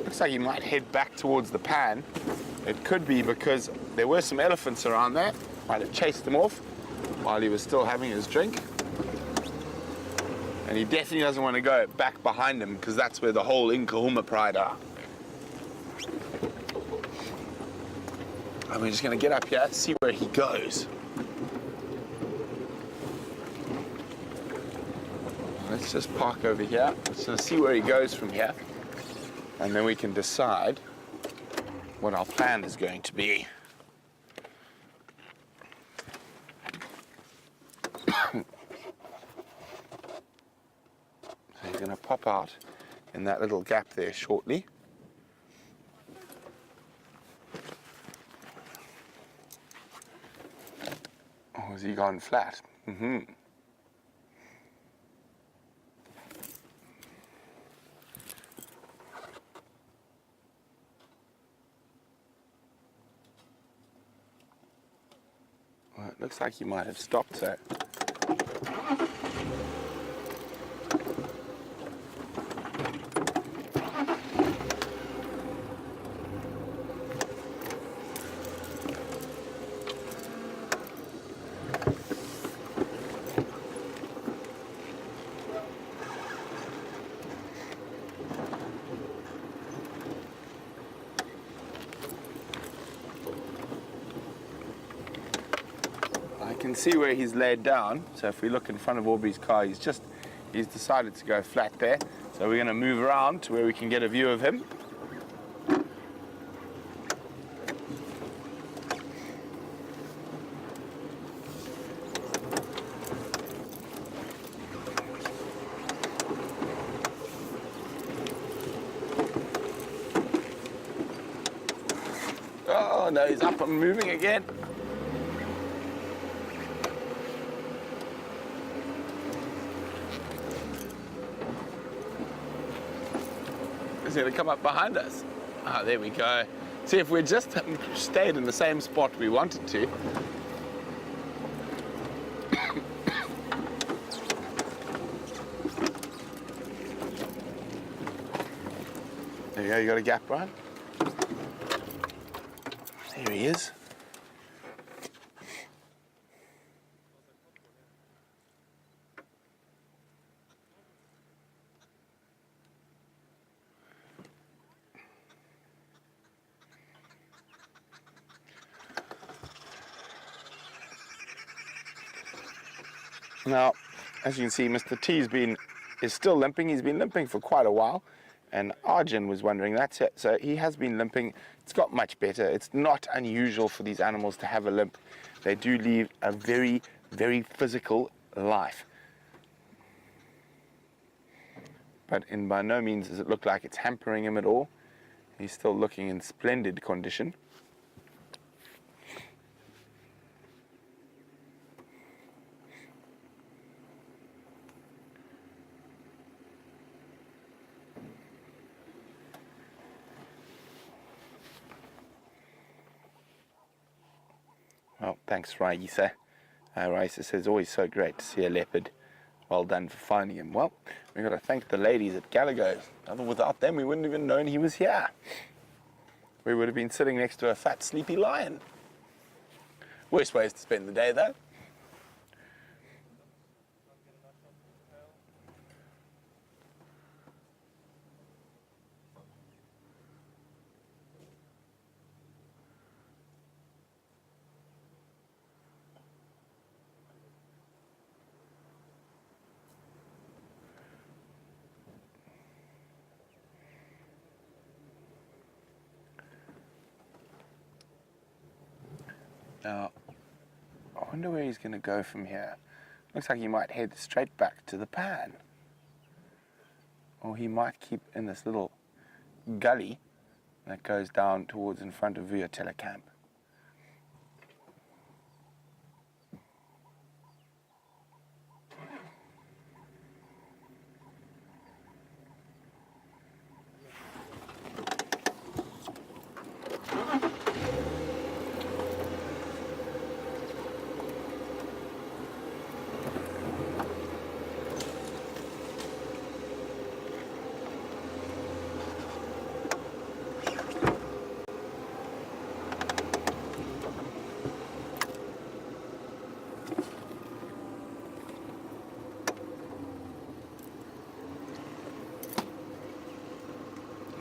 Looks like he might head back towards the pan. It could be because there were some elephants around there. Might have chased them off while he was still having his drink. And he definitely doesn't want to go back behind him because that's where the whole Inkahuma pride are. And we're just going to get up here, see where he goes. Let's just park over here. Let's just see where he goes from here. And then we can decide what our plan is going to be. So he's going to pop out in that little gap there shortly. Oh, has he gone flat? Mm-hmm. Well, it looks like he might have stopped, so. You can see where he's laid down. So if we look in front of Aubrey's car, he's decided to go flat there. So we're going to move around to where we can get a view of him. Oh no, he's up and moving again. He's going to come up behind us. Ah, there we go. See, if we just stayed in the same spot we wanted to. There you go, you got a gap, Brian? There he is. Now, as you can see, Mr. T is still limping. He's been limping for quite a while, and Arjun was wondering that. So he has been limping. It's got much better. It's not unusual for these animals to have a limp. They do lead a very, very physical life. But by no means does it look like it's hampering him at all. He's still looking in splendid condition. Well, thanks, Raisa. Raisa says, always so great to see a leopard. Well done for finding him. Well, we've got to thank the ladies at Gallagher's. Without them, we wouldn't have even known he was here. We would have been sitting next to a fat, sleepy lion. Worst ways to spend the day, though. Now, I wonder where he's going to go from here. Looks like he might head straight back to the pan. Or he might keep in this little gully that goes down towards in front of Vuyatela camp.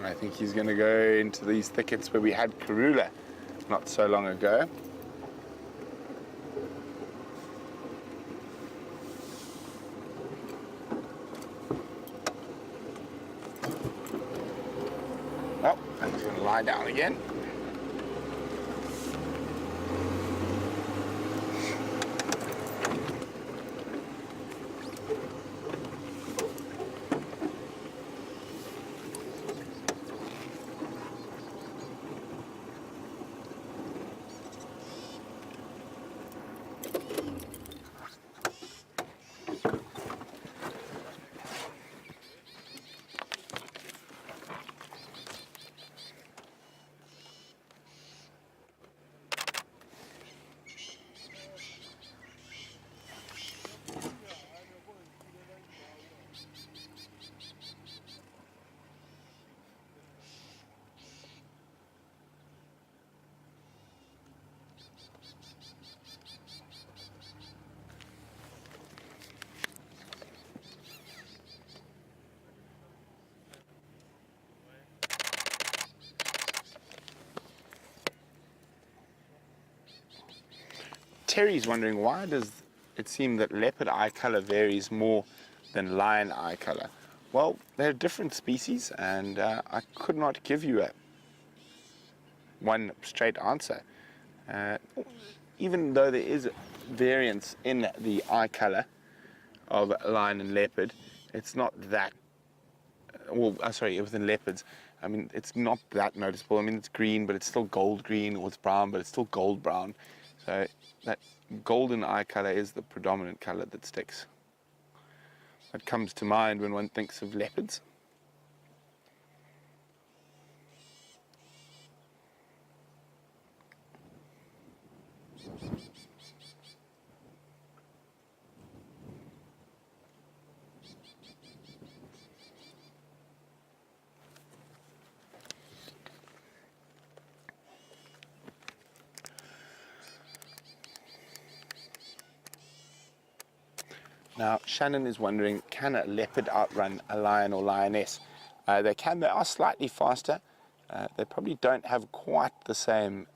I think he's going to go into these thickets where we had Karula not so long ago. Oh, and he's going to lie down again. Terry's wondering, why does it seem that leopard eye color varies more than lion eye color? Well, they're different species, and I could not give you one straight answer. Even though there is variance in the eye color of lion and leopard, it's not that, well, sorry, within leopards, I mean, it's not that noticeable. I mean, it's green, but it's still gold green, or it's brown, but it's still gold brown. So that golden eye color is the predominant color that sticks. That comes to mind when one thinks of leopards. Now, Shannon is wondering, can a leopard outrun a lion or lioness? They can. They are slightly faster. They probably don't have quite the same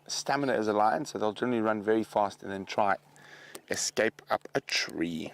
stamina as a lion, so they'll generally run very fast and then try escape up a tree.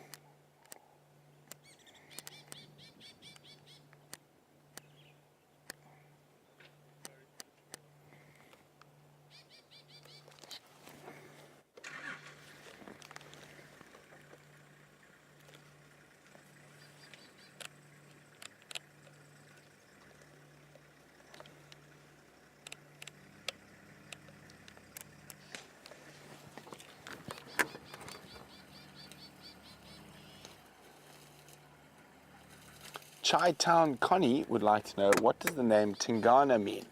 Chai Town Connie would like to know, what does the name Tingana mean?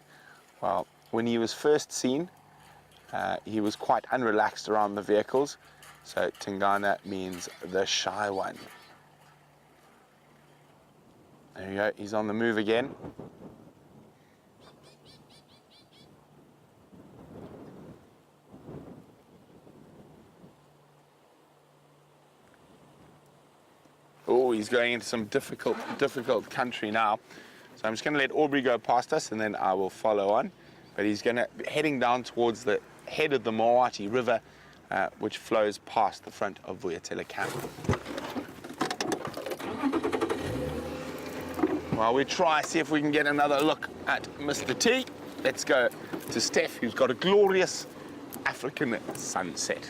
Well, when he was first seen, he was quite unrelaxed around the vehicles, so Tingana means the shy one. There you go, he's on the move again. Oh, he's going into some difficult country now. So I'm just going to let Aubrey go past us and then I will follow on. But he's heading down towards the head of the Mawati River, which flows past the front of Vuyatela camp. While we try, see if we can get another look at Mr. T, let's go to Steph, who's got a glorious African sunset.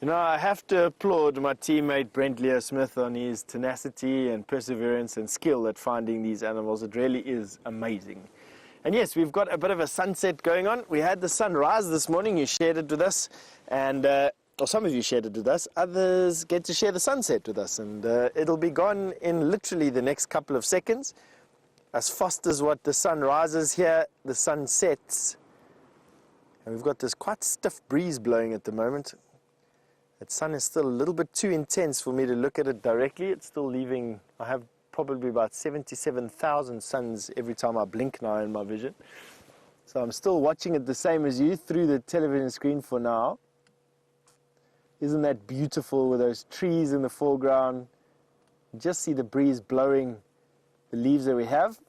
You know, I have to applaud my teammate Brent Leo Smith on his tenacity and perseverance and skill at finding these animals. It really is amazing. And yes, we've got a bit of a sunset going on. We had the sunrise this morning. You shared it with us, and or some of you shared it with us. Others get to share the sunset with us, and it'll be gone in literally the next couple of seconds. As fast as what the sun rises here, the sun sets. And we've got this quite stiff breeze blowing at the moment. That sun is still a little bit too intense for me to look at it directly. It's still leaving, I have probably about 77,000 suns every time I blink now in my vision. So I'm still watching it the same as you through the television screen for now. Isn't that beautiful with those trees in the foreground? You just see the breeze blowing the leaves that we have.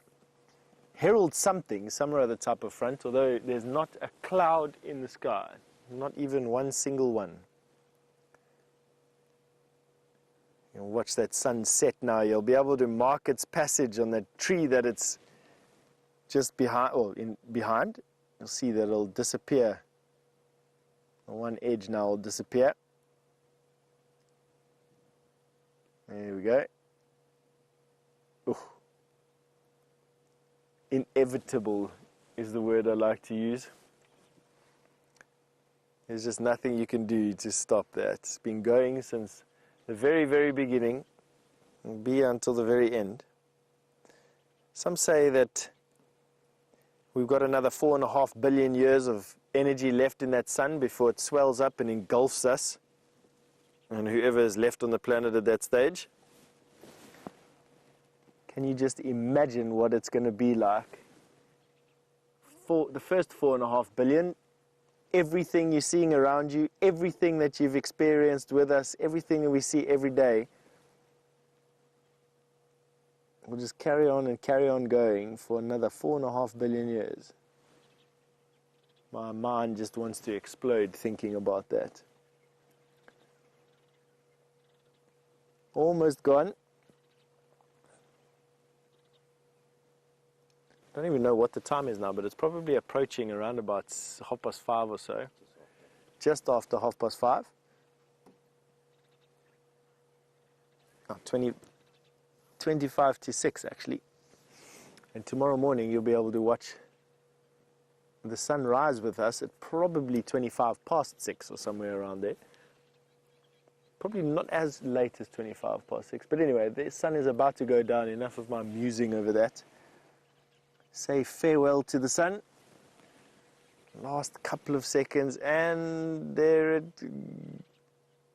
Heralds something, some other type of front, although there's not a cloud in the sky. Not even one single one. You'll watch that sun set now. You'll be able to mark its passage on that tree that it's just behind, or behind. You'll see that it'll disappear. On one edge now will disappear. There we go. Ooh. Inevitable is the word I like to use. There's just nothing you can do to stop that. It's been going since the very, very beginning, and be until the very end. Some say that we've got another 4.5 billion years of energy left in that sun before it swells up and engulfs us and whoever is left on the planet at that stage. Can you just imagine what it's going to be like? For the first 4.5 billion, everything you're seeing around you, everything that you've experienced with us, everything that we see every day, will just carry on going for another 4.5 billion years. My mind just wants to explode thinking about that. Almost gone. I don't even know what the time is now, but it's probably approaching around about 5:30 or so. Just after 5:30. 25 to 6 actually. And tomorrow morning you'll be able to watch the sun rise with us at probably 25 past 6 or somewhere around there. Probably not as late as 25 past 6, but anyway, the sun is about to go down. Enough of my musing over that. Say farewell to the sun. Last couple of seconds, and there it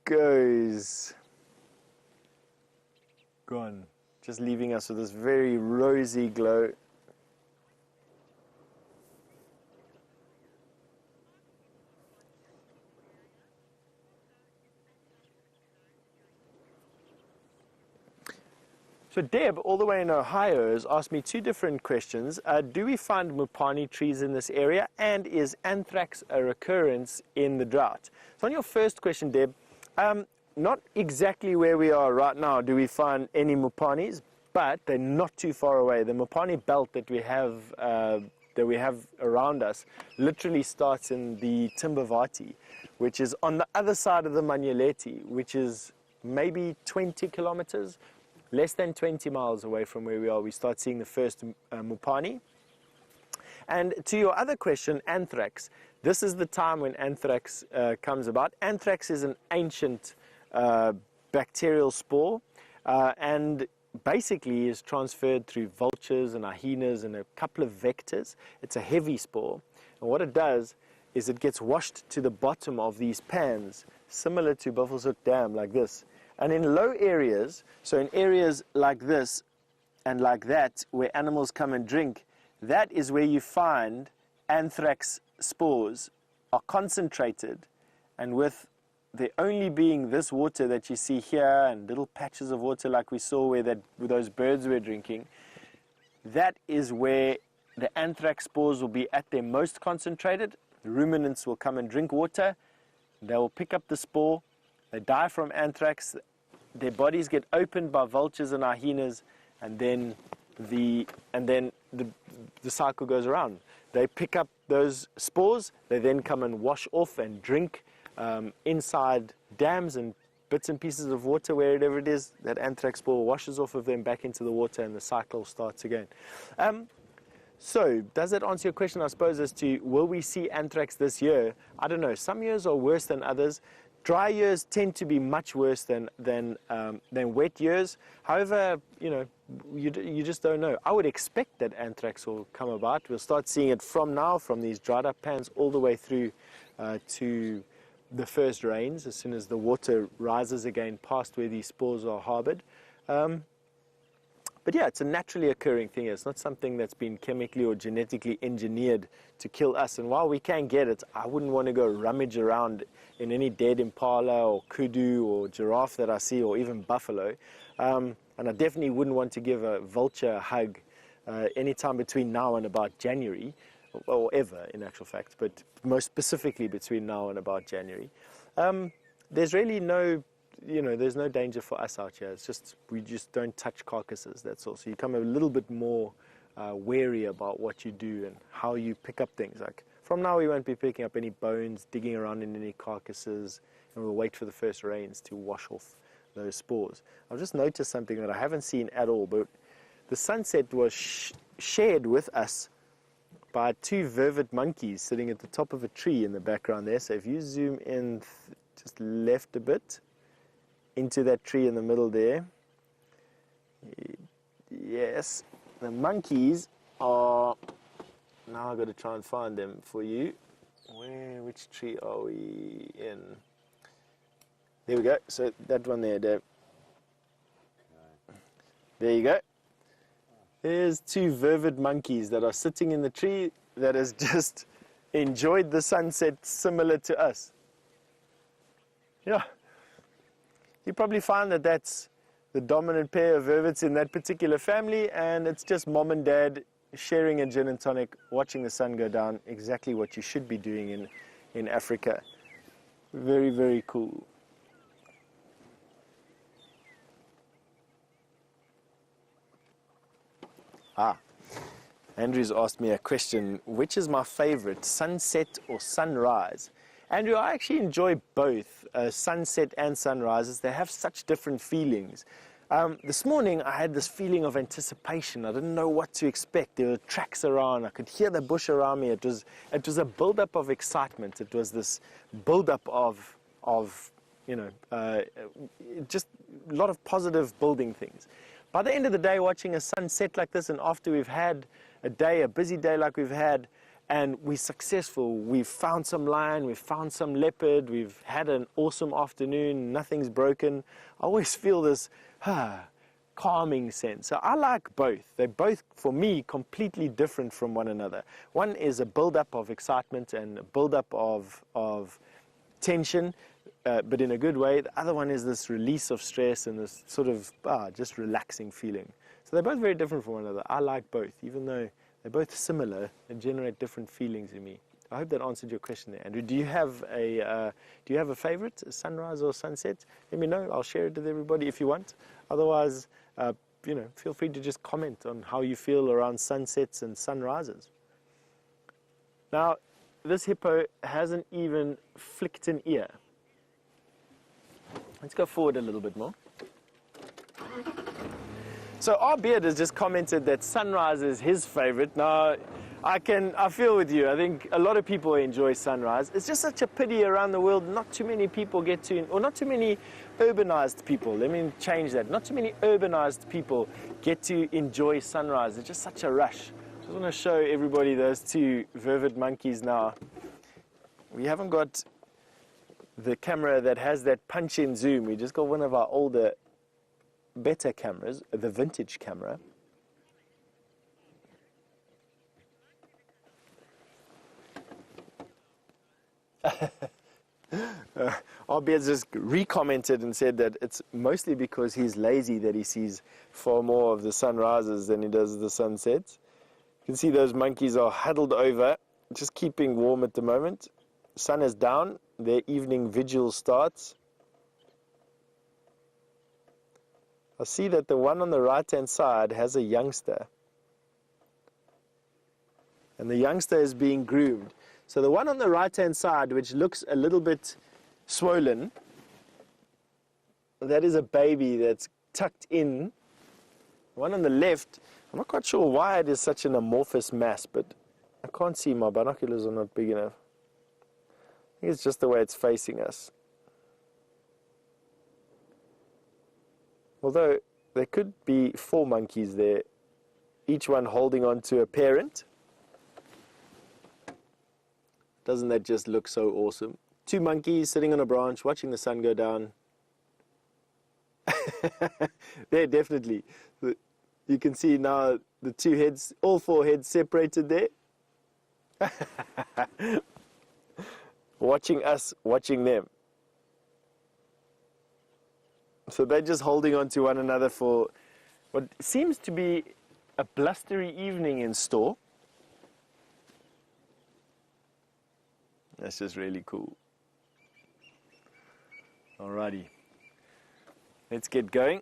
goes. Gone. Just leaving us with this very rosy glow. So Deb, all the way in Ohio, has asked me two different questions. Do we find mupani trees in this area, and is anthrax a recurrence in the drought? So on your first question, Deb, not exactly where we are right now do we find any mupanis, but they're not too far away. The mupani belt that we have around us literally starts in the Timbavati, which is on the other side of the Manyeleti, which is maybe 20 kilometers, less than 20 miles away from where we are. We start seeing the first mupani. And to your other question, anthrax, this is the time when anthrax comes about. Anthrax is an ancient bacterial spore, and basically is transferred through vultures and hyenas and a couple of vectors. It's a heavy spore, and what it does is it gets washed to the bottom of these pans, similar to Buffelshoek Dam, like this. And in low areas, so in areas like this and like that, where animals come and drink, that is where you find anthrax spores are concentrated, and with there only being this water that you see here and little patches of water like we saw where those birds were drinking, that is where the anthrax spores will be at their most concentrated. The ruminants will come and drink water, they will pick up the spore, they die from anthrax, their bodies get opened by vultures and hyenas, and then the cycle goes around. They pick up those spores, they then come and wash off and drink inside dams and bits and pieces of water, wherever it is, that anthrax spore washes off of them back into the water, and the cycle starts again. So, does that answer your question, I suppose, as to will we see anthrax this year? I don't know. Some years are worse than others. Dry years tend to be much worse than wet years. However, you know, you just don't know. I would expect that anthrax will come about. We'll start seeing it from now, from these dried up pans, all the way through to the first rains, as soon as the water rises again past where these spores are harbored. But yeah, it's a naturally occurring thing. It's not something that's been chemically or genetically engineered to kill us. And while we can get it, I wouldn't want to go rummage around in any dead impala or kudu or giraffe that I see, or even buffalo. And I definitely wouldn't want to give a vulture a hug anytime between now and about January, or ever in actual fact, but most specifically between now and about January. There's really no, there's no danger for us out here. It's just, we just don't touch carcasses, that's all. So you become a little bit more wary about what you do and how you pick up things. Like from now we won't be picking up any bones, digging around in any carcasses, and we'll wait for the first rains to wash off those spores. I've just noticed something that I haven't seen at all, but the sunset was shared with us by two vervet monkeys sitting at the top of a tree in the background there. So if you zoom in just left a bit into that tree in the middle there, yes, the monkeys are, now I've got to try and find them for you. Which tree are we in? There we go. So that one there, Dave. There you go. There's two vervet monkeys that are sitting in the tree that has just enjoyed the sunset similar to us. Yeah. You probably find that that's the dominant pair of vervets in that particular family, and it's just mom and dad sharing a gin and tonic, watching the sun go down, exactly what you should be doing in Africa. Very, very cool. Andrew's asked me a question, which is my favorite, sunset or sunrise? Andrew, I actually enjoy both sunset and sunrises. They have such different feelings. This morning I had this feeling of anticipation. I didn't know what to expect. There were tracks around. I could hear the bush around me. It was a build-up of excitement. It was this build-up of just a lot of positive building things. By the end of the day, watching a sunset like this, and after we've had a busy day like we've had, and we're successful, we've found some lion, we've found some leopard, we've had an awesome afternoon, nothing's broken, I always feel this calming sense. So I like both. They're both, for me, completely different from one another. One is a build-up of excitement and a build-up of tension. but in a good way. The other one is this release of stress and this sort of just relaxing feeling. So they're both very different from one another. I like both, even though they're both similar and generate different feelings in me. I hope that answered your question there, Andrew. Do you have a favorite, a sunrise or sunset? Let me know. I'll share it with everybody if you want. Otherwise, feel free to just comment on how you feel around sunsets and sunrises. Now, this hippo hasn't even flicked an ear. Let's go forward a little bit more. So our beard has just commented that sunrise is his favorite. Now, I feel with you. I think a lot of people enjoy sunrise. It's just such a pity around the world not too many people get to, or not too many urbanized people. Let me change that. Not too many urbanized people get to enjoy sunrise. It's just such a rush. I just want to show everybody those two vervet monkeys now. We haven't got the camera that has that punch-in zoom. We just got one of our older, better cameras, the vintage camera. RB's just recommented and said that it's mostly because he's lazy that he sees far more of the sunrises than he does the sunsets. You can see those monkeys are huddled over, just keeping warm at the moment. Sun is down, their evening vigil starts. I see that the one on the right-hand side has a youngster. And the youngster is being groomed. So the one on the right-hand side, which looks a little bit swollen, that is a baby that's tucked in. The one on the left, I'm not quite sure why it is such an amorphous mass, but I can't see, my binoculars are not big enough. I think it's just the way it's facing us. Although there could be 4 monkeys there, each one holding on to a parent. Doesn't that just look so awesome? 2 monkeys sitting on a branch, watching the sun go down. There, definitely. You can see now the 2 heads, all 4 heads separated there. Watching us, watching them. So they're just holding on to one another for what seems to be a blustery evening in store. That's just really cool. Alrighty. Let's get going.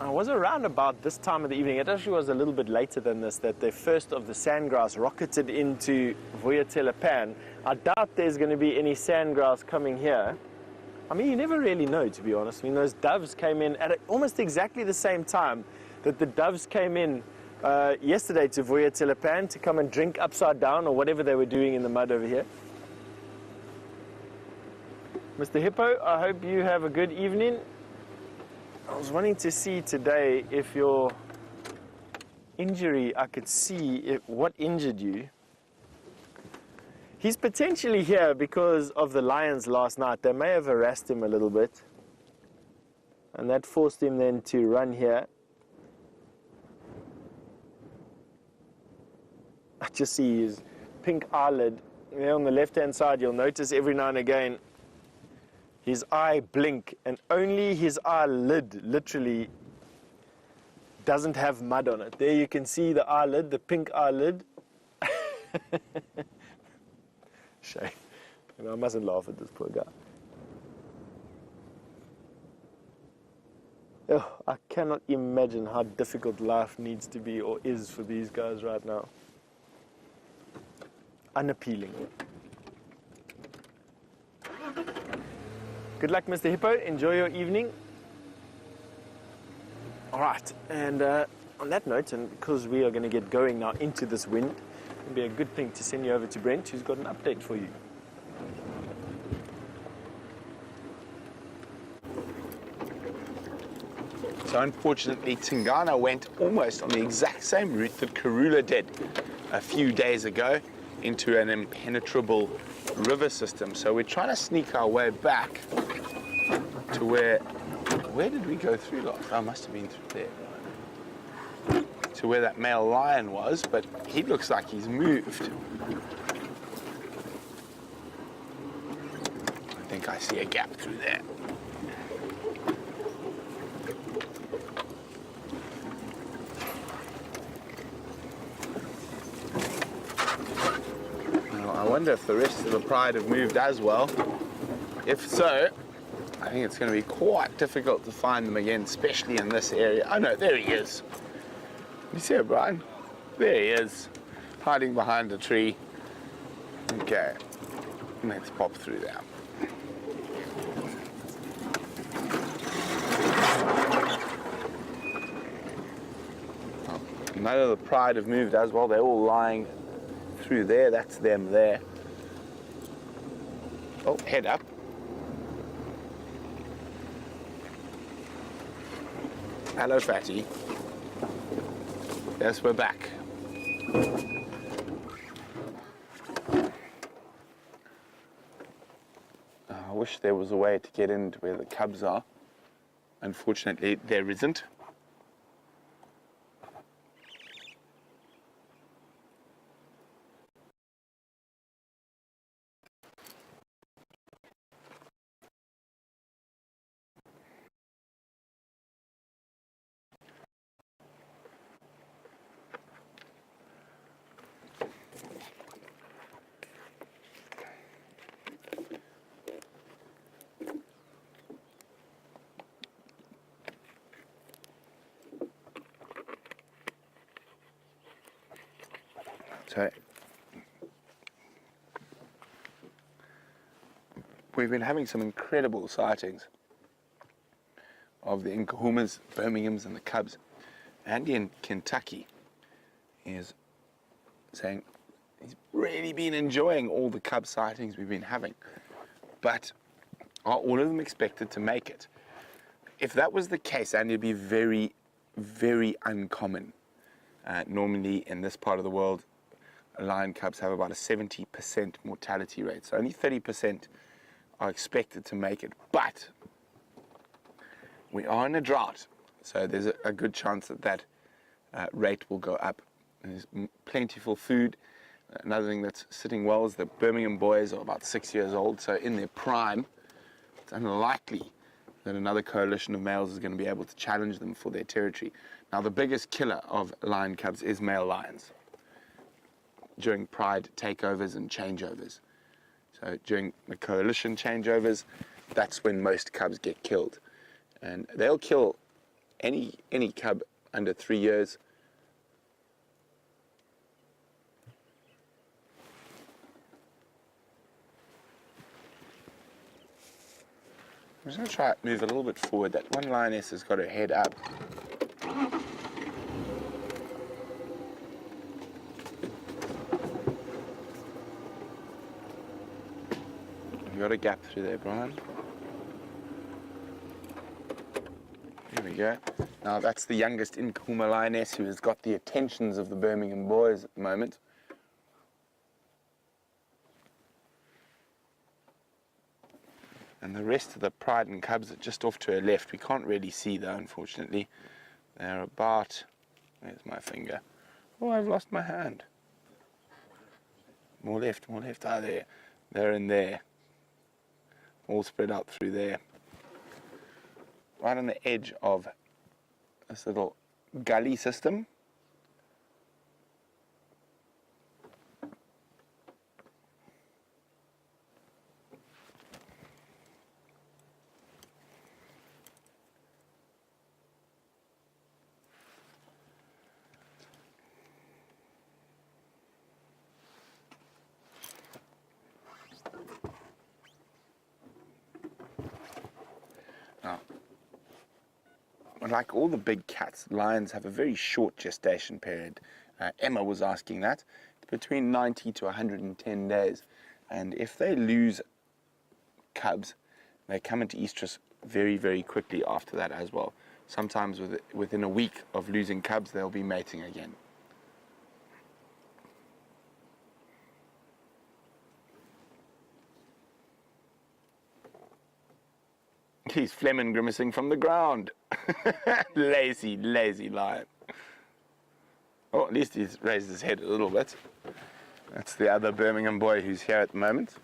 I was around about this time of the evening. It actually was a little bit later than this that the first of the sandgrass rocketed into Vuurtelapan. I doubt there's going to be any sandgrass coming here. I mean, you never really know, to be honest. I mean, those doves came in at almost exactly the same time that the doves came in yesterday to Vuurtelapan to come and drink upside down or whatever they were doing in the mud over here. Mr. Hippo, I hope you have a good evening. I was wanting to see today if your injury, I could see what injured you. He's potentially here because of the lions last night. They may have harassed him a little bit. And that forced him then to run here. I just see his pink eyelid. There on the left-hand side, you'll notice every now and again his eye blink, and only his eyelid literally doesn't have mud on it. There you can see the eyelid, the pink eyelid. Shame. I mustn't laugh at this poor guy. Oh, I cannot imagine how difficult life needs to be or is for these guys right now. Unappealing. Good luck, Mr. Hippo. Enjoy your evening. All right, and on that note, and because we are going to get going now into this wind, it would be a good thing to send you over to Brent, who's got an update for you. So unfortunately, Tingana went almost on the exact same route that Karula did a few days ago into an impenetrable river system. So we're trying to sneak our way back to where did we go through last? Oh, must have been through there. To where that male lion was, but he looks like he's moved. think I see a gap through there. Well, I wonder if the rest of the pride have moved as well. If so, I think it's going to be quite difficult to find them again, especially in this area. Oh no, there he is. You see it, Brian? There he is, hiding behind a tree. Okay, let's pop through there. Oh, none of the pride have moved as well. They're all lying through there. That's them there. Oh, head up. Hello, fatty. Yes, we're back. I wish there was a way to get into where the cubs are. Unfortunately, there isn't. So we've been having some incredible sightings of the Nkahumas, Birminghams and the cubs. Andy in Kentucky is saying he's really been enjoying all the cub sightings we've been having. But are all of them expected to make it? If that was the case, Andy, it'd be very, very uncommon. Normally in this part of the world, lion cubs have about a 70% mortality rate. So only 30% are expected to make it. But we are in a drought, so there's a good chance that that rate will go up. There's plentiful food. Another thing that's sitting well is the Birmingham boys are about 6 years old, so in their prime, it's unlikely that another coalition of males is going to be able to challenge them for their territory. Now, the biggest killer of lion cubs is male lions during pride takeovers and changeovers. So during the coalition changeovers, that's when most cubs get killed. And they'll kill any cub under 3 years. I'm just going to try to move a little bit forward. That one lioness has got her head up. We've got a gap through there, Brian. There we go. Now that's the youngest Nkahuma lioness who has got the attentions of the Birmingham boys at the moment. And the rest of the pride and cubs are just off to her left. We can't really see though, unfortunately. They're about, where's my finger? Oh, I've lost my hand. More left, ah, there. They're in there. All spread out through there. Right on the edge of this little gully system. Now, like all the big cats, lions have a very short gestation period. Emma was asking that. It's between 90 to 110 days. And if they lose cubs, they come into estrus very, very quickly after that as well. Sometimes within a week of losing cubs, they'll be mating again. He's phlegm grimacing from the ground. Lazy, lazy lion. Oh, at least he's raised his head a little bit. That's the other Birmingham boy who's here at the moment.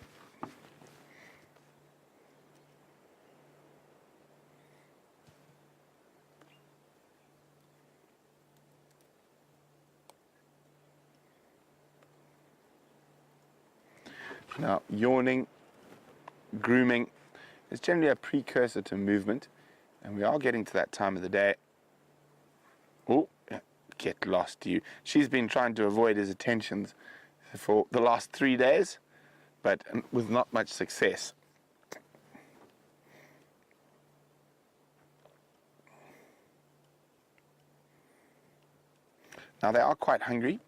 Now, yawning, grooming is generally a precursor to movement, and we are getting to that time of the day. Oh, get lost, you. She's been trying to avoid his attentions for the last 3 days, but with not much success. Now, they are quite hungry,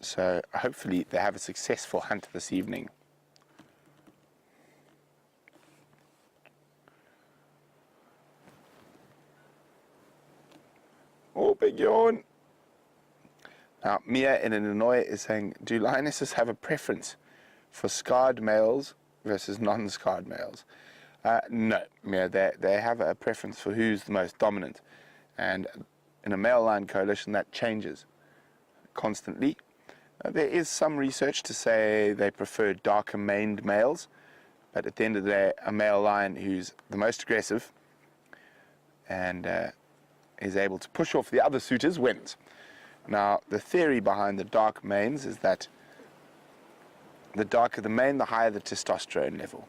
so hopefully they have a successful hunt this evening. Oh, big yawn. Now, Mia in Illinois is saying, do lionesses have a preference for scarred males versus non-scarred males? No, Mia, they have a preference for who's the most dominant. And in a male lion coalition, that changes constantly. There is some research to say they prefer darker maned males, but at the end of the day, a male lion who's the most aggressive and is able to push off the other suitors wins. Now, the theory behind the dark manes is that the darker the mane, the higher the testosterone level.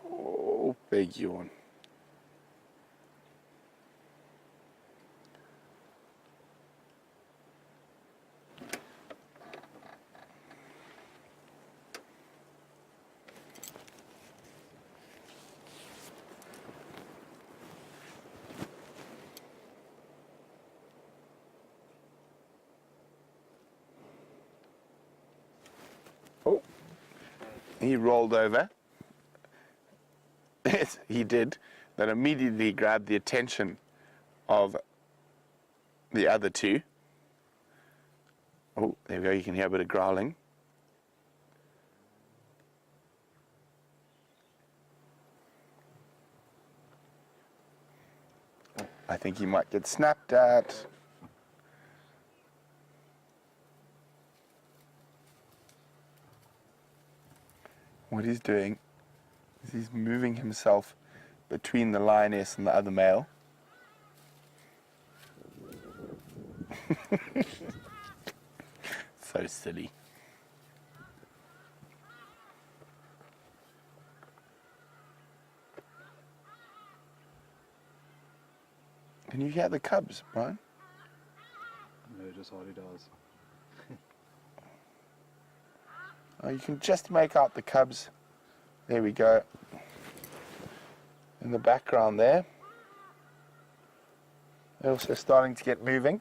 Oh, big yawn. Oh, he rolled over. Yes, he did. That immediately grabbed the attention of the other two. Oh, there we go. You can hear a bit of growling. I think he might get snapped at. What he's doing is he's moving himself between the lioness and the other male. So silly. Can you hear the cubs, Brian? No, just hardly does. Oh, you can just make out the cubs. There we go. In the background there. They're also starting to get moving.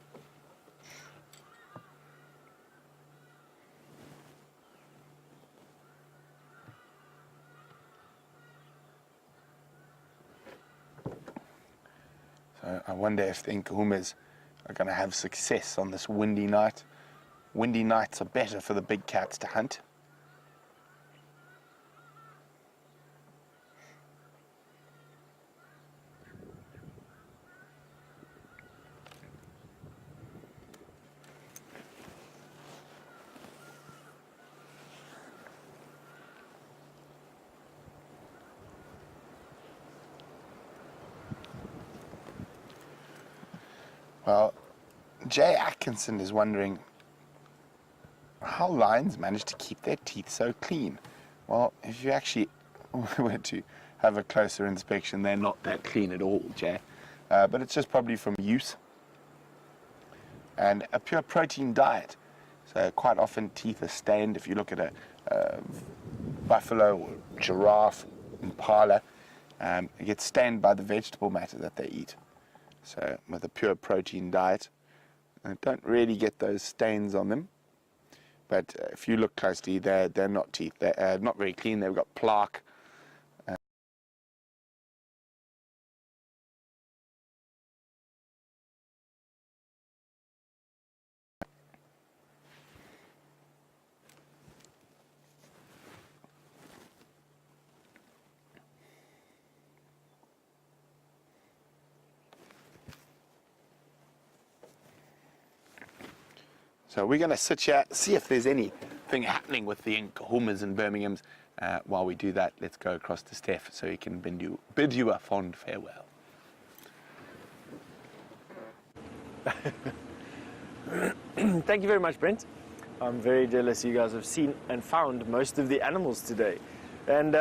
So I wonder if the Nkuhumas are going to have success on this windy night. Windy nights are better for the big cats to hunt. Well, Jay Atkinson is wondering how lions manage to keep their teeth so clean. Well, if you actually were to have a closer inspection, they're not that clean at all, Jay. But it's just probably from use and a pure protein diet. So quite often teeth are stained. If you look at a buffalo or giraffe, impala, it gets stained by the vegetable matter that they eat. So with a pure protein diet, they don't really get those stains on them. But if you look closely, they're not teeth. They're not very clean. They've got plaque. So we're going to sit here, see if there's any thing happening with the Nkahumas and Birminghams. While we do that, let's go across to Steph so he can bid you a fond farewell. Thank you very much, Brent. I'm very jealous you guys have seen and found most of the animals today. And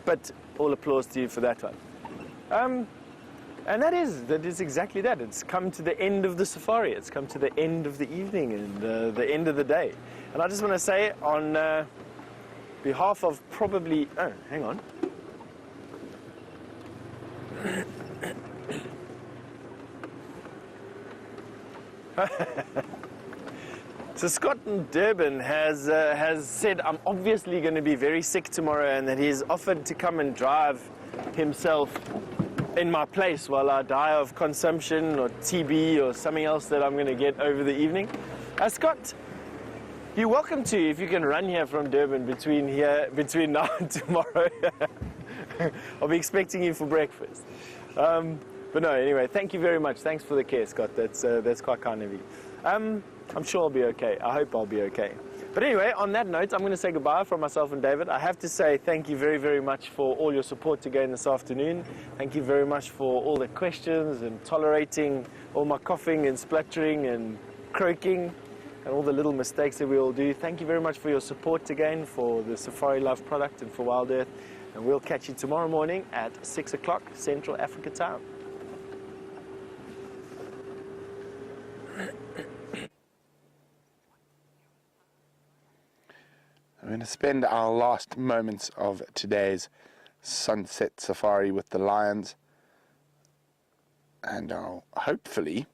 but all applause to you for that one. And that is exactly that. It's come to the end of the safari. It's come to the end of the evening and the end of the day. And I just want to say on behalf of probably... Oh, hang on. So Scott in Durban has said I'm obviously going to be very sick tomorrow and that he's offered to come and drive himself in my place while I die of consumption or TB or something else that I'm going to get over the evening. Scott, you're welcome to if you can run here from Durban between now and tomorrow. I'll be expecting you for breakfast. But no, anyway, thank you very much. Thanks for the care, Scott. That's quite kind of you. I'm sure I'll be okay. I hope I'll be okay. But anyway, on that note, I'm going to say goodbye from myself and David. I have to say thank you very, very much for all your support again this afternoon. Thank you very much for all the questions and tolerating all my coughing and spluttering and croaking and all the little mistakes that we all do. Thank you very much for your support again for the Safari Love product and for Wild Earth. And we'll catch you tomorrow morning at 6 o'clock Central Africa time. I'm going to spend our last moments of today's sunset safari with the lions, and hopefully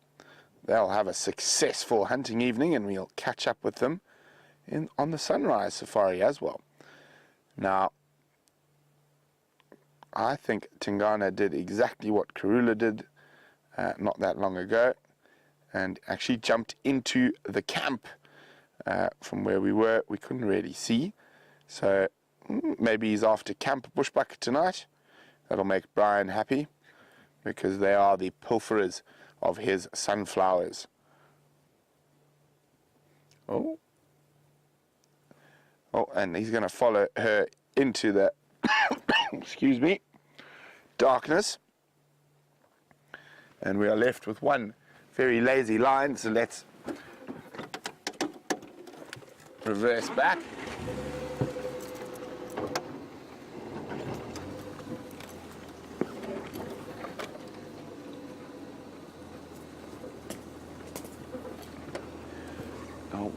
they'll have a successful hunting evening and we'll catch up with them on the sunrise safari as well. Now, I think Tingana did exactly what Karula did not that long ago and actually jumped into the camp. From where we were, we couldn't really see. So maybe he's after camp bushbuck tonight. That'll make Brian happy because they are the pilferers of his sunflowers. Oh, and he's going to follow her into the, excuse me, darkness. And we are left with one very lazy lion, so let's reverse back.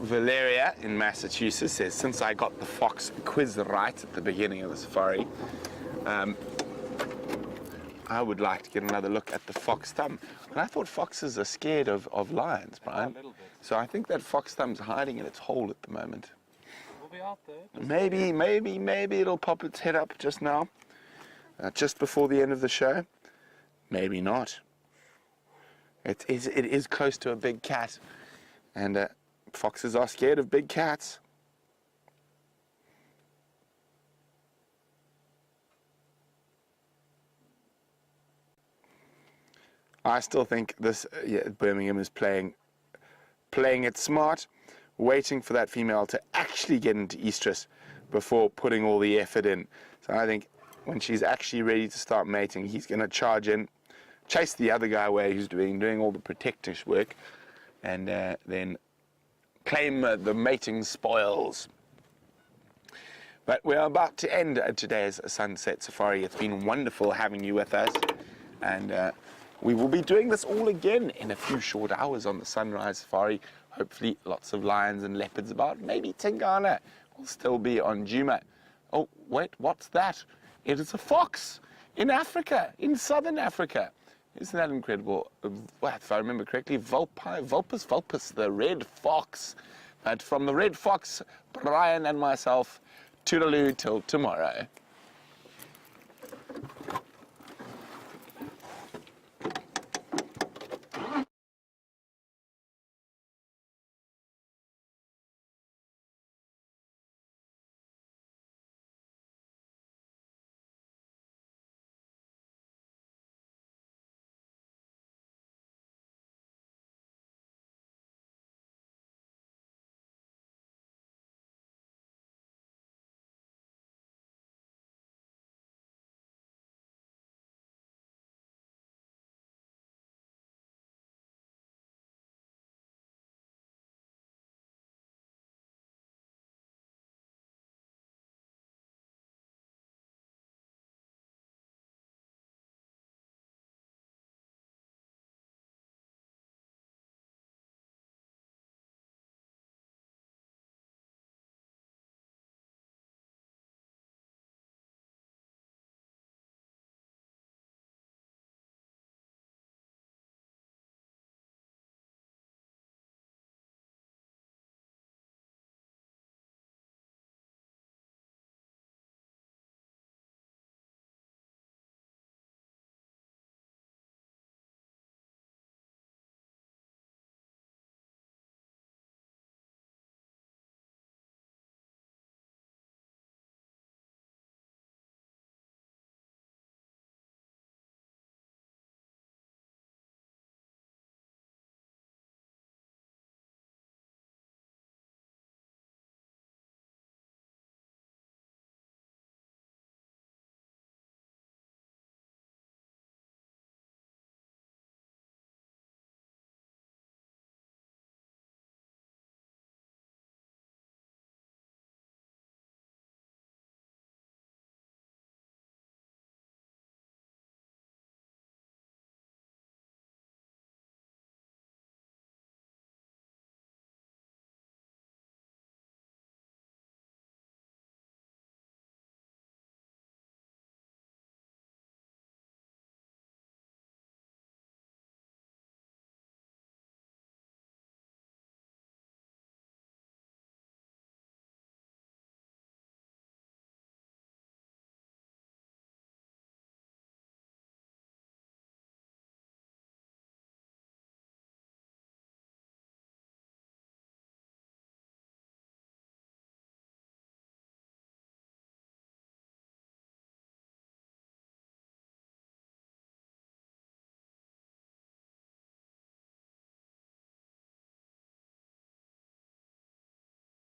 Valeria in Massachusetts says, since I got the fox quiz right at the beginning of the safari, I would like to get another look at the fox thumb. And I thought foxes are scared of lions, Brian. A little bit. So I think that fox thumb's hiding in its hole at the moment. We'll be out there. Maybe it'll pop its head up just now, just before the end of the show. Maybe not. It is close to a big cat, and foxes are scared of big cats. I still think this Birmingham is playing it smart, waiting for that female to actually get into estrus before putting all the effort in. So I think when she's actually ready to start mating, he's going to charge in, chase the other guy away who's doing all the protective work, and then claim the mating spoils. But we're about to end today's sunset safari. It's been wonderful having you with us, and we will be doing this all again in a few short hours on the sunrise safari. Hopefully lots of lions and leopards about. Maybe Tingana will still be on Djuma. Oh, wait, what's that? It is a fox in Africa, in southern Africa. Isn't that incredible? If I remember correctly, vulpus, the red fox. But from the red fox, Brian and myself, toodaloo till tomorrow.